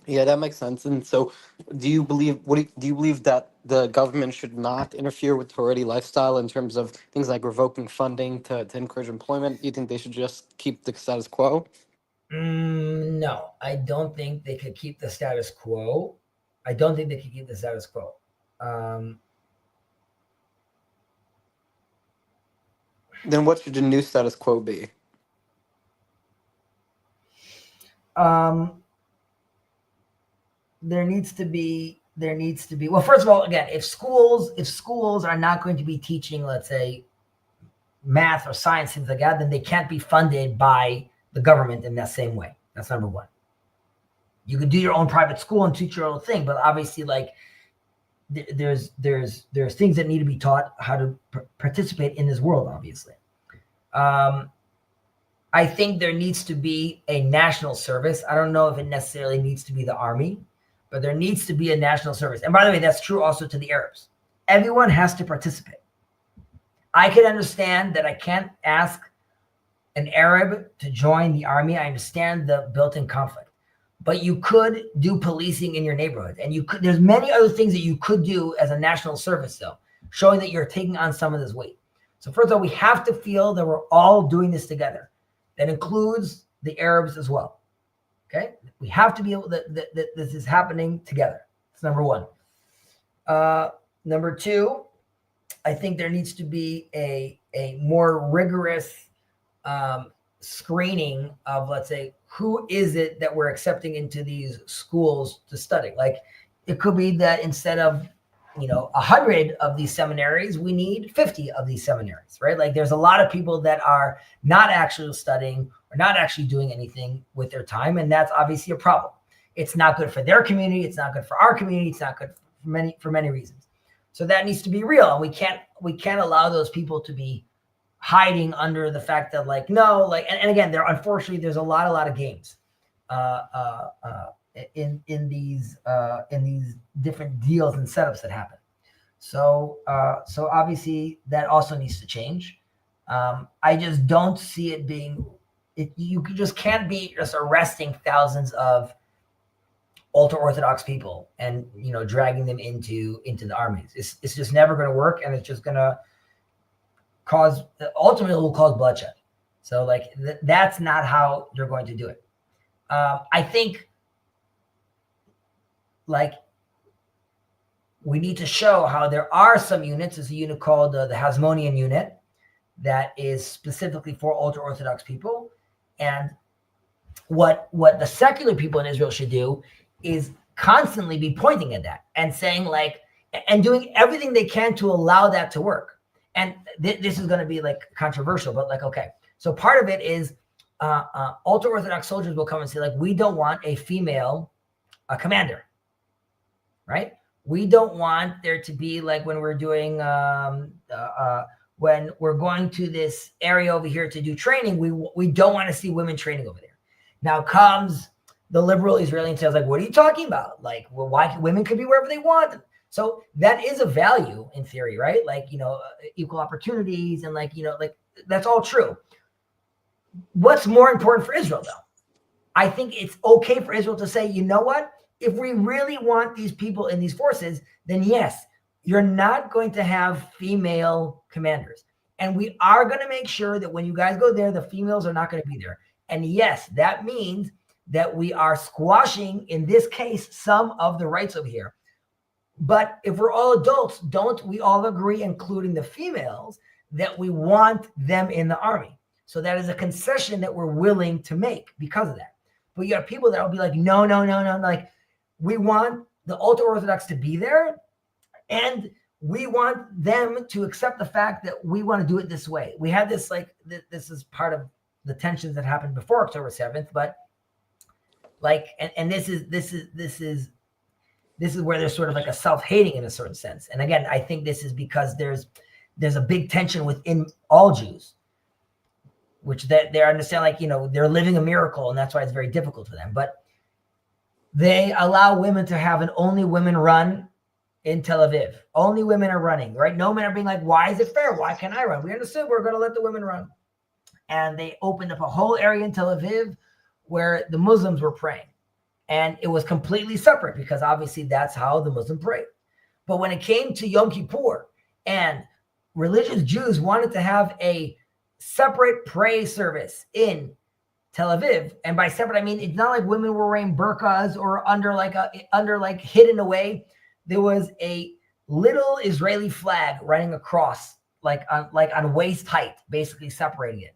Yeah, that makes sense. And so, do you believe that the government should not interfere with Haredi lifestyle in terms of things like revoking funding to encourage employment? You think they should just keep the status quo? No, I don't think they could keep the status quo. Then what should the new status quo be? There needs to be, well, first of all, again, if schools are not going to be teaching, let's say, math or science, things like that, then they can't be funded by the government in that same way. That's number one. You could do your own private school and teach your own thing, but obviously, like, there's things that need to be taught how to participate in this world, obviously. I think there needs to be a national service. I don't know if it necessarily needs to be the army, but there needs to be a national service. And by the way, that's true also to the Arabs. Everyone has to participate. I can understand that I can't ask an Arab to join the army. I understand the built-in conflict, but you could do policing in your neighborhood, and there's many other things that you could do as a national service, though, showing that you're taking on some of this weight. So first of all, we have to feel that we're all doing this together. That includes the Arabs as well. Okay, we have to be able that this is happening together. That's number one. Number two, I think there needs to be a more rigorous screening of, let's say, who is it that we're accepting into these schools to study. Like, it could be that instead of 100 of these seminaries, we need 50 of these seminaries, right? Like, there's a lot of people that are not actually studying or not actually doing anything with their time, and that's obviously a problem. It's not good for their community. It's not good for our community. It's not good for many reasons. So that needs to be real, and we can't allow those people to be hiding under the fact that, like, no, like, and again, unfortunately there's a lot of games in these different deals and setups that happen. So obviously that also needs to change. I just don't see it being. You just can't be just arresting thousands of ultra-Orthodox people and dragging them into the armies. It's just never going to work, and it's just going to ultimately will cause bloodshed. So, like, that's not how you're going to do it. I think like we need to show how there are some units. There's a unit called the Hasmonean unit that is specifically for ultra-Orthodox people. And what the secular people in Israel should do is constantly be pointing at that and saying like, and doing everything they can to allow that to work. And this is going to be like controversial, but like, okay. So part of it is ultra-Orthodox soldiers will come and say like, we don't want a female commander, right? We don't want there to be like when we're doing, when we're going to this area over here to do training, we don't want to see women training over there. Now comes the liberal Israeli and says like, what are you talking about? Like, well, why women could be wherever they want? So that is a value in theory, right? Like, you know, equal opportunities and like, you know, like that's all true. What's more important for Israel though? I think it's okay for Israel to say, you know what? If we really want these people in these forces, then yes, you're not going to have female commanders. And we are going to make sure that when you guys go there, the females are not going to be there. And yes, that means that we are squashing, in this case, some of the rights over here. But if we're all adults, don't we all agree, including the females, that we want them in the army? So that is a concession that we're willing to make because of that. But you have people that will be like, no. Like, we want the ultra-Orthodox to be there, and we want them to accept the fact that we want to do it this way. We had this, like, this is part of the tensions that happened before October 7th, but like, and this is where there's sort of like a self-hating in a certain sense. And again, I think this is because there's a big tension within all Jews, which they understand, like, you know, they're living a miracle, and that's why it's very difficult for them. But they allow women to have an only women run in Tel Aviv. Only women are running, right? No men are being like, why is it fair? Why can't I run? We understood we're going to let the women run. And they opened up a whole area in Tel Aviv where the Muslims were praying. And it was completely separate because obviously that's how the Muslim prayed. But when it came to Yom Kippur and religious Jews wanted to have a separate prayer service in Tel Aviv, and by separate, I mean, it's not like women were wearing burqas or under hidden away. There was a little Israeli flag running across, like on waist height, basically separating it.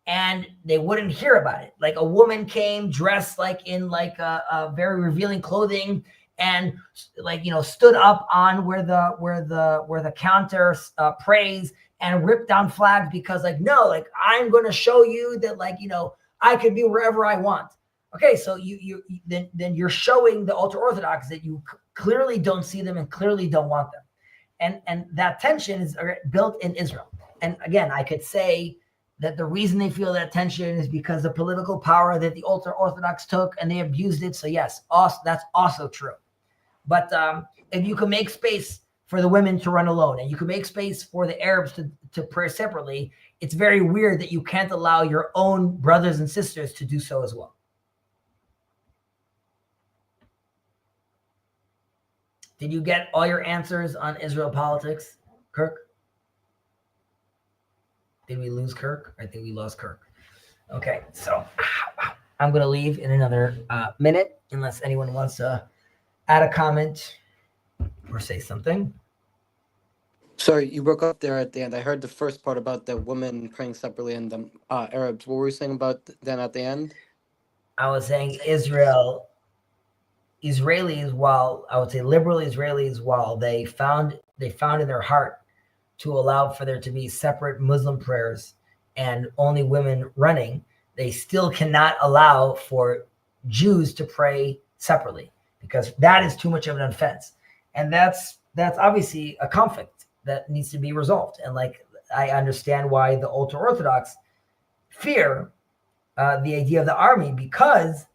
And they wouldn't hear about it. Like a woman came dressed like in like a very revealing clothing and like, you know, stood up on where the counter prays and ripped down flags because like, no, like I'm going to show you that, like, you know, I could be wherever I want. Okay, so then you're showing the ultra-Orthodox that you clearly don't see them and clearly don't want them. And that tension is built in Israel. And again, I could say that the reason they feel that tension is because the political power that the ultra-Orthodox took and they abused it. So yes, that's also true. But if you can make space for the women to run alone and you can make space for the Arabs to pray separately, it's very weird that you can't allow your own brothers and sisters to do so as well. Did you get all your answers on Israel politics, Kirk? Did we lose Kirk? I think we lost Kirk. Okay, so I'm going to leave in another minute unless anyone wants to add a comment or say something. Sorry, you broke up there at the end. I heard the first part about the women praying separately and the Arabs. What were you saying about then at the end? I was saying Israelis, while I would say liberal Israelis, while they found in their heart to allow for there to be separate Muslim prayers and only women running, they still cannot allow for Jews to pray separately because that is too much of an offense. And that's obviously a conflict that needs to be resolved. And like, I understand why the ultra-Orthodox fear the idea of the army because,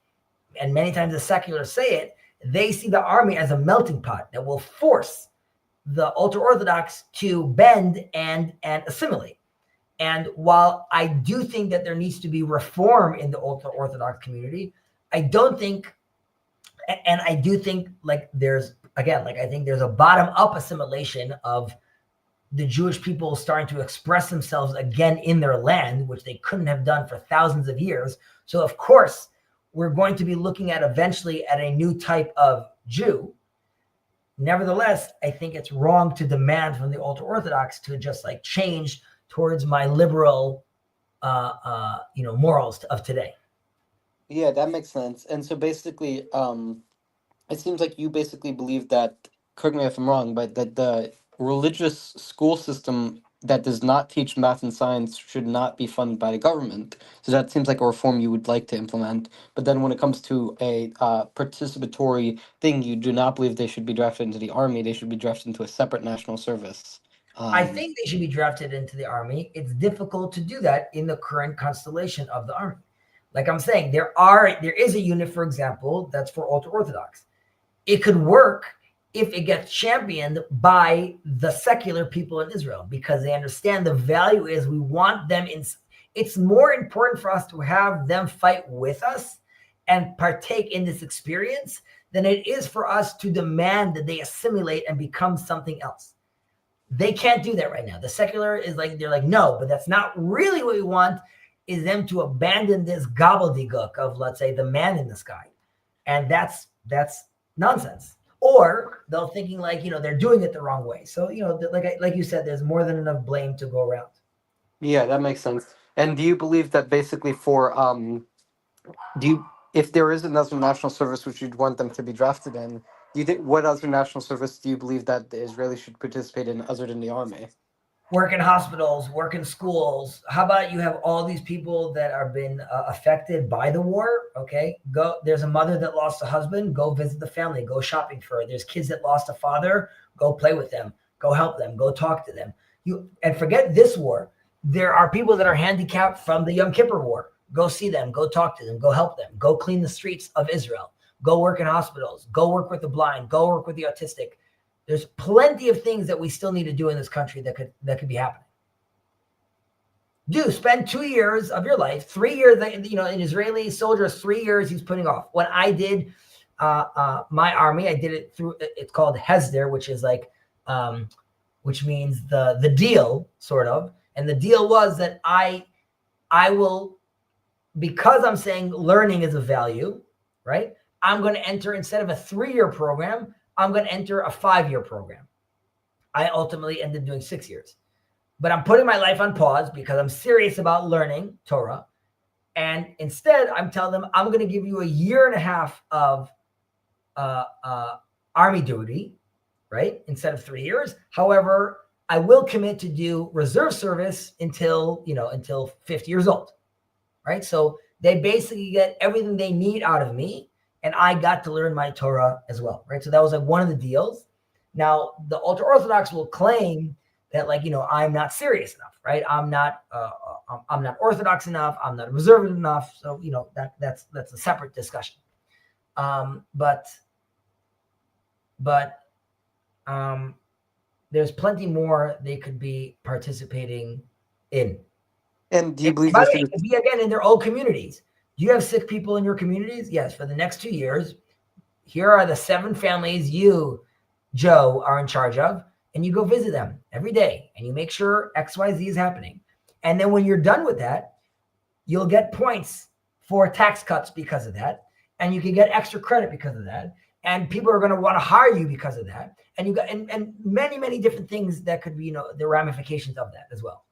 and many times the seculars say it, they see the army as a melting pot that will force the ultra-Orthodox to bend and assimilate. And while I do think that there needs to be reform in the ultra-Orthodox community, I don't think, and I do think like there's, again, like I think there's a bottom-up assimilation of the Jewish people starting to express themselves again in their land, which they couldn't have done for thousands of years. So of course, we're going to be looking at eventually at a new type of Jew. Nevertheless, I think it's wrong to demand from the ultra Orthodox to just like change towards my liberal, morals of today. Yeah, that makes sense. And so basically, it seems like you basically believe that, correct me if I'm wrong, but that the religious school system that does not teach math and science should not be funded by the government. So that seems like a reform you would like to implement. But then when it comes to a participatory thing, you do not believe they should be drafted into the army. They should be drafted into a separate national service. I think they should be drafted into the army. It's difficult to do that in the current constellation of the army. Like I'm saying, there is a unit, for example, that's for ultra Orthodox. It could work if it gets championed by the secular people in Israel, because they understand the value is we want them in. It's more important for us to have them fight with us and partake in this experience than it is for us to demand that they assimilate and become something else. They can't do that right now. The secular is like, they're like, no, but that's not really what we want, is them to abandon this gobbledygook of, let's say, the man in the sky. And that's nonsense. Or they're thinking like, they're doing it the wrong way. So, like you said, there's more than enough blame to go around. Yeah, that makes sense. And do you believe that basically if there is another national service which you'd want them to be drafted in, do you think, what other national service do you believe that the Israelis should participate in other than the army? Work in hospitals, work in schools. How about you have all these people that are been affected by the war? Okay, there's a mother that lost a husband. Go visit the family. Go shopping for her. There's kids that lost a father. Go play with them. Go help them. Go talk to them. And forget this war. There are people that are handicapped from the Yom Kippur War. Go see them. Go talk to them. Go help them. Go clean the streets of Israel. Go work in hospitals. Go work with the blind. Go work with the autistic. There's plenty of things that we still need to do in this country that could be happening. Spend 2 years of your life, 3 years, an Israeli soldier, 3 years he's putting off. When I did my army, I did it through, it's called Hesder, which is like, which means the deal, sort of. And the deal was that I will, because I'm saying learning is a value, right? I'm going to enter, instead of a 3-year program, I'm going to enter a 5-year program. I ultimately ended up doing 6 years. But I'm putting my life on pause because I'm serious about learning Torah. And instead, I'm telling them, I'm going to give you a 1.5 years of army duty, right? Instead of 3 years. However, I will commit to do reserve service until 50 years old, right? So they basically get everything they need out of me. And I got to learn my Torah as well, right? So that was like one of the deals. Now, the ultra-Orthodox will claim that, I'm not serious enough, right? I'm not Orthodox enough. I'm not observant enough. So, that's a separate discussion. But there's plenty more they could be participating in. And do you believe By the way, it could be again in their old communities? Do you have sick people in your communities? Yes. For the next 2 years, here are the 7 families you, Joe, are in charge of, and you go visit them every day, and you make sure XYZ is happening. And then when you're done with that, you'll get points for tax cuts because of that, and you can get extra credit because of that, and people are going to want to hire you because of that, and you got and many, many different things that could be, the ramifications of that as well.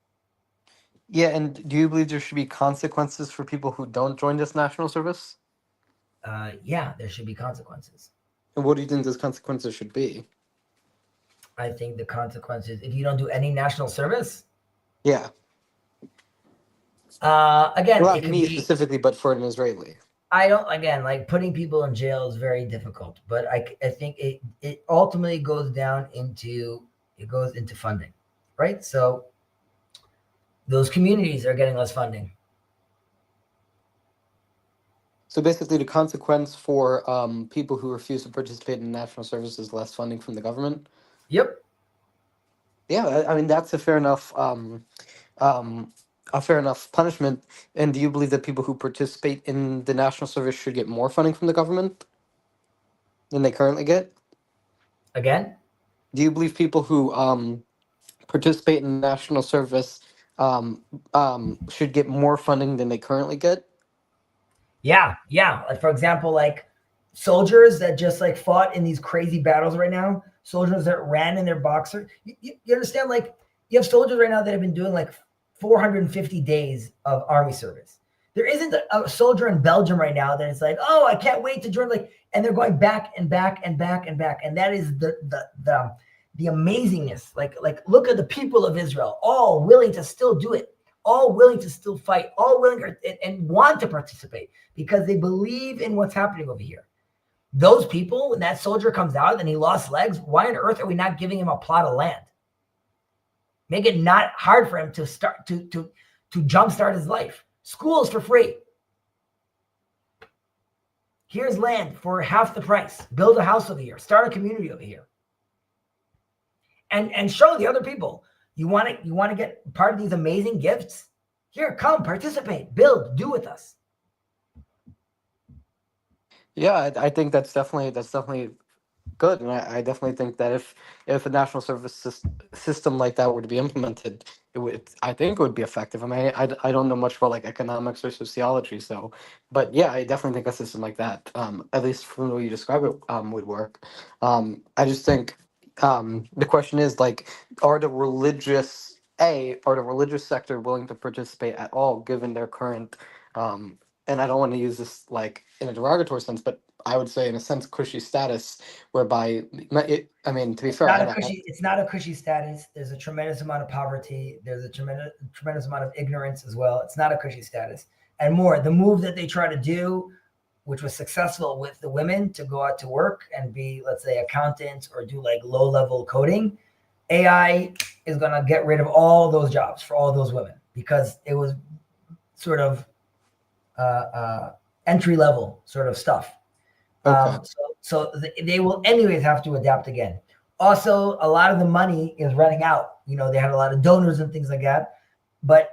Yeah, and do you believe there should be consequences for people who don't join this national service? Yeah, there should be consequences. And what do you think those consequences should be? I think the consequences, if you don't do any national service. Yeah. Again, well, it not me specifically, but for an Israeli. Putting people in jail is very difficult, but I think it ultimately goes into funding, right? So those communities are getting less funding. So basically, the consequence for people who refuse to participate in national service is less funding from the government. Yep. Yeah, I mean that's a fair enough punishment. And do you believe that people who participate in the national service should get more funding from the government than they currently get? Again? Do you believe people who participate in national service should get more funding than they currently get? Yeah. For example, soldiers that just like fought in these crazy battles right now, soldiers that ran in their boxer. You understand? Like you have soldiers right now that have been doing like 450 days of army service. There isn't a soldier in Belgium right now that is like, oh, I can't wait to join. Like, and they're going back and back and back and back. And that is the amazingness. Like look at the people of Israel, all willing to still do it, all willing to still fight, all willing and want to participate because they believe in what's happening over here. Those people, when that soldier comes out and he lost legs, why on earth are we not giving him a plot of land? Make it not hard for him to start to jumpstart his life. Schools for free. Here's land for half the price. Build a house over here. Start a community over here. And show the other people you want to get part of these amazing gifts. Here, come participate, build, do with us. Yeah, I think that's definitely good, and I definitely think that if a national service system like that were to be implemented, I think it would be effective. I mean, I don't know much about like economics or sociology, so, but yeah, I definitely think a system like that, at least from the way you describe it, would work. I just think the question is like, are the religious sector willing to participate at all, given their current and I don't want to use this like in a derogatory sense, but I would say in a sense cushy status, whereby I mean, to be fair, it's not a cushy status. There's a tremendous amount of poverty. There's a tremendous amount of ignorance as well. It's not a cushy status. And more, the move that they try to do, which was successful with the women to go out to work and be, let's say, accountants or do like low-level coding, AI is going to get rid of all those jobs for all those women because it was sort of entry level sort of stuff. Okay. So they will anyways have to adapt again. Also, a lot of the money is running out. You know, they had a lot of donors and things like that. But,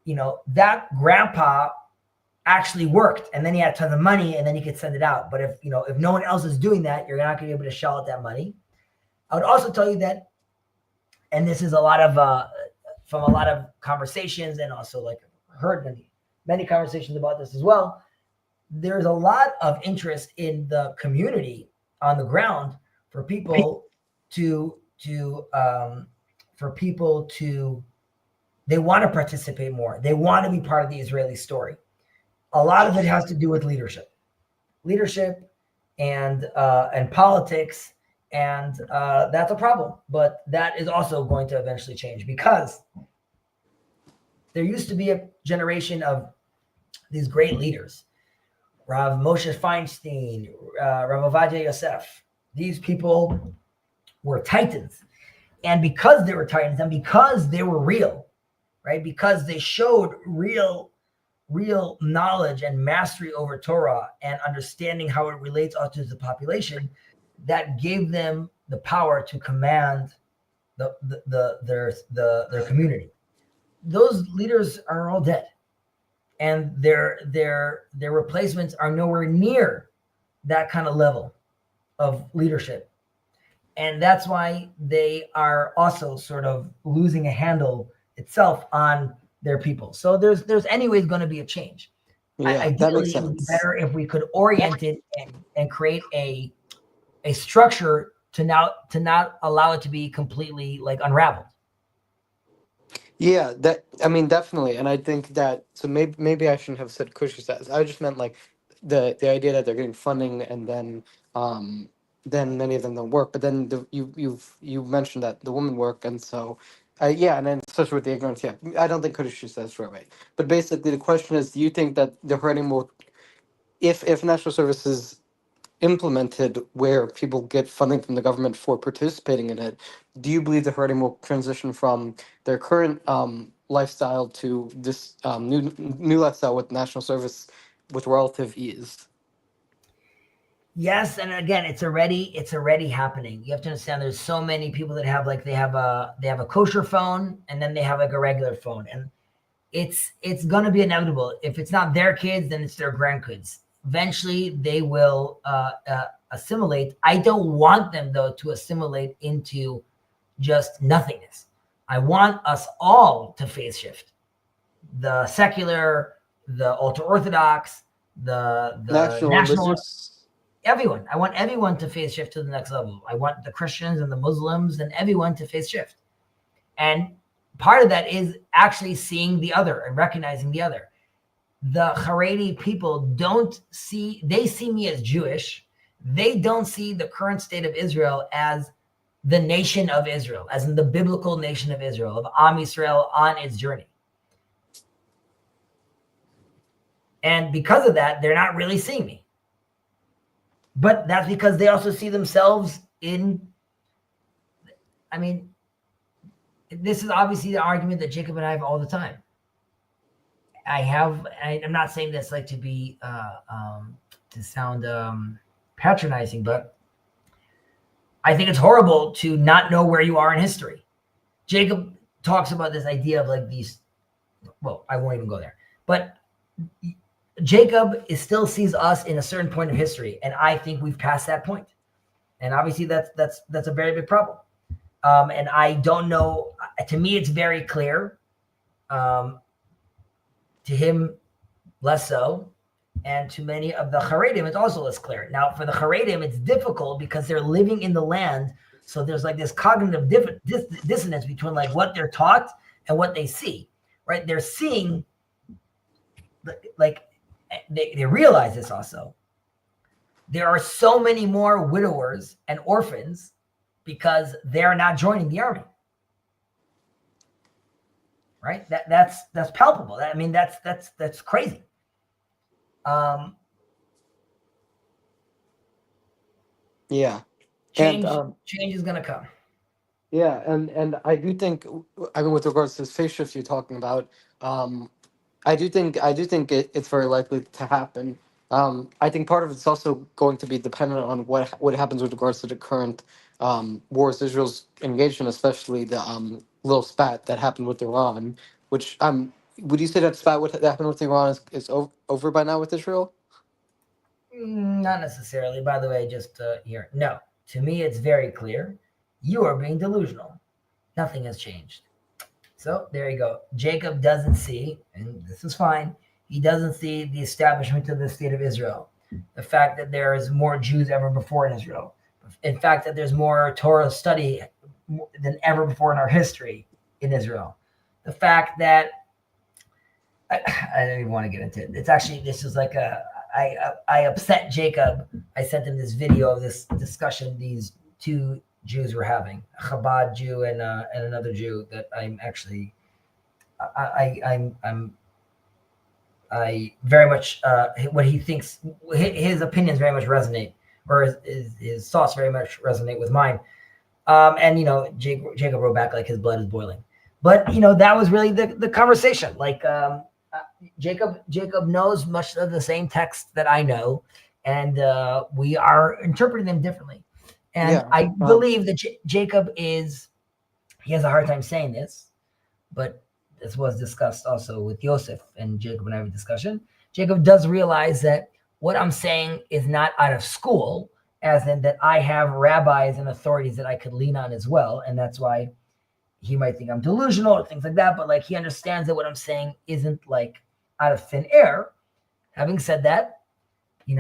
you know, that grandpa actually worked and then he had tons of money and then he could send it out. But if no one else is doing that, you're not going to be able to shell out that money. I would also tell you that, and this is a lot of from a lot of conversations and also like heard many conversations about this as well. There's a lot of interest in the community on the ground for people to they want to participate more. They want to be part of the Israeli story. A lot of it has to do with leadership and politics. And that's a problem, but that is also going to eventually change because there used to be a generation of these great leaders, Rav Moshe Feinstein, Rav Ovadia Yosef. These people were titans. And because they were titans and because they were real, right? Because they showed real knowledge and mastery over Torah and understanding how it relates to the population, that gave them the power to command their community. Those leaders are all dead, and their replacements are nowhere near that kind of level of leadership, and that's why they are also sort of losing a handle itself on their people. So there's anyways going to be a change. Yeah, Ideally, that makes it would be sense. better if we could orient it and create a structure to not allow it to be completely like unraveled. Yeah, definitely, and I think that so maybe I shouldn't have said cushy status. I just meant like the idea that they're getting funding and then many of them don't work. But then you mentioned that the women work, and so yeah, and then especially with the ignorance, yeah, I don't think cushy status right away. But basically, the question is, do you think that they're hurting more if national services implemented where people get funding from the government for participating in it, do you believe the herding will transition from their current lifestyle to this new lifestyle with national service with relative ease? Yes, and again, it's already happening. You have to understand there's so many people that have they have a kosher phone and then they have like a regular phone, and it's gonna be inevitable. If it's not their kids, then it's their grandkids. Eventually they will assimilate. I don't want them though to assimilate into just nothingness. I want us all to phase shift. The secular, the ultra-Orthodox, the national. everyone. I want everyone to phase shift to the next level. I want the Christians and the Muslims and everyone to phase shift. And part of that is actually seeing the other and recognizing the other. The Haredi people they see me as Jewish. They don't see the current state of Israel as the nation of Israel, as in the biblical nation of Israel, of Am Yisrael on its journey. And because of that, they're not really seeing me. But that's because they also see themselves this is obviously the argument that Jacob and I have all the time. I'm not saying this like to be, to sound patronizing, but I think it's horrible to not know where you are in history. Jacob talks about this idea of like these, well, I won't even go there, but Jacob still sees us in a certain point of history. And I think we've passed that point. And obviously that's a very big problem. And I don't know, to me, it's very clear, to him, less so. And to many of the Haredim, it's also less clear. Now, for the Haredim, it's difficult because they're living in the land. So there's like this cognitive dissonance between like what they're taught and what they see, right? They're seeing, like, they realize this also. There are so many more widowers and orphans because they're not joining the army, right? That's palpable. That's crazy. Yeah. Change And is going to come. yeah, and I do think, I mean, with regards to this phase shift you're talking about, I do think it's very likely to happen. I think part of it's also going to be dependent on what happens with regards to the current wars Israel's engaged in, especially the little spat that happened with Iran. Which would you say that spat that happened with Iran is over by now with Israel? Not necessarily. By the way, just here, no. To me, it's very clear. You are being delusional. Nothing has changed. So there you go. Jacob doesn't see, and this is fine, he doesn't see the establishment of the state of Israel. The fact that there is more Jews ever before in Israel. In fact, that there's more Torah study than ever before in our history in Israel. The fact that, I don't even want to get into it. It's actually, this is like I upset Jacob. I sent him this video of this discussion these two Jews were having, a Chabad Jew and another Jew that I'm actually, I very much, what he thinks, his opinions very much resonate, or his thoughts very much resonate with mine. And, Jacob wrote back like his blood is boiling. But, that was really the conversation. Like, Jacob knows much of the same text that I know, and we are interpreting them differently. And yeah, I believe that Jacob he has a hard time saying this, but this was discussed also with Yosef, and Jacob and I have a discussion. Jacob does realize that what I'm saying is not out of school, as in that I have rabbis and authorities that I could lean on as well. And that's why he might think I'm delusional or things like that. But like, he understands that what I'm saying isn't like out of thin air. Having said that, he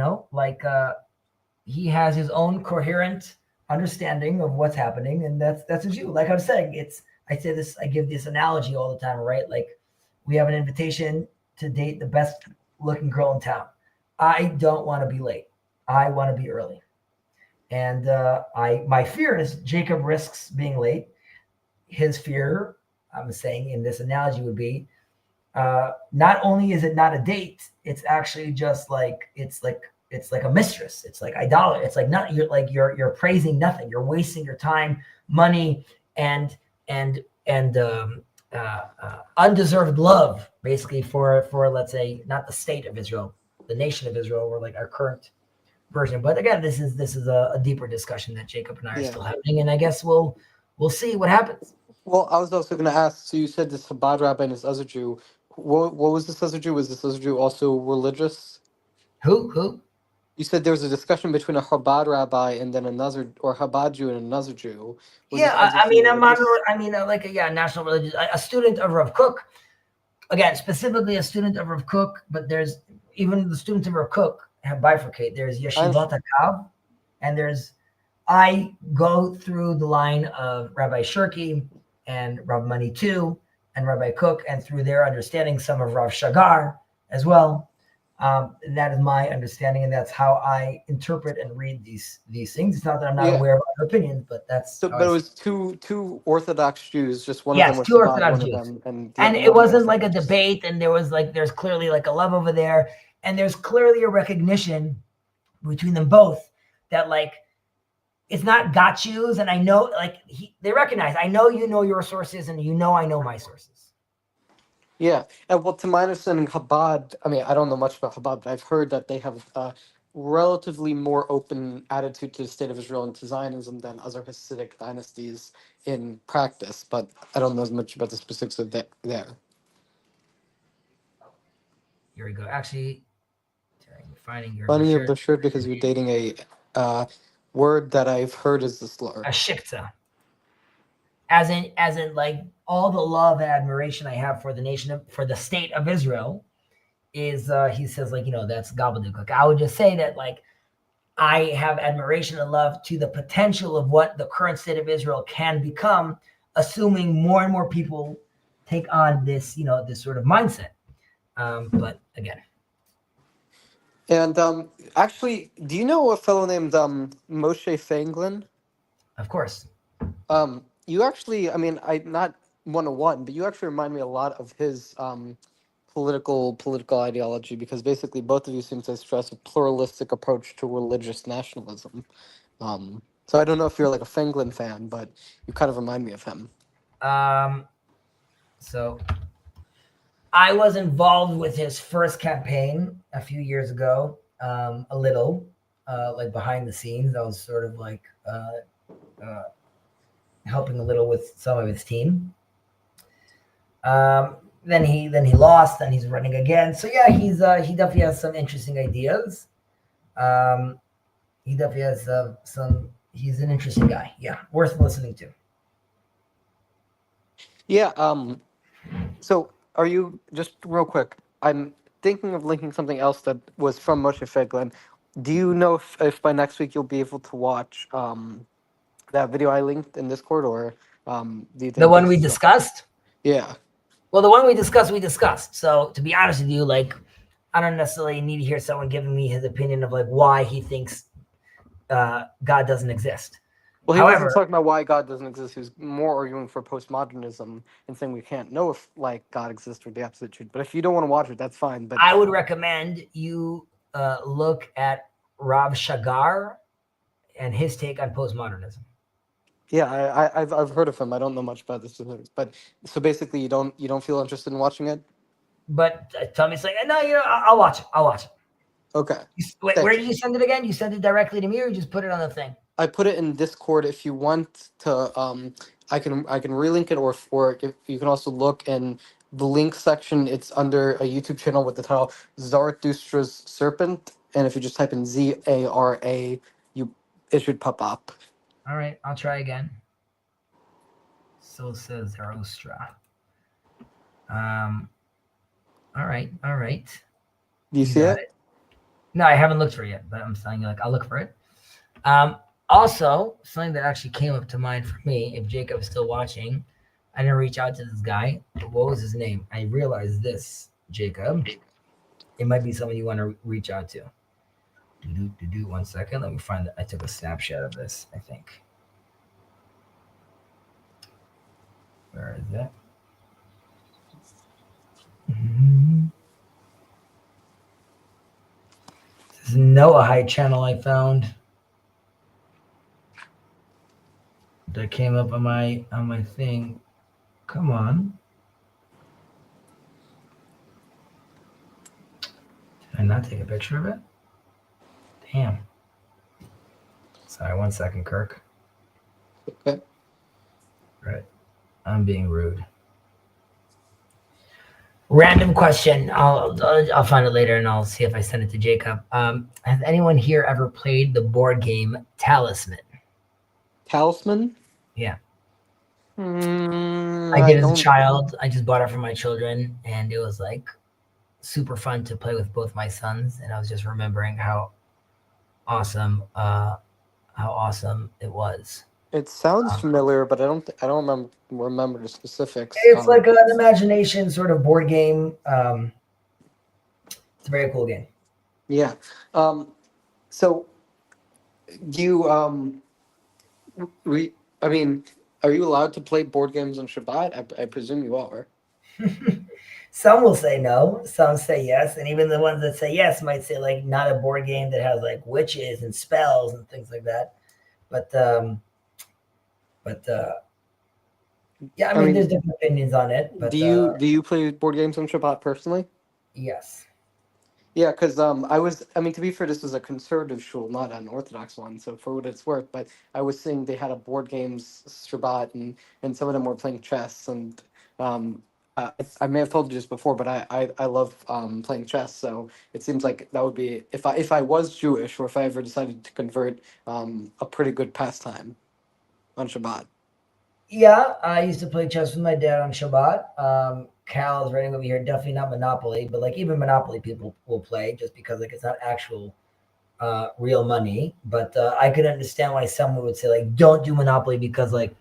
has his own coherent understanding of what's happening, and that's his view. Like I'm saying, I give this analogy all the time, right? Like, we have an invitation to date the best looking girl in town. I don't want to be late. I want to be early. And my fear is Jacob risks being late. His fear, I'm saying in this analogy, would be not only is it not a date, it's actually just like it's like a mistress. It's like idolatry. It's like you're praising nothing. You're wasting your time, money, and undeserved love, basically for let's say not the state of Israel, the nation of Israel, or like our current version. But again, this is a deeper discussion that Jacob and I are still having, and I guess we'll see what happens. Well, I was also going to ask. So you said this Chabad rabbi and this other Jew. What was this other Jew? Was this other Jew also religious? Who? You said there was a discussion between a Chabad rabbi and then another, or Chabad Jew and another Jew. National religious, a student of Rav Kook. Again, specifically a student of Rav Kook, but there's even the students of Rav Kook have bifurcate. There's Yeshivat HaKav, and I go through the line of Rabbi Shirky and Rav Mani too, and Rabbi Cook, and through their understanding, some of Rav Shagar as well. And that is my understanding, and that's how I interpret and read these things. It's not that I'm not aware of other opinions, but that's so. But it was two Orthodox Jews. Just one of them was two Chabad, Orthodox one Jews. of them, And it wasn't like a debate, and there's clearly like a love over there, and there's clearly a recognition between them both that like it's not got yous, and I know like they recognize I know you know your sources, and I know my sources. Yeah, and well, to my understanding, Chabad. I mean, I don't know much about Chabad, but I've heard that they have a relatively more open attitude to the state of Israel and to Zionism than other Hasidic dynasties in practice. But I don't know as much about the specifics of that there. Here we go. Actually, finding your Finding your shirt because you're dating a word that I've heard is the slur. A shikta. As in like all the love and admiration I have for the nation for the state of Israel is he says like that's gobbledygook. Like, I would just say that like I have admiration and love to the potential of what the current state of Israel can become, assuming more and more people take on this this sort of mindset. But again. And actually, do you know a fellow named Moshe Fanglin? Of course. You actually, I mean, I not 101, but you actually remind me a lot of his political ideology, because basically both of you seem to stress a pluralistic approach to religious nationalism. So I don't know if you're like a Fanglin fan, but you kind of remind me of him. So I was involved with his first campaign a few years ago, a little, like behind the scenes. I was sort of like helping a little with some of his team. Then he lost, and he's running again. So yeah, he definitely has some interesting ideas. He definitely has some. He's an interesting guy. Yeah, worth listening to. Yeah. So are you, just real quick? I'm thinking of linking something else that was from Moshe Feiglin. Do you know if by next week you'll be able to watch that video I linked in Discord, or do you think the one we discussed? Yeah. Well, the one we discussed. So to be honest with you, like I don't necessarily need to hear someone giving me his opinion of like why he thinks God doesn't exist. Well, he wasn't talking about why God doesn't exist. He was more arguing for postmodernism and saying we can't know if like God exists or the absolute truth. But if you don't want to watch it, that's fine. But I would recommend you look at Rav Shagar and his take on postmodernism. Yeah, I've heard of him. I don't know much about the specifics, but so basically, you don't feel interested in watching it. But tell me, like, no, I'll watch it. Okay. Wait, where did you send it again? You sent it directly to me, or you just put it on the thing? I put it in Discord. If you want to, I can relink it, or if you can also look in the link section. It's under a YouTube channel with the title Zarathustra's Serpent, and if you just type in ZARA, it should pop up. All right, I'll try again. So says Zarathustra. All right. Do you see it? No, I haven't looked for it yet, but I'm telling you, like, I'll look for it. Also, something that actually came up to mind for me, if Jacob is still watching, I didn't reach out to this guy. What was his name? I realized this, Jacob. It might be someone you want to reach out to. 1 second. Let me find it. I took a snapshot of this, I think. Where is it? This is Noahide channel I found. That came up on my thing. Come on. Did I not take a picture of it? Damn. Sorry, 1 second, Kirk. Okay. Right. I'm being rude. Random question. I'll find it later, and I'll see if I send it to Jacob. Has anyone here ever played the board game Talisman? Talisman? Yeah. I did as a child. I just bought it for my children, and it was like super fun to play with both my sons, and I was just remembering how awesome it was. It sounds familiar, but I don't remember the specifics. It's like an imagination sort of board game. It's a very cool game. Yeah. So you I mean, are you allowed to play board games on Shabbat? I presume you are. Some will say no, some say yes, and even the ones that say yes might say like not a board game that has like witches and spells and things like that. But yeah, I mean, there's different opinions on it. But do you play board games on Shabbat personally? Yes. Yeah, because I mean, to be fair, this was a conservative shul, not an Orthodox one. So for what it's worth, but I was seeing they had a board games Shabbat, and some of them were playing chess, and I may have told you this before, but I love playing chess. So it seems like that would be if I was Jewish or if I ever decided to convert, a pretty good pastime on Shabbat. Yeah, I used to play chess with my dad on Shabbat. Cal is writing over here, definitely not Monopoly, but like even Monopoly people will play just because like it's not actual real money. But I could understand why someone would say like don't do Monopoly because like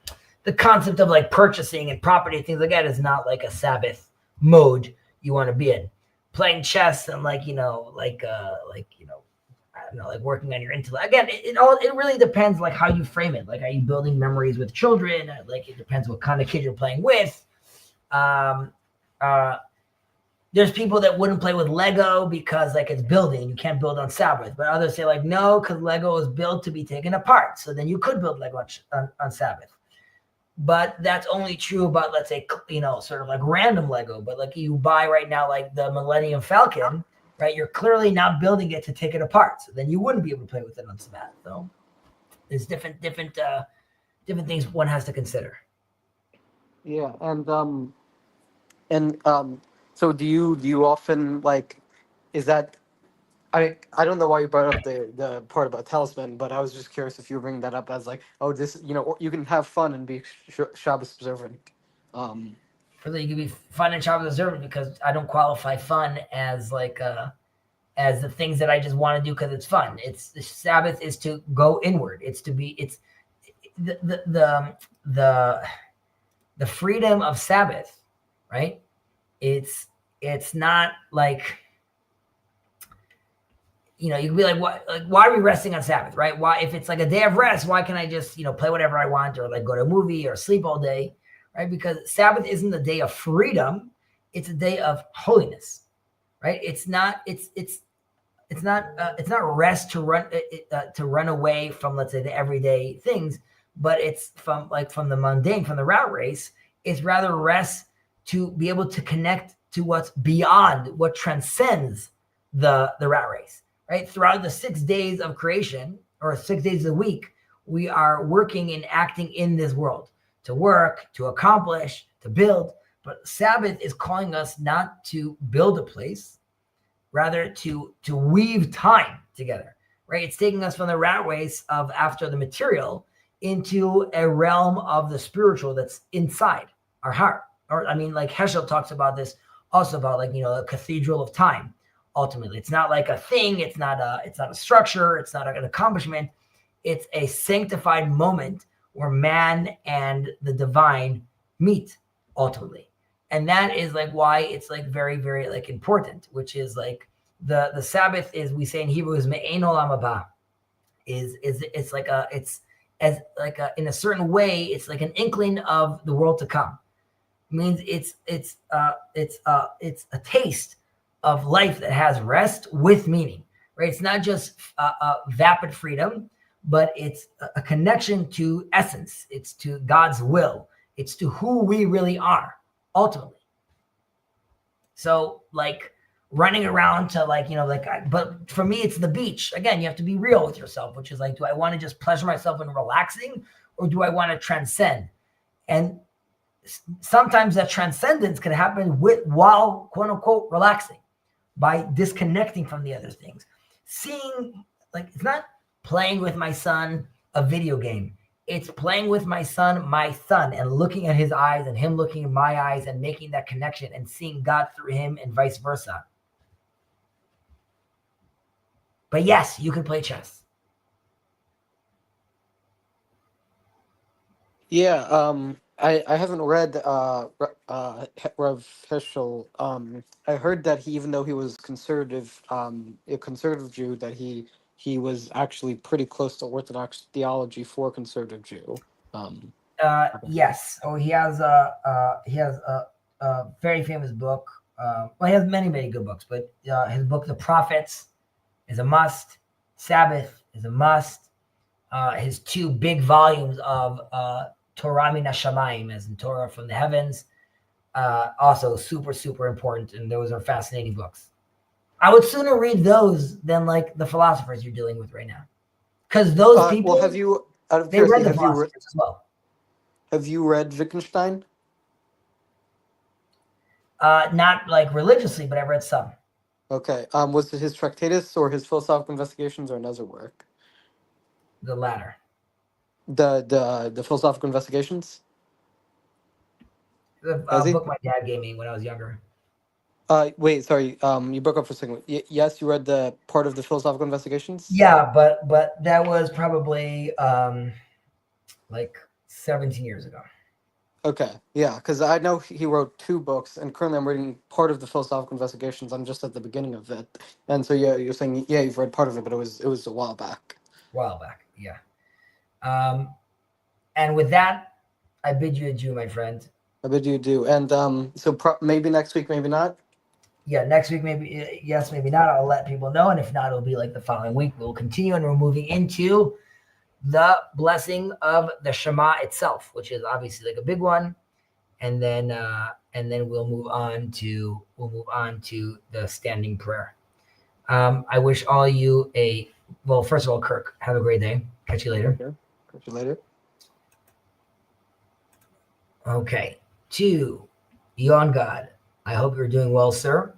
the concept of like purchasing and property things like that is not like a Sabbath mode you want to be in. Playing chess and like I don't know, like working on your intellect. Again, it really depends like how you frame it. Like, are you building memories with children? Like, it depends what kind of kid you're playing with. There's people that wouldn't play with Lego because like it's building. You can't build on Sabbath. But others say like, no, because Lego is built to be taken apart. So then you could build Lego on Sabbath. But that's only true about, let's say, sort of like random Lego. But like you buy right now, like the Millennium Falcon, right? You're clearly not building it to take it apart. So then you wouldn't be able to play with it on Sabbath. So there's different things one has to consider. Yeah, so do you often like, is that, I don't know why you brought up the part about talisman, but I was just curious if you bring that up as like, oh, this, or you can have fun and be Shabbos observant. Further, you can be fun and Shabbos observant because I don't qualify fun as like as the things that I just want to do because it's fun. It's the Sabbath is to go inward. It's to be. It's the freedom of Sabbath, right? It's not like. You can be like, why are we resting on Sabbath, right? Why, if it's like a day of rest, why can't I just, play whatever I want or like go to a movie or sleep all day, right? Because Sabbath isn't a day of freedom. It's a day of holiness, right? It's not rest to run away from, let's say, the everyday things, but it's from the mundane, from the rat race. It's rather rest to be able to connect to what's beyond, what transcends the rat race. Right? Throughout the 6 days of creation, or 6 days a week, we are working and acting in this world to work, to accomplish, to build. But Sabbath is calling us not to build a place, rather to weave time together. Right? It's taking us from the rat race of after the material into a realm of the spiritual that's inside our heart. Or like Heschel talks about this also about a cathedral of time. Ultimately, it's not like a thing. It's not a structure. It's not an accomplishment. It's a sanctified moment where man and the divine meet ultimately. And that is like why it's like very, very like important, which is like the Sabbath is, we say in Hebrew, is me'ein olam haba. It's like in a certain way, it's like an inkling of the world to come. It means it's a taste of life that has rest with meaning, right? It's not just vapid freedom, but it's a connection to essence. It's to God's will. It's to who we really are, ultimately. So, like running around to but for me, it's the beach. Again, you have to be real with yourself, which is like, do I want to just pleasure myself in relaxing, or do I want to transcend? And sometimes that transcendence can happen while quote unquote relaxing, by disconnecting from the other things. Seeing, like, it's not playing with my son a video game. It's playing with my son, and looking at his eyes and him looking in my eyes and making that connection and seeing God through him and vice versa. But yes, you can play chess. Yeah, I haven't read Rav Heschel. I heard that he, even though he was conservative, a conservative Jew, that he was actually pretty close to Orthodox theology for a conservative Jew. Yes. Oh, he has a very famous book. Well, he has many good books, but his book, The Prophets, is a must. Sabbath is a must. His 2 big volumes of Torah Min Hashamayim, as in Torah from the heavens, also super important, and those are fascinating books. I would sooner read those than like the philosophers you're dealing with right now, because those people, Well, have you, out of they read curiosity, the philosophers as well. have you read Wittgenstein? Not like religiously, but I read some. Okay. Was it his Tractatus or his Philosophical Investigations or another work? The latter. The Philosophical Investigations? The Has he? book my dad gave me when I was younger. Wait, sorry. You broke up for a second. Yes, you read the part of the Philosophical Investigations? Yeah, but that was probably like 17 years ago. Okay, yeah, because I know he wrote 2 books, and currently I'm reading part of the Philosophical Investigations. I'm just at the beginning of it, and so yeah, you're saying you've read part of it, but it was a while back. While back, yeah. And with that, I bid you adieu, my friend. I bet you do, and so maybe next week, maybe not. Yeah, next week maybe yes, maybe not. I'll let people know, and if not, it'll be like the following week. We'll continue, and we're moving into the blessing of the Shema itself, which is obviously like a big one, and then we'll move on to the standing prayer. I wish all of you first of all, Kirk, have a great day. Catch you later. Okay. Catch you later. Okay. 2, Yon God, I hope you're doing well, sir.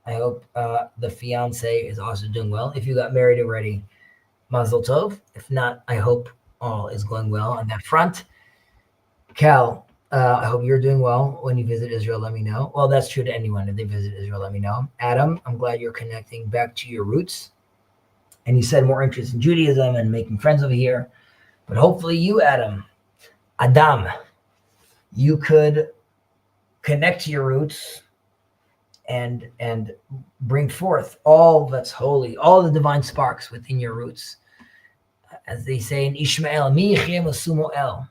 I hope the fiance is also doing well. If you got married already, Mazel Tov. If not, I hope all is going well on that front. Cal, I hope you're doing well. When you visit Israel, let me know. Well, that's true to anyone. If they visit Israel, let me know. Adam, I'm glad you're connecting back to your roots. And you said more interest in Judaism and making friends over here. But hopefully you, Adam, you could connect to your roots and bring forth all that's holy, all the divine sparks within your roots. As they say in Ishmael, Mi Yichem Asumoel,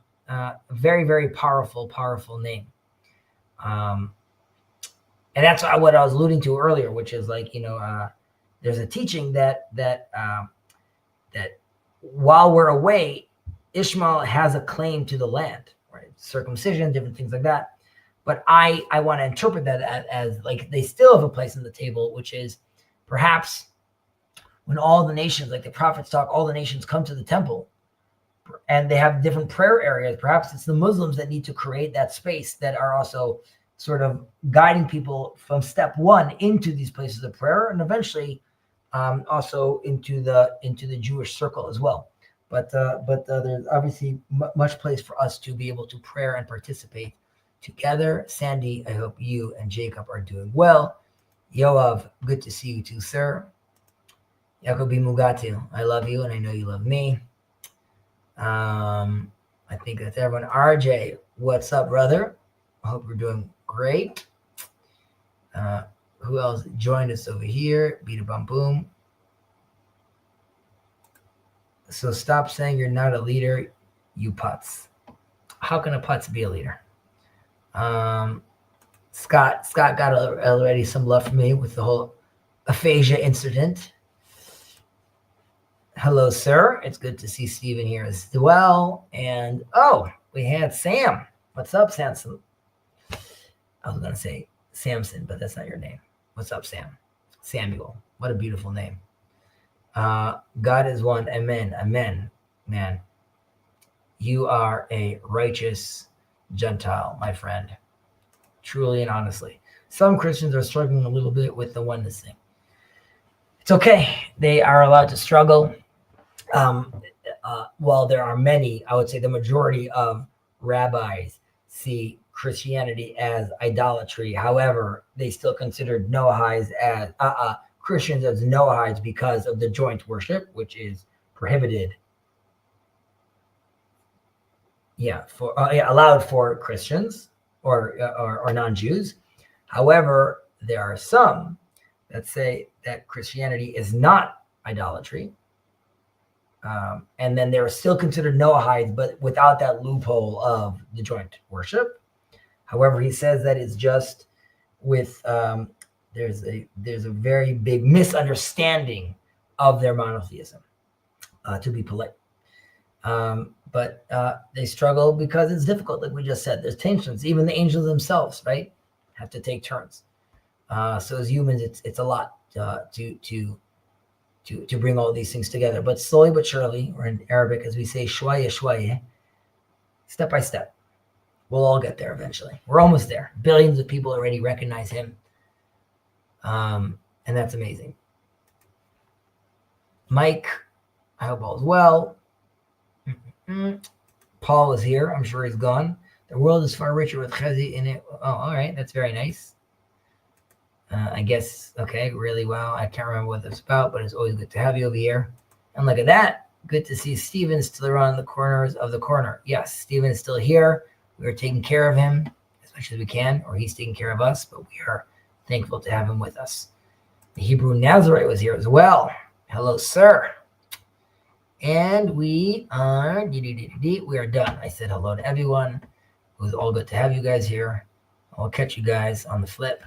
very powerful name. And that's what I was alluding to earlier, which is like, there's a teaching that while we're away, Ishmael has a claim to the land, right? Circumcision, different things like that. But I want to interpret that as like they still have a place on the table, which is perhaps when all the nations, like the prophets talk, all the nations come to the temple and they have different prayer areas. Perhaps it's the Muslims that need to create that space that are also sort of guiding people from step 1 into these places of prayer, and eventually also into the Jewish circle as well. But there's obviously much place for us to be able to pray and participate together. Sandy, I hope you and Jacob are doing well. Yoav, good to see you too, sir. Yakobi Mugatu, I love you and I know you love me. I think that's everyone. RJ, what's up, brother? I hope you're doing great. Who else joined us over here? Beat a bum boom. So stop saying you're not a leader, you putz. How can a putz be a leader? Scott got already some love from me with the whole aphasia incident. Hello, sir. It's good to see Steven here as well. And we had Sam. What's up, Samson? I was going to say Samson, but that's not your name. What's up, Sam? Samuel. What a beautiful name. God is one. Amen. Amen. Man, you are a righteous Gentile, my friend. Truly and honestly. Some Christians are struggling a little bit with the oneness thing. It's okay. They are allowed to struggle. While there are many, I would say the majority of rabbis see Christianity as idolatry. However, they still consider Noahides as Christians as Noahides because of the joint worship, which is prohibited. Allowed for Christians or non-Jews. However, there are some that say that Christianity is not idolatry. And then they're still considered Noahides, but without that loophole of the joint worship. However, he says that it's just with there's a very big misunderstanding of their monotheism, to be polite. But they struggle because it's difficult, like we just said. There's tensions. Even the angels themselves, right, have to take turns. So as humans, it's a lot to bring all these things together. But slowly but surely, or in Arabic, as we say, shwaya shwaya, step by step, we'll all get there eventually. We're almost there. Billions of people already recognize him. And that's amazing. Mike, I hope all is well. Paul is here. I'm sure he's gone. The world is far richer with Chazi in it. Oh, all right. That's very nice. I guess, okay, really well. I can't remember what that's about, but it's always good to have you over here. And look at that. Good to see Steven still around the corners of the corner. Yes, Steven is still here. We are taking care of him as much as we can, or he's taking care of us, but we are thankful to have him with us. The Hebrew Nazarite was here as well. Hello, sir. And we are done. I said hello to everyone. It was all good to have you guys here. I'll catch you guys on the flip.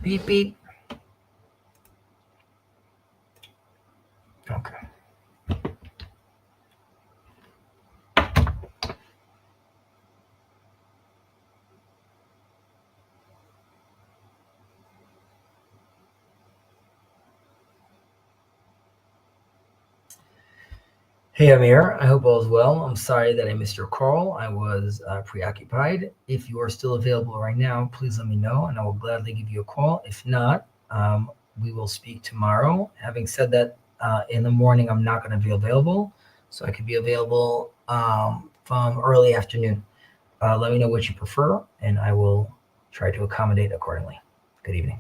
Beep, beep. Okay. Hey, Amir. I hope all is well. I'm sorry that I missed your call. I was preoccupied. If you are still available right now, please let me know, and I will gladly give you a call. If not, we will speak tomorrow. Having said that, in the morning, I'm not going to be available, so I could be available from early afternoon. Let me know what you prefer, and I will try to accommodate accordingly. Good evening.